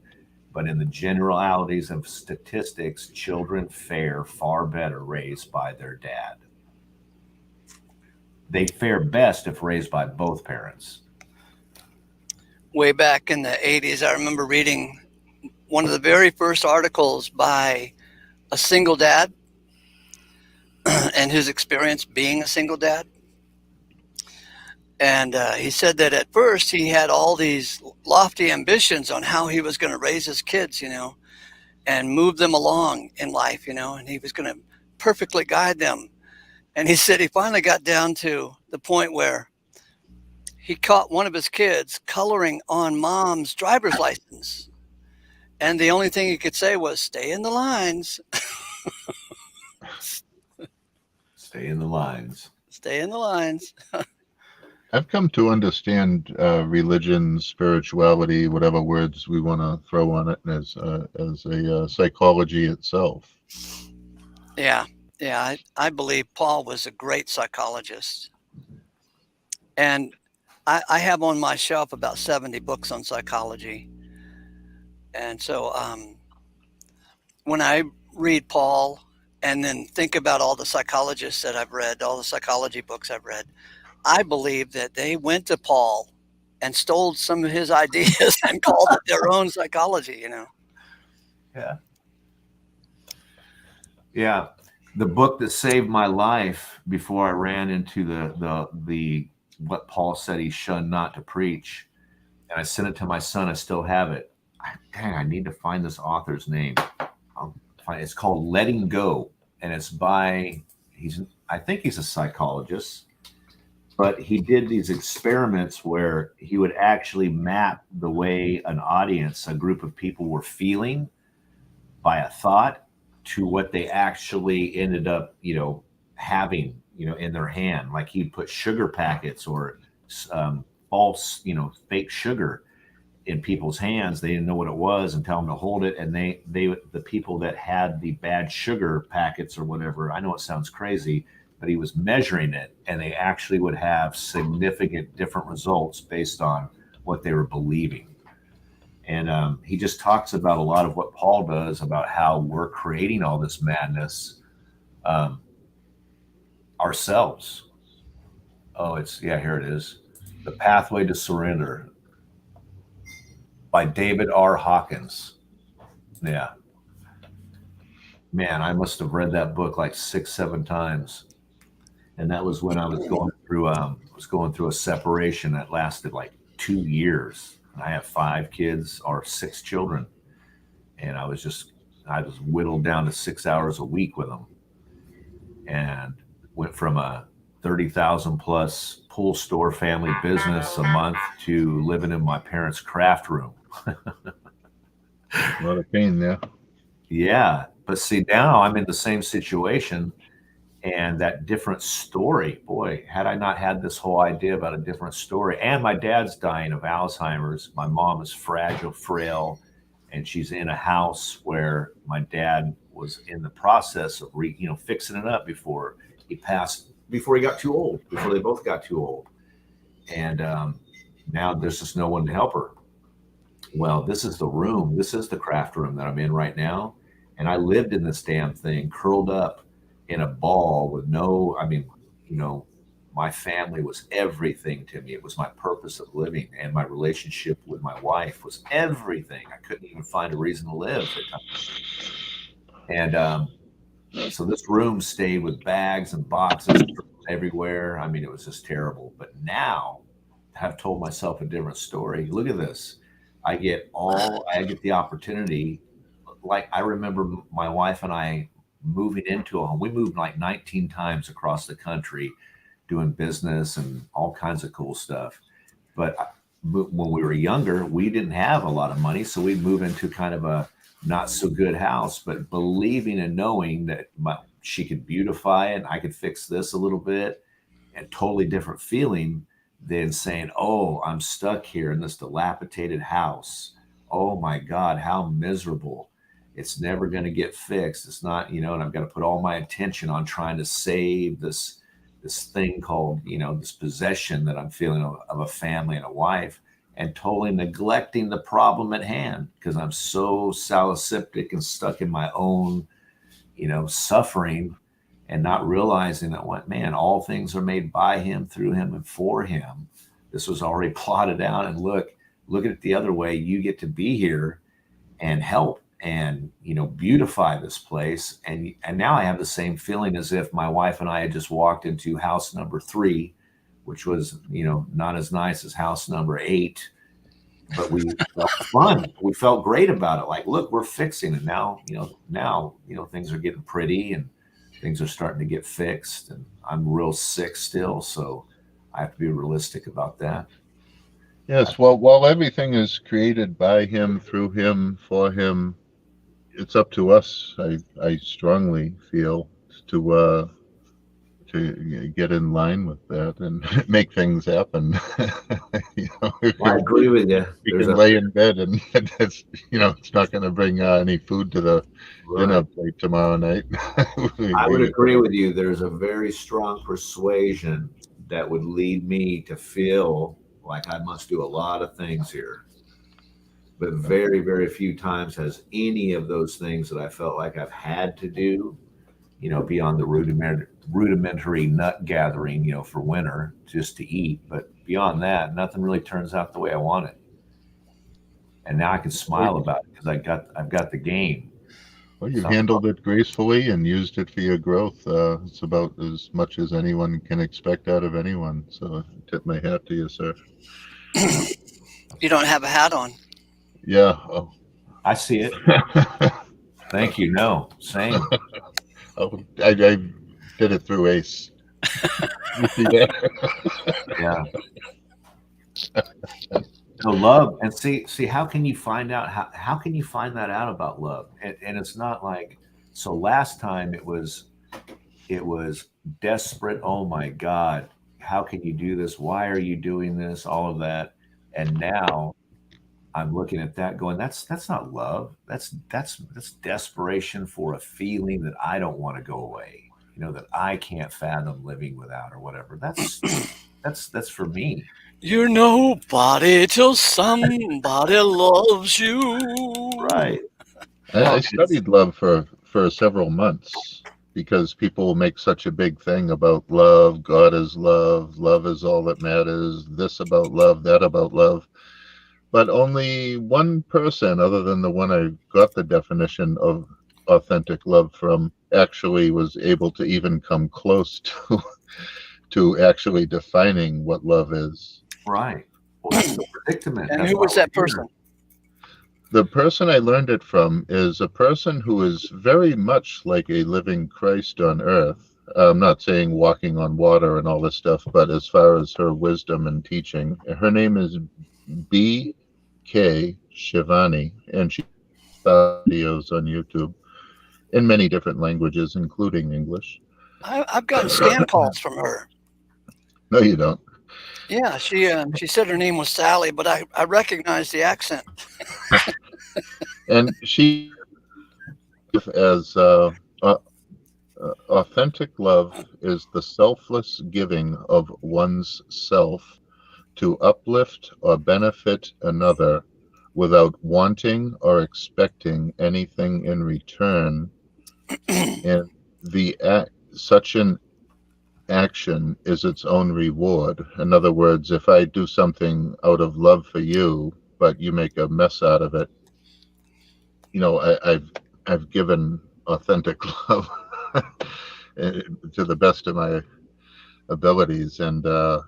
But in the generalities of statistics, children fare far better raised by their dad. They fare best if raised by both parents. Way back in the 80s, I remember reading one of the very first articles by a single dad and his experience being a single dad. And he said that at first he had all these lofty ambitions on how he was going to raise his kids, and move them along in life, and he was going to perfectly guide them. And he said he finally got down to the point where he caught one of his kids coloring on mom's driver's license. And the only thing he could say was, stay in the lines. Stay in the lines. Stay in the lines. I've come to understand religion, spirituality, whatever words we want to throw on it, as a psychology itself. Yeah. I believe Paul was a great psychologist. And I have on my shelf about 70 books on psychology. And so when I read Paul and then think about all the psychologists that I've read, all the psychology books I've read, I believe that they went to Paul and stole some of his ideas and called it their own psychology, you know? Yeah. Yeah. The book that saved my life before I ran into the what Paul said he shunned not to preach, and I sent it to my son. I still have it. Dang, I need to find this author's name. It's called Letting Go, and it's by I think he's a psychologist, but he did these experiments where he would actually map the way an audience, a group of people were feeling by a thought to what they actually ended up, having, in their hand. Like he'd put sugar packets or false, fake sugar in people's hands. They didn't know what it was and tell them to hold it. And the people that had the bad sugar packets or whatever, I know it sounds crazy, but he was measuring it, and they actually would have significant different results based on what they were believing. And he just talks about a lot of what Paul does about how we're creating all this madness ourselves. Oh, here it is. The Pathway to Surrender by David R. Hawkins. Yeah. Man, I must have read that book like 6-7 times. And that was when I was going through a separation that lasted like 2 years. I have 5 kids or 6 children, and I was whittled down to 6 hours a week with them, and went from a 30,000 plus pool store family business a month to living in my parents' craft room. A lot of pain there. Yeah, but see, now I'm in the same situation. And that different story, boy, had I not had this whole idea about a different story. And my dad's dying of Alzheimer's. My mom is fragile, frail, and she's in a house where my dad was in the process of fixing it up before he passed, before he got too old, before they both got too old. And now there's just no one to help her. Well, this is the room. This is the craft room that I'm in right now. And I lived in this damn thing, curled up in a ball with my family was everything to me. It was my purpose of living, and my relationship with my wife was everything. I couldn't even find a reason to live. And so this room stayed with bags and boxes everywhere. I mean, it was just terrible. But now I've told myself a different story. Look at this. I get the opportunity. Like, I remember my wife and I moving into a home. We moved like 19 times across the country doing business and all kinds of cool stuff. But when we were younger, we didn't have a lot of money. So we'd move into kind of a not so good house, but believing and knowing that she could beautify it. I could fix this a little bit, and totally different feeling than saying, oh, I'm stuck here in this dilapidated house. Oh my God, how miserable. It's never going to get fixed. It's not, and I've got to put all my attention on trying to save this thing called, this possession that I'm feeling of a family and a wife, and totally neglecting the problem at hand because I'm so salesceptic and stuck in my own, suffering, and not realizing that all things are made by him, through him, and for him. This was already plotted out. And look at it the other way. You get to be here and help and beautify this place. And now I have the same feeling as if my wife and I had just walked into house number 3, which was not as nice as house number 8, but we felt fun. We felt great about it. Like, look, we're fixing it now. Now things are getting pretty and things are starting to get fixed. And I'm real sick still, so I have to be realistic about that. Yes, well, while everything is created by him, through him, for him, it's up to us. I strongly feel to get in line with that and make things happen. I agree with you. We can lay in bed and it's it's not going to bring any food to the dinner plate tomorrow night. I would agree with you. There's a very strong persuasion that would lead me to feel like I must do a lot of things here. But very, very few times has any of those things that I felt like I've had to do, beyond the rudimentary nut gathering, for winter just to eat. But beyond that, nothing really turns out the way I want it. And now I can smile about it because I've got the game. Well, you handled it gracefully and used it for your growth. It's about as much as anyone can expect out of anyone. So I tip my hat to you, sir. You don't have a hat on. Yeah. Oh. I see it. Thank you. No, same. Oh, I did it through Ace. You see that? Yeah. So love, and see how can you find out how can you find that out about love? And it's not like, so last time it was desperate. Oh my God, how can you do this? Why are you doing this? All of that. And now I'm looking at that going, that's not love. That's desperation for a feeling that I don't want to go away, that I can't fathom living without or whatever. That's for me. You're nobody till somebody loves you. Right. I studied love for several months because people make such a big thing about love. God is love. Love is all that matters. This about love, that about love. But only one person, other than the one I got the definition of authentic love from, actually was able to even come close to actually defining what love is. Right. Well, that's the predicament. And who was that person? The person I learned it from is a person who is very much like a living Christ on earth. I'm not saying walking on water and all this stuff, but as far as her wisdom and teaching, her name is B.K. Shivani, and she does videos on YouTube in many different languages, including English. I've gotten scam calls from her. No, you don't. Yeah, she said her name was Sally, but I recognized the accent. And she, as authentic love is the selfless giving of one's self to uplift or benefit another without wanting or expecting anything in return. And such an action is its own reward. In other words, if I do something out of love for you, but you make a mess out of it, I've given authentic love to the best of my abilities, and I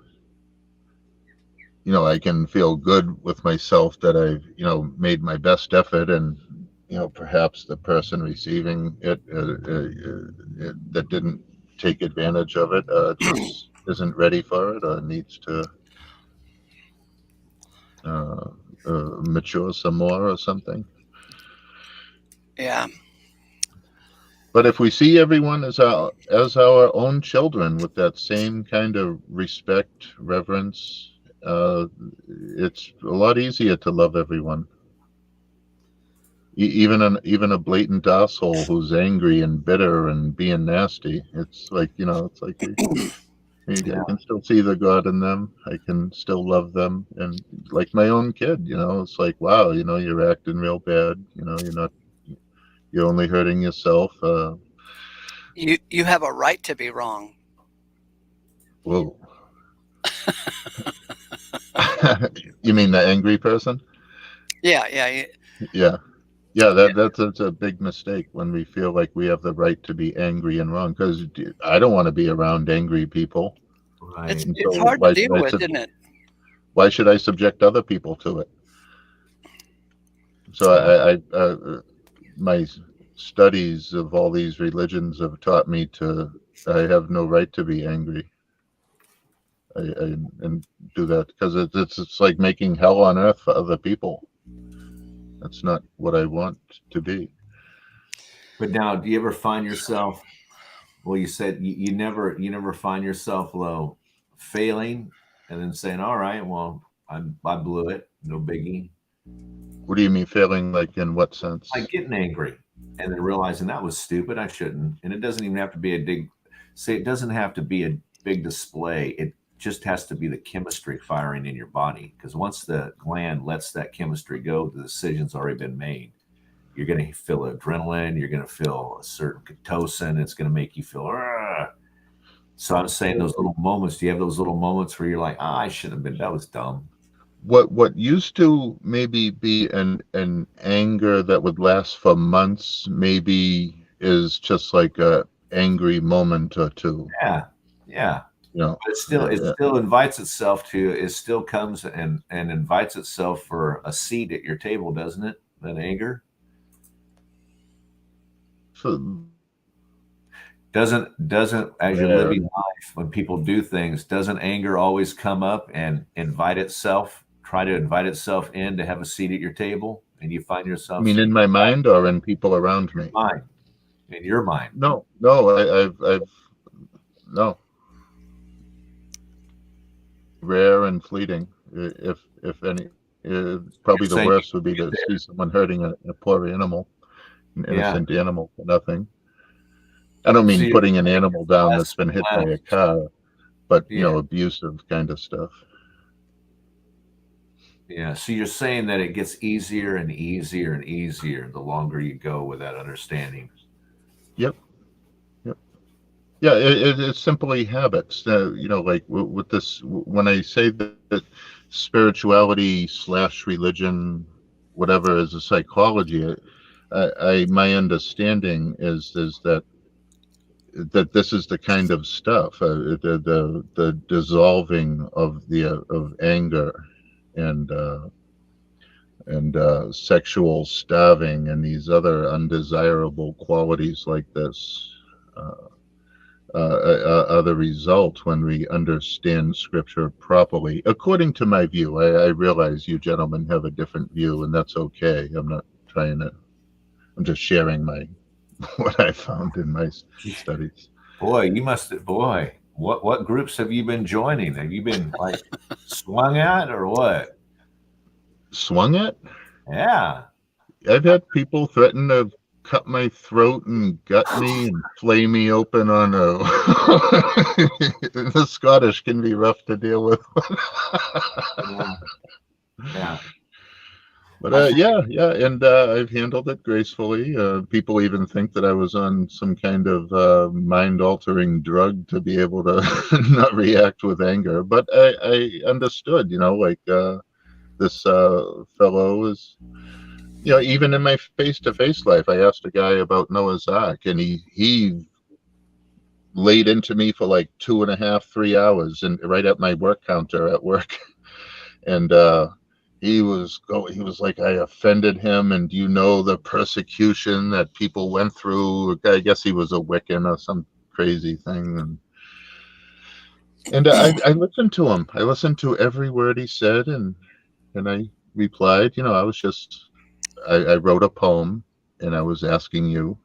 can feel good with myself that I've made my best effort, and perhaps the person receiving it that didn't take advantage of it just isn't ready for it or needs to mature some more or something. Yeah. But if we see everyone as our own children with that same kind of respect, reverence, it's a lot easier to love everyone. Even a blatant asshole who's angry and bitter and being nasty. It's like I can still see the God in them. I can still love them, and like my own kid, it's like, wow, you're acting real bad. You're only hurting yourself. You have a right to be wrong. Whoa. You mean the angry person? Yeah. That's a big mistake when we feel like we have the right to be angry and wrong, because I don't want to be around angry people. Right. It's hard to deal with, isn't it? Why should I subject other people to it? So my studies of all these religions have taught me I have no right to be angry. And do that because it's like making hell on earth for other people. That's not what I want to be. But now, do you ever find yourself? Well, you said you never find yourself failing and then saying, "All right, well, I blew it, no biggie." What do you mean failing? Like in what sense? Like getting angry and then realizing that was stupid. I shouldn't. And it doesn't even have to be it doesn't have to be a big display. just has to be the chemistry firing in your body, because once the gland lets that chemistry go, the decision's already been made. You're going to feel adrenaline. You're going to feel a certain pitocin. It's going to make you feel. Argh. So I'm saying those little moments. Do you have those little moments where you're like, I shouldn't have been. That was dumb. What used to maybe be an anger that would last for months, maybe is just like a angry moment or two. Yeah. You know, But it still invites itself to. It still comes and invites itself for a seat at your table, doesn't it? That anger. so Doesn't as you're living life, when people do things, doesn't anger always come up and try to invite itself in to have a seat at your table, and you find yourself. I mean, in my mind or in people around me? In your mind. No, I've no. Rare and fleeting, if any. Probably the worst would be to see someone hurting a poor animal, an innocent animal for nothing. I don't mean putting an animal down that's been hit by a car, but abusive kind of stuff. Yeah. So you're saying that it gets easier and easier and easier the longer you go with that understanding. Yep. Yeah, it's simply habits. Like with this, when I say that spirituality / religion, whatever, is a psychology, my understanding is that this is the kind of stuff, the dissolving of anger and sexual starving and these other undesirable qualities like this. Are the result when we understand scripture properly. According to my view, I realize you gentlemen have a different view, and that's okay. I'm not trying to. I'm just sharing what I found in my studies. Boy, what groups have you been joining? Have you been like swung at or what? Swung at? Yeah. I've had people threaten to cut my throat and gut me and flay me open on the Scottish can be rough to deal with. Yeah. But and I've handled it gracefully. People even think that I was on some kind of mind-altering drug to be able to not react with anger. But I understood, this fellow is. Even in my face-to-face life, I asked a guy about Noah's Ark, and he laid into me for like 2.5, 3 hours, and right at my work counter at work. And he was like, I offended him, and the persecution that people went through. I guess he was a Wiccan or some crazy thing, and I listened to him. I listened to every word he said, and I replied. I wrote a poem, and I was asking you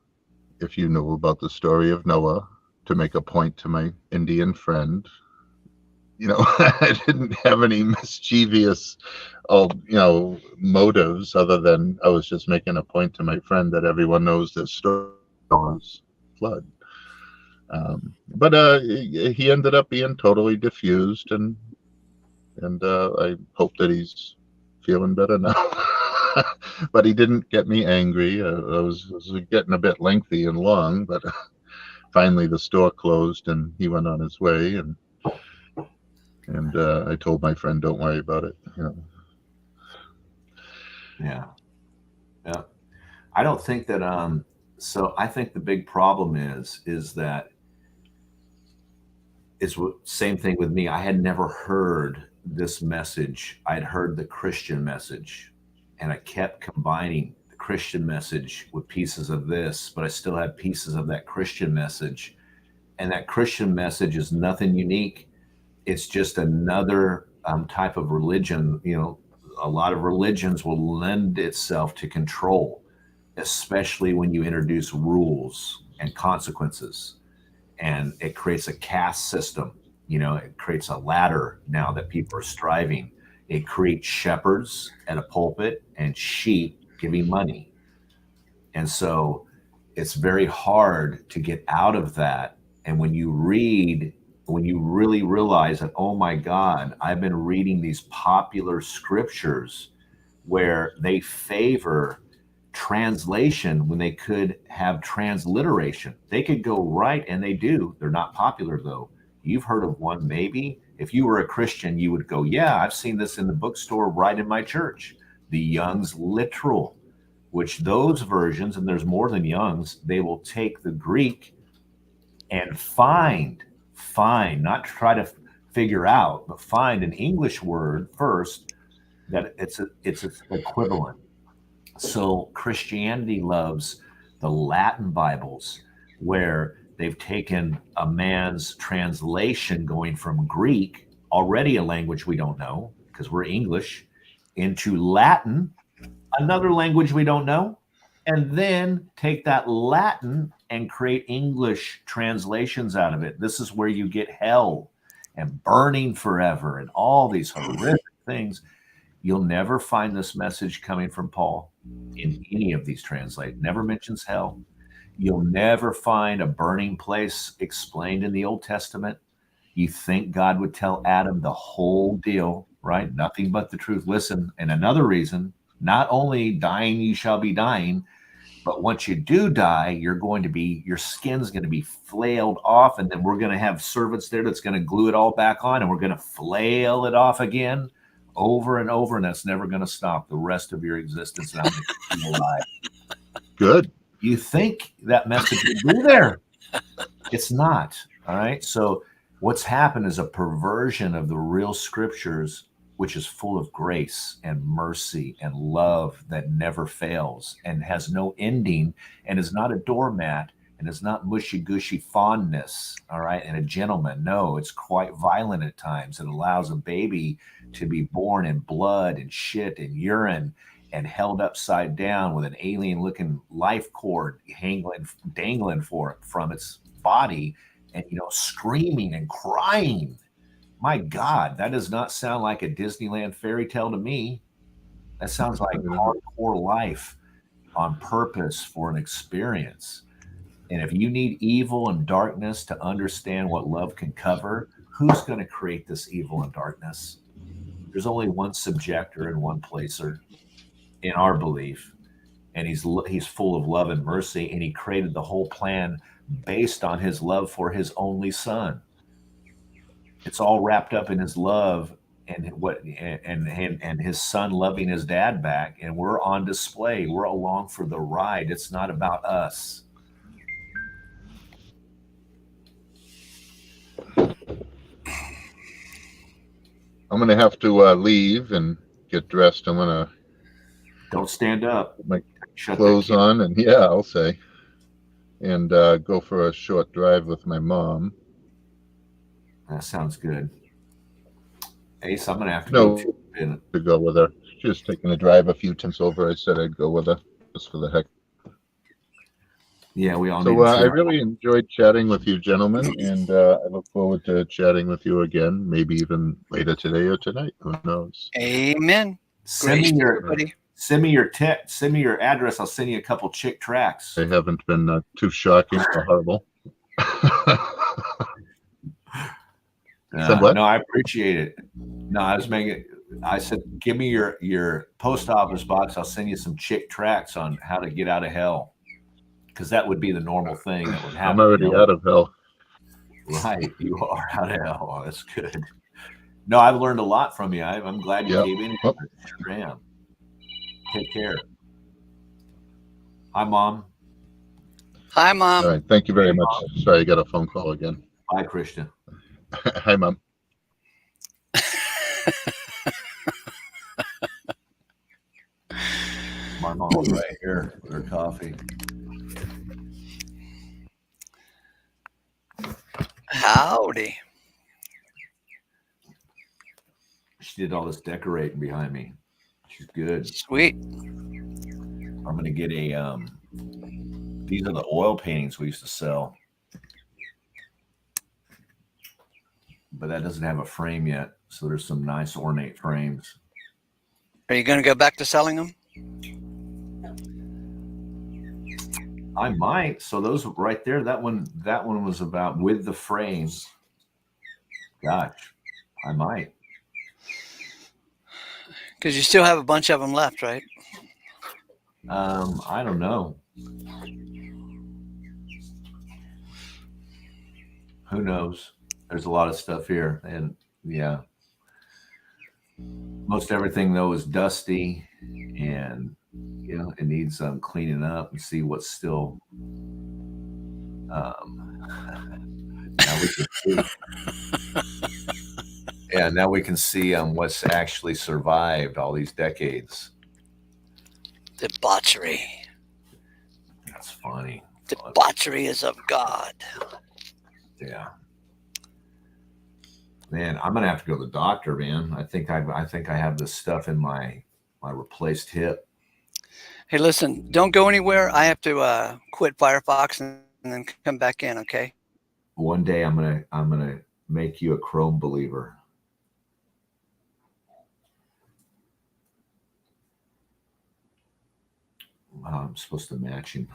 if you knew about the story of Noah to make a point to my Indian friend. I didn't have any mischievous, motives other than I was just making a point to my friend that everyone knows this story was flood. But he ended up being totally diffused, and I hope that he's feeling better now. But he didn't get me angry. I was getting a bit lengthy and long, but finally the store closed and he went on his way, and I told my friend, don't worry about it. Yeah. I don't think that so I think the big problem is that it's same thing with me. I had never heard this message. I'd heard the Christian message, and I kept combining the Christian message with pieces of this, but I still had pieces of that Christian message. And that Christian message is nothing unique. It's just another type of religion. A lot of religions will lend itself to control, especially when you introduce rules and consequences. And it creates a caste system. It creates a ladder now that people are striving. It creates shepherds at a pulpit and sheep giving money. And so it's very hard to get out of that. And when you read when you really realize that, oh my God, I've been reading these popular scriptures where they favor translation when they could have transliteration. They could go right, and they do. They're not popular though. You've heard of one, maybe. If you were a Christian, you would go, yeah, I've seen this in the bookstore right in my church. The Young's Literal, which those versions, and there's more than Young's, they will take the Greek and find, not try to figure out, but find an English word first that it's its equivalent. So Christianity loves the Latin Bibles, where they've taken a man's translation going from Greek, already a language we don't know because we're English, into Latin, another language we don't know, and then take that Latin and create English translations out of it. This is where you get hell and burning forever and all these horrific things. You'll never find this message coming from Paul in any of these translations. Never mentions hell. You'll never find a burning place explained in the Old Testament. You think God would tell Adam the whole deal, right? Nothing but the truth. Listen, and another reason, not only dying you shall be dying, but once you do die, your skin's going to be flailed off, and then we're going to have servants there that's going to glue it all back on, and we're going to flail it off again over and over, and that's never going to stop the rest of your existence. And I'm going to keep you alive. Good. You think that message would be there. It's not. All right. So what's happened is a perversion of the real scriptures, which is full of grace and mercy and love that never fails and has no ending and is not a doormat and is not mushy-gushy fondness, all right, and a gentleman. No, it's quite violent at times. It allows a baby to be born in blood and shit and urine and held upside down with an alien-looking life cord dangling from its body and, screaming and crying. My God, that does not sound like a Disneyland fairy tale to me. That sounds like hardcore life on purpose for an experience. And if you need evil and darkness to understand what love can cover, who's going to create this evil and darkness? There's only one subjector and one placer in our belief. And he's full of love and mercy. And he created the whole plan based on his love for his only son. It's all wrapped up in his love and his son loving his dad back. And we're on display. We're along for the ride. It's not about us. I'm going to have to leave and get dressed. I'm going to don't stand up. Put my clothes on, and I'll say, and go for a short drive with my mom. That sounds good. Ace, I'm going to have to go with her. She's taking a drive a few times over. I said I'd go with her just for the heck. Yeah, we all. So I really enjoyed chatting with you, gentlemen, and I look forward to chatting with you again, maybe even later today or tonight. Who knows? Amen. Send me your address. I'll send you a couple chick tracks. They haven't been too shocking or horrible. No, I appreciate it. No, I said, give me your post office box. I'll send you some chick tracks on how to get out of hell. Because that would be the normal thing that would happen. I'm already out of hell. Right, you are out of hell. Oh, that's good. No, I've learned a lot from you. I'm glad you came in. Sure am. Take care. Hi, Mom. Hi, Mom. All right, thank you very much. Mom. Sorry, I got a phone call again. Hi, Christian. Hi, Mom. My mom's right here with her coffee. Howdy. She did all this decorating behind me. She's good. Sweet. I'm gonna get a these are the oil paintings we used to sell. But that doesn't have a frame yet. So there's some nice ornate frames. Are you gonna go back to selling them? I might. So those right there, that one was about with the frames. Gosh, I might. Because you still have a bunch of them left, right? I don't know. Who knows? There's a lot of stuff here, and yeah, most everything though is dusty, and you know it needs cleaning up and see what's still. Now we can see. Yeah, now we can see what's actually survived all these decades. Debauchery. That's funny. Debauchery is of God. Yeah. Man, I'm gonna have to go to the doctor, man. I think I have this stuff in my replaced hip. Hey, listen, don't go anywhere. I have to quit Firefox and then come back in, okay? One day I'm gonna make you a Chrome believer. I'm supposed to match him.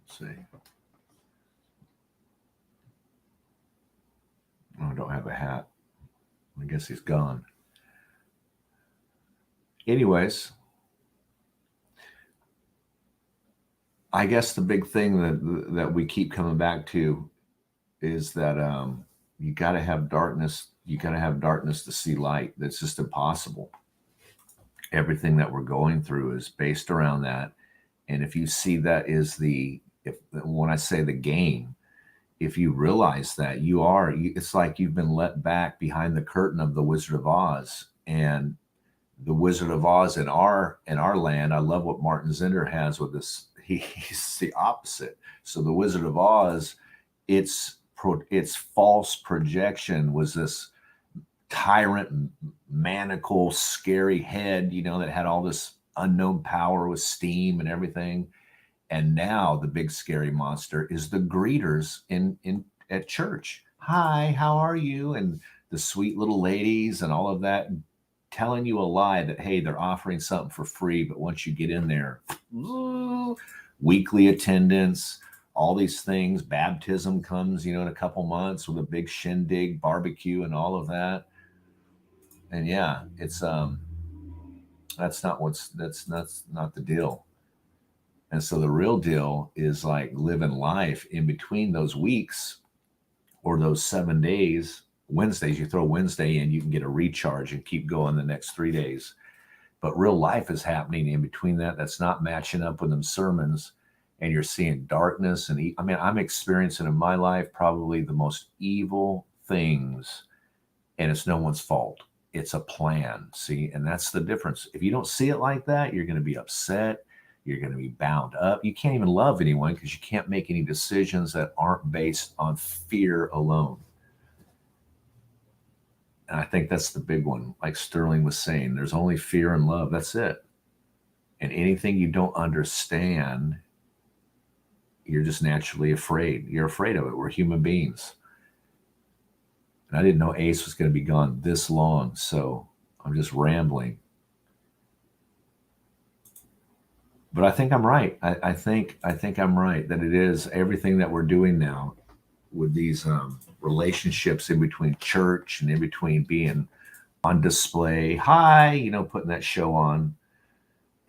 Let's see. Oh, I don't have a hat. I guess he's gone. Anyways, I guess the big thing that we keep coming back to is that you got to have darkness. You got to have darkness to see light. That's just impossible. Everything that we're going through is based around that. And if you see that is when I say the game, if you realize that it's like you've been let back behind the curtain of the Wizard of Oz, and the Wizard of Oz in our land. I love what Martin Zinder has with this. He's the opposite. So the Wizard of Oz, its false projection was this tyrant, maniacal, scary head, that had all this unknown power with steam and everything. And now the big scary monster is the greeters at church. Hi, how are you? And the sweet little ladies and all of that, telling you a lie that, hey, they're offering something for free. But once you get in there, weekly attendance, all these things, baptism comes, in a couple months with a big shindig, barbecue and all of that. And yeah, it's, that's not the deal. And so the real deal is like living life in between those weeks or those 7 days. Wednesdays, you throw Wednesday in, you can get a recharge and keep going the next 3 days. But real life is happening in between that. That's not matching up with them sermons. And you're seeing darkness. And I'm experiencing in my life probably the most evil things. And it's no one's fault. It's a plan. See, and that's the difference. If you don't see it like that, you're going to be upset. You're going to be bound up. You can't even love anyone because you can't make any decisions that aren't based on fear alone. And I think that's the big one. Like Sterling was saying, there's only fear and love. That's it. And anything you don't understand, you're just naturally afraid. You're afraid of it. We're human beings. And I didn't know Ace was going to be gone this long. So I'm just rambling. But I think I'm right. I think I'm right that it is everything that we're doing now with these relationships in between church and in between being on display. Hi, putting that show on.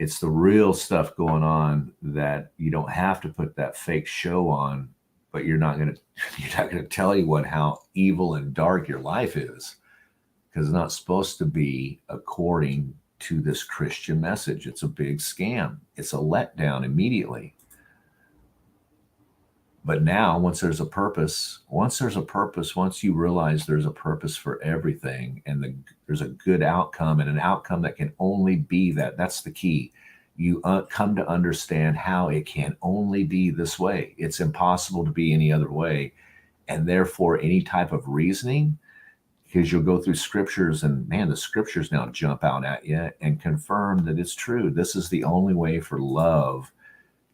It's the real stuff going on that you don't have to put that fake show on, but you're not going to tell anyone how evil and dark your life is, because it's not supposed to be according to this Christian message. It's a big scam. It's a letdown immediately. But now, once you realize there's a purpose for everything, and there's a good outcome, and an outcome that can only be that's the key. You come to understand how it can only be this way. It's impossible to be any other way. And therefore, any type of reasoning, because you'll go through scriptures and man, the scriptures now jump out at you and confirm that it's true. This is the only way for love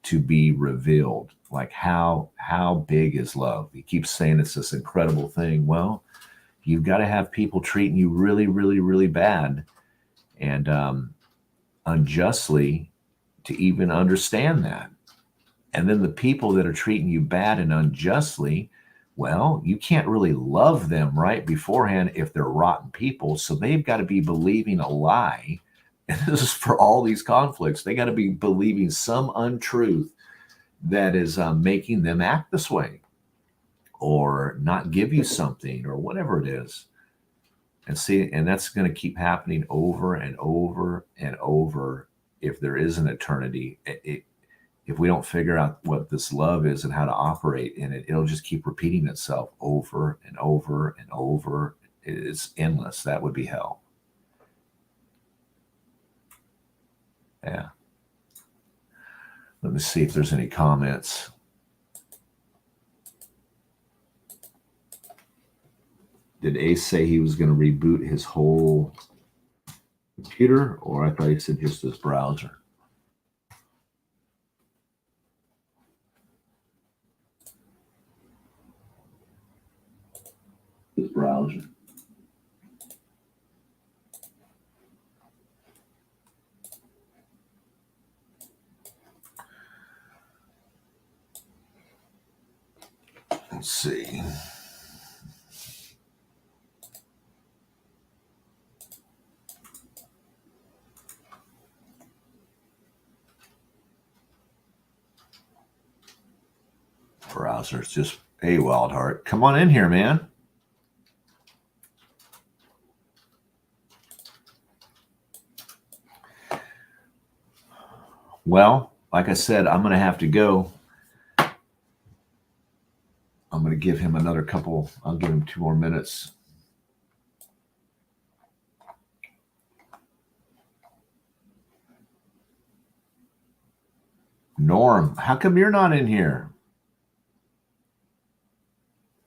to be revealed. Like how big is love? He keeps saying it's this incredible thing. Well, you've got to have people treating you really, really, really bad and unjustly to even understand that. And then the people that are treating you bad and unjustly, Well, you can't really love them right beforehand if they're rotten people. So they've got to be believing a lie. And this is for all these conflicts. They got to be believing some untruth that is making them act this way or not give you something or whatever it is. And see, and that's going to keep happening over and over and over if there is an eternity. If we don't figure out what this love is and how to operate in it, it'll just keep repeating itself over and over and over. It's endless. That would be hell. Yeah. Let me see if there's any comments. Did Ace say he was going to reboot his whole computer, or I thought he said just his browser? His browser. Let's see. Browser's just, hey, Wildheart, come on in here, man. Well, like I said, I'm going to have to go. I'm going to give him another couple. I'll give him 2 more minutes. Norm, how come you're not in here?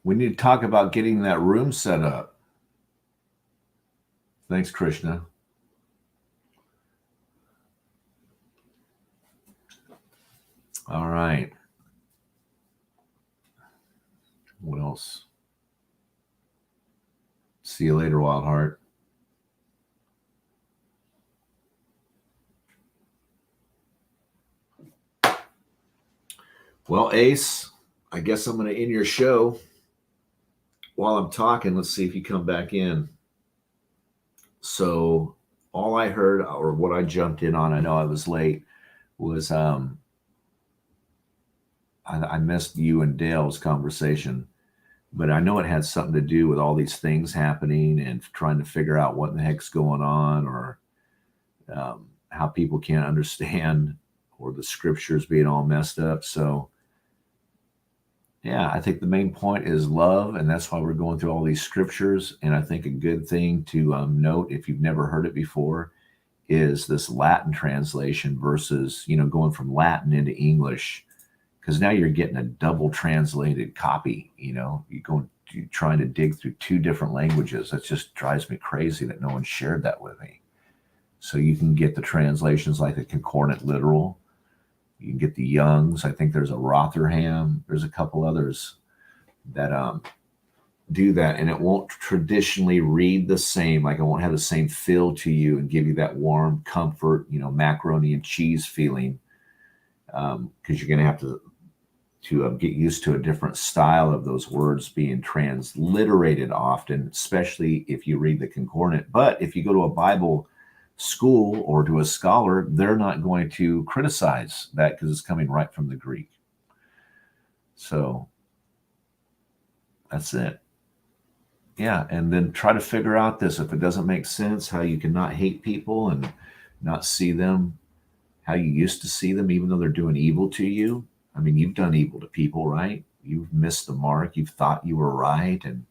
We need to talk about getting that room set up. Thanks, Krishna. All right. What else? See you later, Wildheart. Well, Ace, I guess I'm going to end your show. While I'm talking, let's see if you come back in. So all I heard, or what I jumped in on, I know I was late, was I missed you and Dale's conversation, but I know it had something to do with all these things happening and trying to figure out what the heck's going on, or how people can't understand, or the scriptures being all messed up. So yeah, I think the main point is love, and that's why we're going through all these scriptures. And I think a good thing to note, if you've never heard it before, is this Latin translation versus, going from Latin into English, because now you're getting a double translated copy. You're trying to dig through 2 different languages. That just drives me crazy that no one shared that with me. So you can get the translations like the Concordant Literal. You can get the Youngs. I think there's a Rotherham. There's a couple others that do that, and it won't traditionally read the same. Like, it won't have the same feel to you and give you that warm comfort, macaroni and cheese feeling, because you're going to have to get used to a different style of those words being transliterated often, especially if you read the Concordant. But if you go to a Bible school or to a scholar, they're not going to criticize that because it's coming right from the Greek. So that's it. Yeah, and then try to figure out this, if it doesn't make sense, how you can not hate people and not see them how you used to see them, even though they're doing evil to you. I mean, you've done evil to people, right? You've missed the mark. You've thought you were right and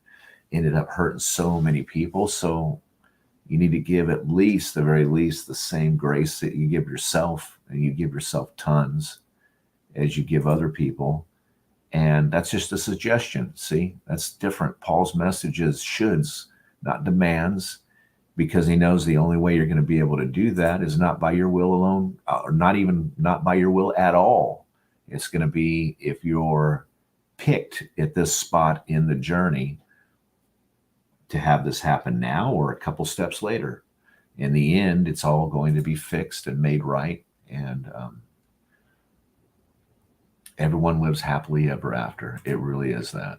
ended up hurting so many people. So you need to give at least, the very least, the same grace that you give yourself, and you give yourself tons as you give other people. And that's just a suggestion. See, that's different. Paul's message is shoulds, not demands, because he knows the only way you're going to be able to do that is not by your will alone, or not by your will at all. It's going to be if you're picked at this spot in the journey to have this happen now or a couple steps later. In the end, it's all going to be fixed and made right. And everyone lives happily ever after. It really is that.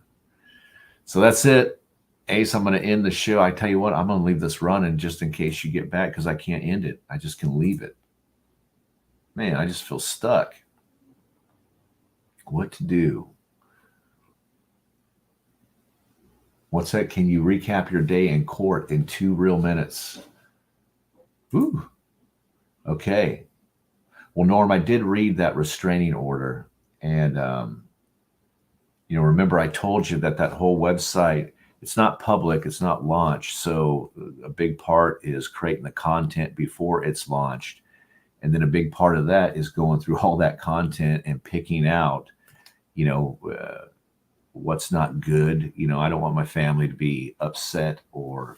So that's it. Ace, I'm going to end the show. I tell you what, I'm going to leave this running just in case you get back because I can't end it. I just can leave it. Man, I just feel stuck. What to do? What's that? Can you recap your day in court in 2 real minutes? Ooh. Okay. Well, Norm, I did read that restraining order. And, remember I told you that whole website, it's not public, it's not launched. So a big part is creating the content before it's launched. And then a big part of that is going through all that content and picking out, what's not good. I don't want my family to be upset or,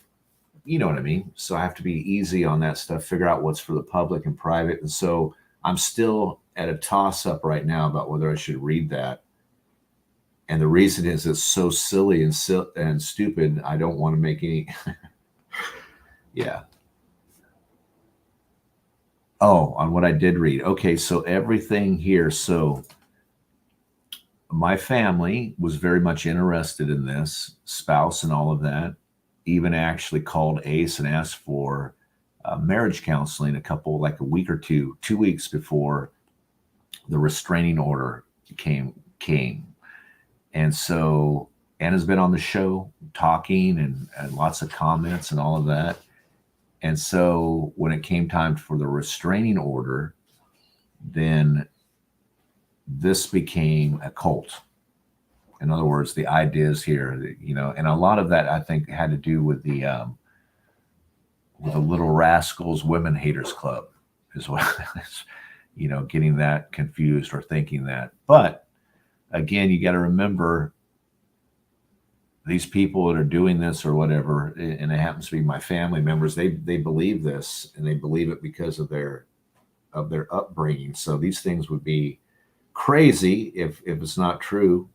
you know what I mean? So I have to be easy on that stuff, figure out what's for the public and private. And so I'm still at a toss up right now about whether I should read that. And the reason is it's so silly and stupid. I don't want to make any. Yeah. Oh, on what I did read. Okay, so everything here. So my family was very much interested in this, spouse and all of that. Even actually called Ace and asked for marriage counseling a week or 2 weeks before the restraining order came. And so Anna's been on the show talking and lots of comments and all of that. And so when it came time for the restraining order, then this became a cult. In other words, the ideas here, and a lot of that I think had to do with the Little Rascals Women Haters Club as well as, getting that confused or thinking that. But again, you got to remember these people that are doing this or whatever, and it happens to be my family members, they believe this and they believe it because of their upbringing. So these things would be crazy if it's not true,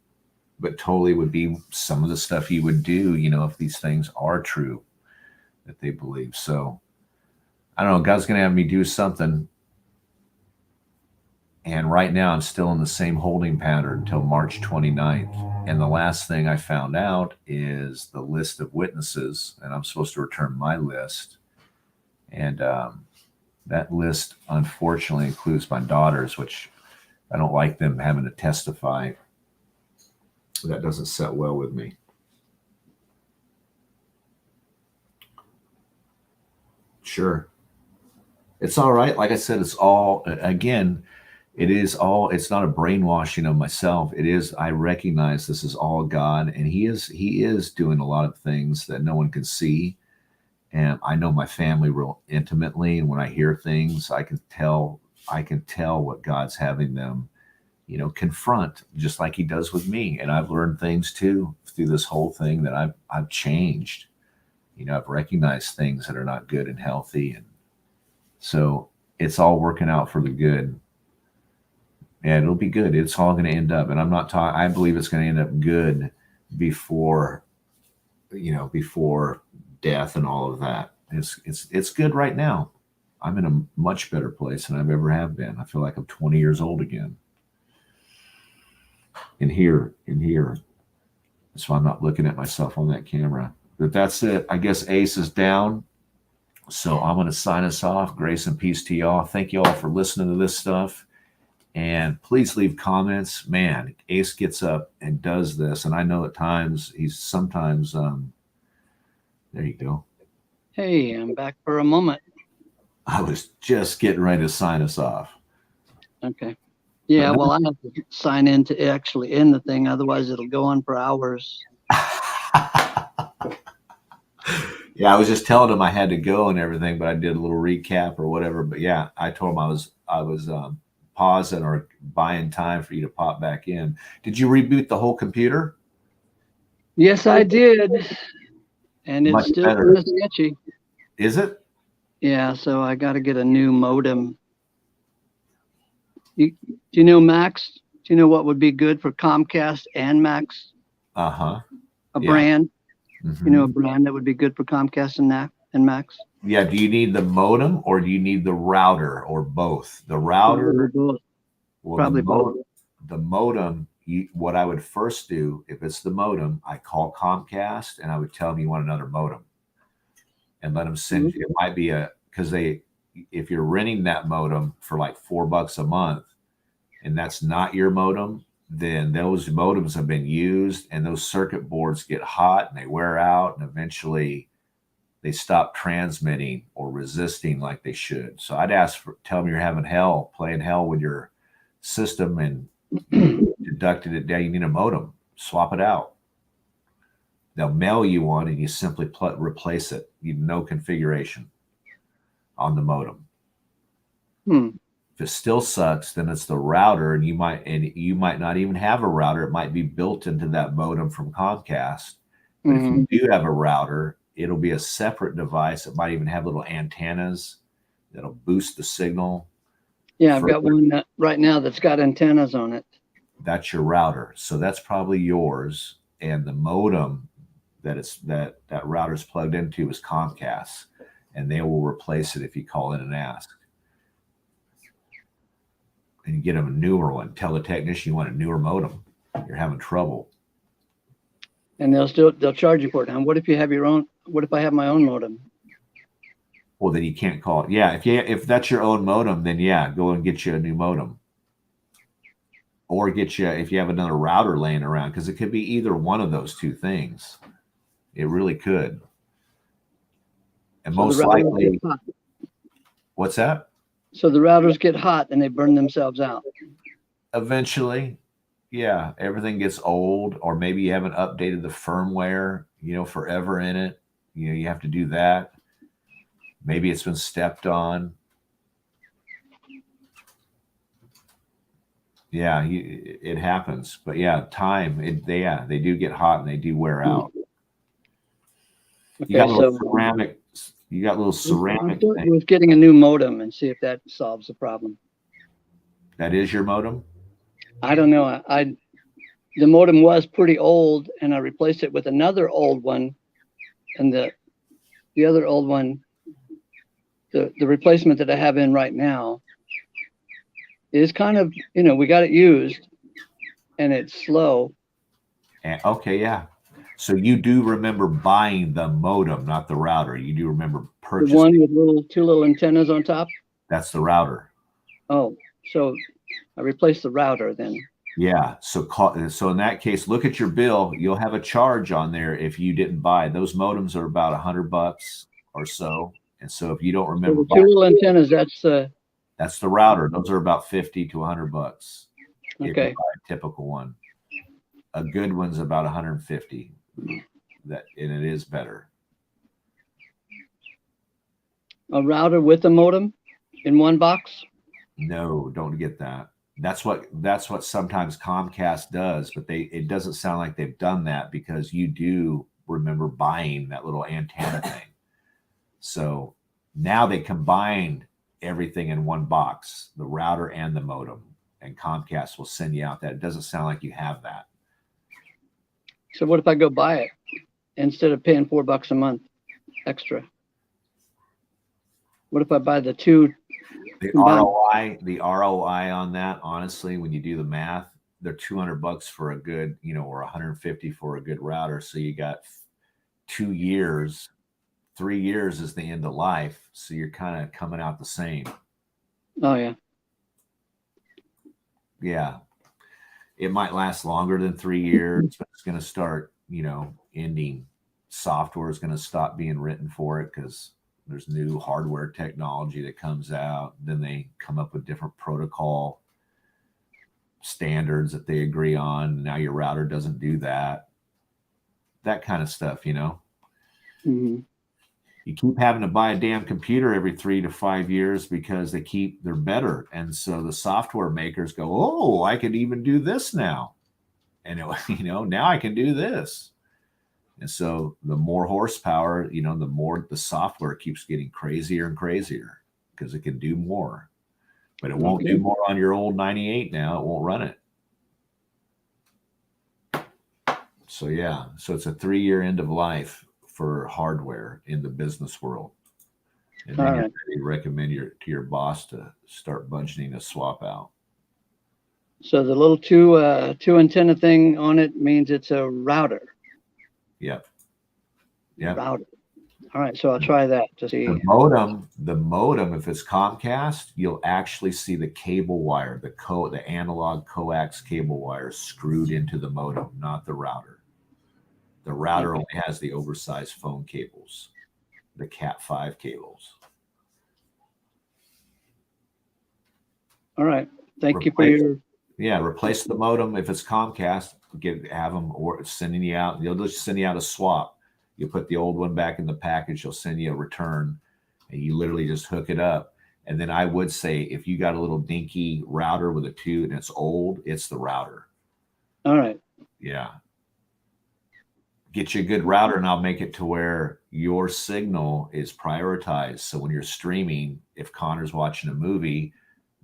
but totally would be some of the stuff you would do, if these things are true that they believe. So I don't know, God's going to have me do something. And right now I'm still in the same holding pattern until March 29th. And the last thing I found out is the list of witnesses, and I'm supposed to return my list. And that list, unfortunately, includes my daughters, which I don't like them having to testify. That doesn't set well with me. Sure. It's all right. Like I said, it's all, again, it's not a brainwashing of myself. It is, I recognize this is all God, and he is doing a lot of things that no one can see. And I know my family real intimately. And when I hear things, I can tell what God's having them, confront, just like he does with me. And I've learned things too through this whole thing that I've changed. I've recognized things that are not good and healthy. And so it's all working out for the good. And it'll be good. It's all going to end up. And I'm not talking, I believe it's going to end up good before death and all of that. It's good right now. I'm in a much better place than I've ever have been. I feel like I'm 20 years old again. In here. That's why I'm not looking at myself on that camera. But that's it. I guess Ace is down. So I'm going to sign us off. Grace and peace to y'all. Thank you all for listening to this stuff. And please leave comments. Man, Ace gets up and does this. And I know at times he's sometimes, there you go. Hey, I'm back for a moment. I was just getting ready to sign us off. Okay. Yeah, well, I have to sign in to actually end the thing. Otherwise, it'll go on for hours. Yeah, I was just telling him I had to go and everything, but I did a little recap or whatever. But yeah, I told him I was pausing or buying time for you to pop back in. Did you reboot the whole computer? Yes, I did. And it's Much still better. kind of sketchy. Is it? Yeah, so I got to get a new modem. Do you know Max? Do you know what would be good for Comcast and Max? Uh-huh. A brand? Mm-hmm. You know, a brand that would be good for Comcast and Max? Yeah. Do you need the modem or do you need the router or both? The router. Both. Well, Probably both. The modem what I would first do, if it's the modem, I call Comcast and I would tell them you want another modem and let them send you. It might be because if you're renting that modem for like $4 a month and that's not your modem, then those modems have been used and those circuit boards get hot and they wear out and eventually they stop transmitting or resisting like they should. So I'd tell them you're having playing hell with your system and deducted it down. You need a modem, swap it out. They'll mail you one and you simply replace it. You have no configuration on the modem. If it still sucks, then it's the router, and you might not even have a router. It might be built into that modem from Comcast. But if you do have a router, it'll be a separate device. It might even have little antennas that'll boost the signal. Yeah, I've got one right now that's got antennas on it. That's your router. So that's probably yours. And the modem that router's plugged into is Comcast. And they will replace it if you call in and ask. And you get them a newer one. Tell the technician you want a newer modem. You're having trouble. And they'll charge you for it. Now, what if you have your own? What if I have my own modem? Well, then you can't call it. Yeah, if that's your own modem, then yeah, go and get you a new modem. Or if you have another router laying around, because it could be either one of those two things. It really could. And so most likely, what's that? So the routers get hot and they burn themselves out. Eventually, yeah, everything gets old, or maybe you haven't updated the firmware, forever in it. You have to do that. Maybe it's been stepped on. Yeah, it happens. But yeah, time, they do get hot and they do wear out. Okay, you got little ceramic. I was getting a new modem and see if that solves the problem. That is your modem? I don't know. The modem was pretty old, and I replaced it with another old one, and the other old one, the replacement that I have in right now, is kind of, we got it used, and it's slow. Okay, yeah. So you do remember buying the modem, not the router. You do remember purchasing. The one with two little antennas on top? That's the router. Oh, so I replaced the router then. Yeah. So in that case, look at your bill. You'll have a charge on there if you didn't buy. Those modems are about $100 or so. And so if you don't remember, so the two little antennas, that's the router. Those are about $50 to $100. Okay. If you buy a typical one. A good one's about $150. And it is better. A router with a modem in one box? No, don't get that. That's what sometimes Comcast does, but it doesn't sound like they've done that, because you do remember buying that little antenna thing. So now they combined everything in one box, the router and the modem, and Comcast will send you out that. It doesn't sound like you have that. So what if I go buy it instead of paying $4 a month extra? What if I buy the two? The ROI on that, honestly, when you do the math, they're $200 for a good, or $150 for a good router. So you got 2 years, 3 years is the end of life. So you're kind of coming out the same. Oh yeah. Yeah. It might last longer than 3 years, but it's going to start, ending. Software is going to stop being written for it because there's new hardware technology that comes out. Then they come up with different protocol standards that they agree on. Now your router doesn't do that. That kind of stuff, Mm-hmm. You keep having to buy a damn computer every 3 to 5 years because they're better. And so the software makers go, oh, I could even do this now. And, now I can do this. And so the more horsepower, the more the software keeps getting crazier and crazier because it can do more. But it won't do more on your old 98 now. It won't run it. So, yeah. So it's a 3-year end of life for hardware in the business world. And then you recommend to your boss to start budgeting a swap out. So the little two antenna thing on it means it's a router. Yep. Yep. Router. All right, so I'll try that to see. The modem, if it's Comcast, you'll actually see the cable wire, the analog coax cable wire screwed into the modem, not the router. The router only has the oversized phone cables, the Cat5 cables. All right. Thank you for your. Yeah, replace the modem if it's Comcast. Have them or sending you out. They'll just send you out a swap. You put the old one back in the package. They'll send you a return, and you literally just hook it up. And then I would say if you got a little dinky router with a 2 and it's old, it's the router. All right. Yeah. Get you a good router, and I'll make it to where your signal is prioritized. So when you're streaming, if Connor's watching a movie,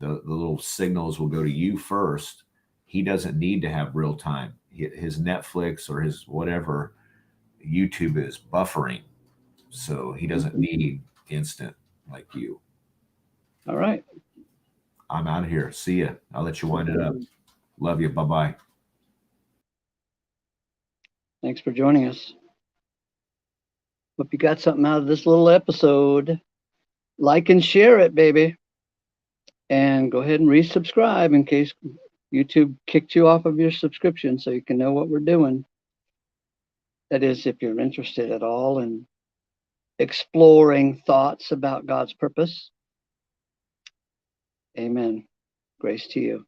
the little signals will go to you first. He doesn't need to have real time. His Netflix or his whatever, YouTube is buffering. So he doesn't need instant like you. All right. I'm out of here. See ya. I'll let you wind it up. Love you. Bye-bye. Thanks for joining us. Hope you got something out of this little episode. Like and share it, baby. And go ahead and resubscribe in case YouTube kicked you off of your subscription so you can know what we're doing. That is, if you're interested at all in exploring thoughts about God's purpose. Amen. Grace to you.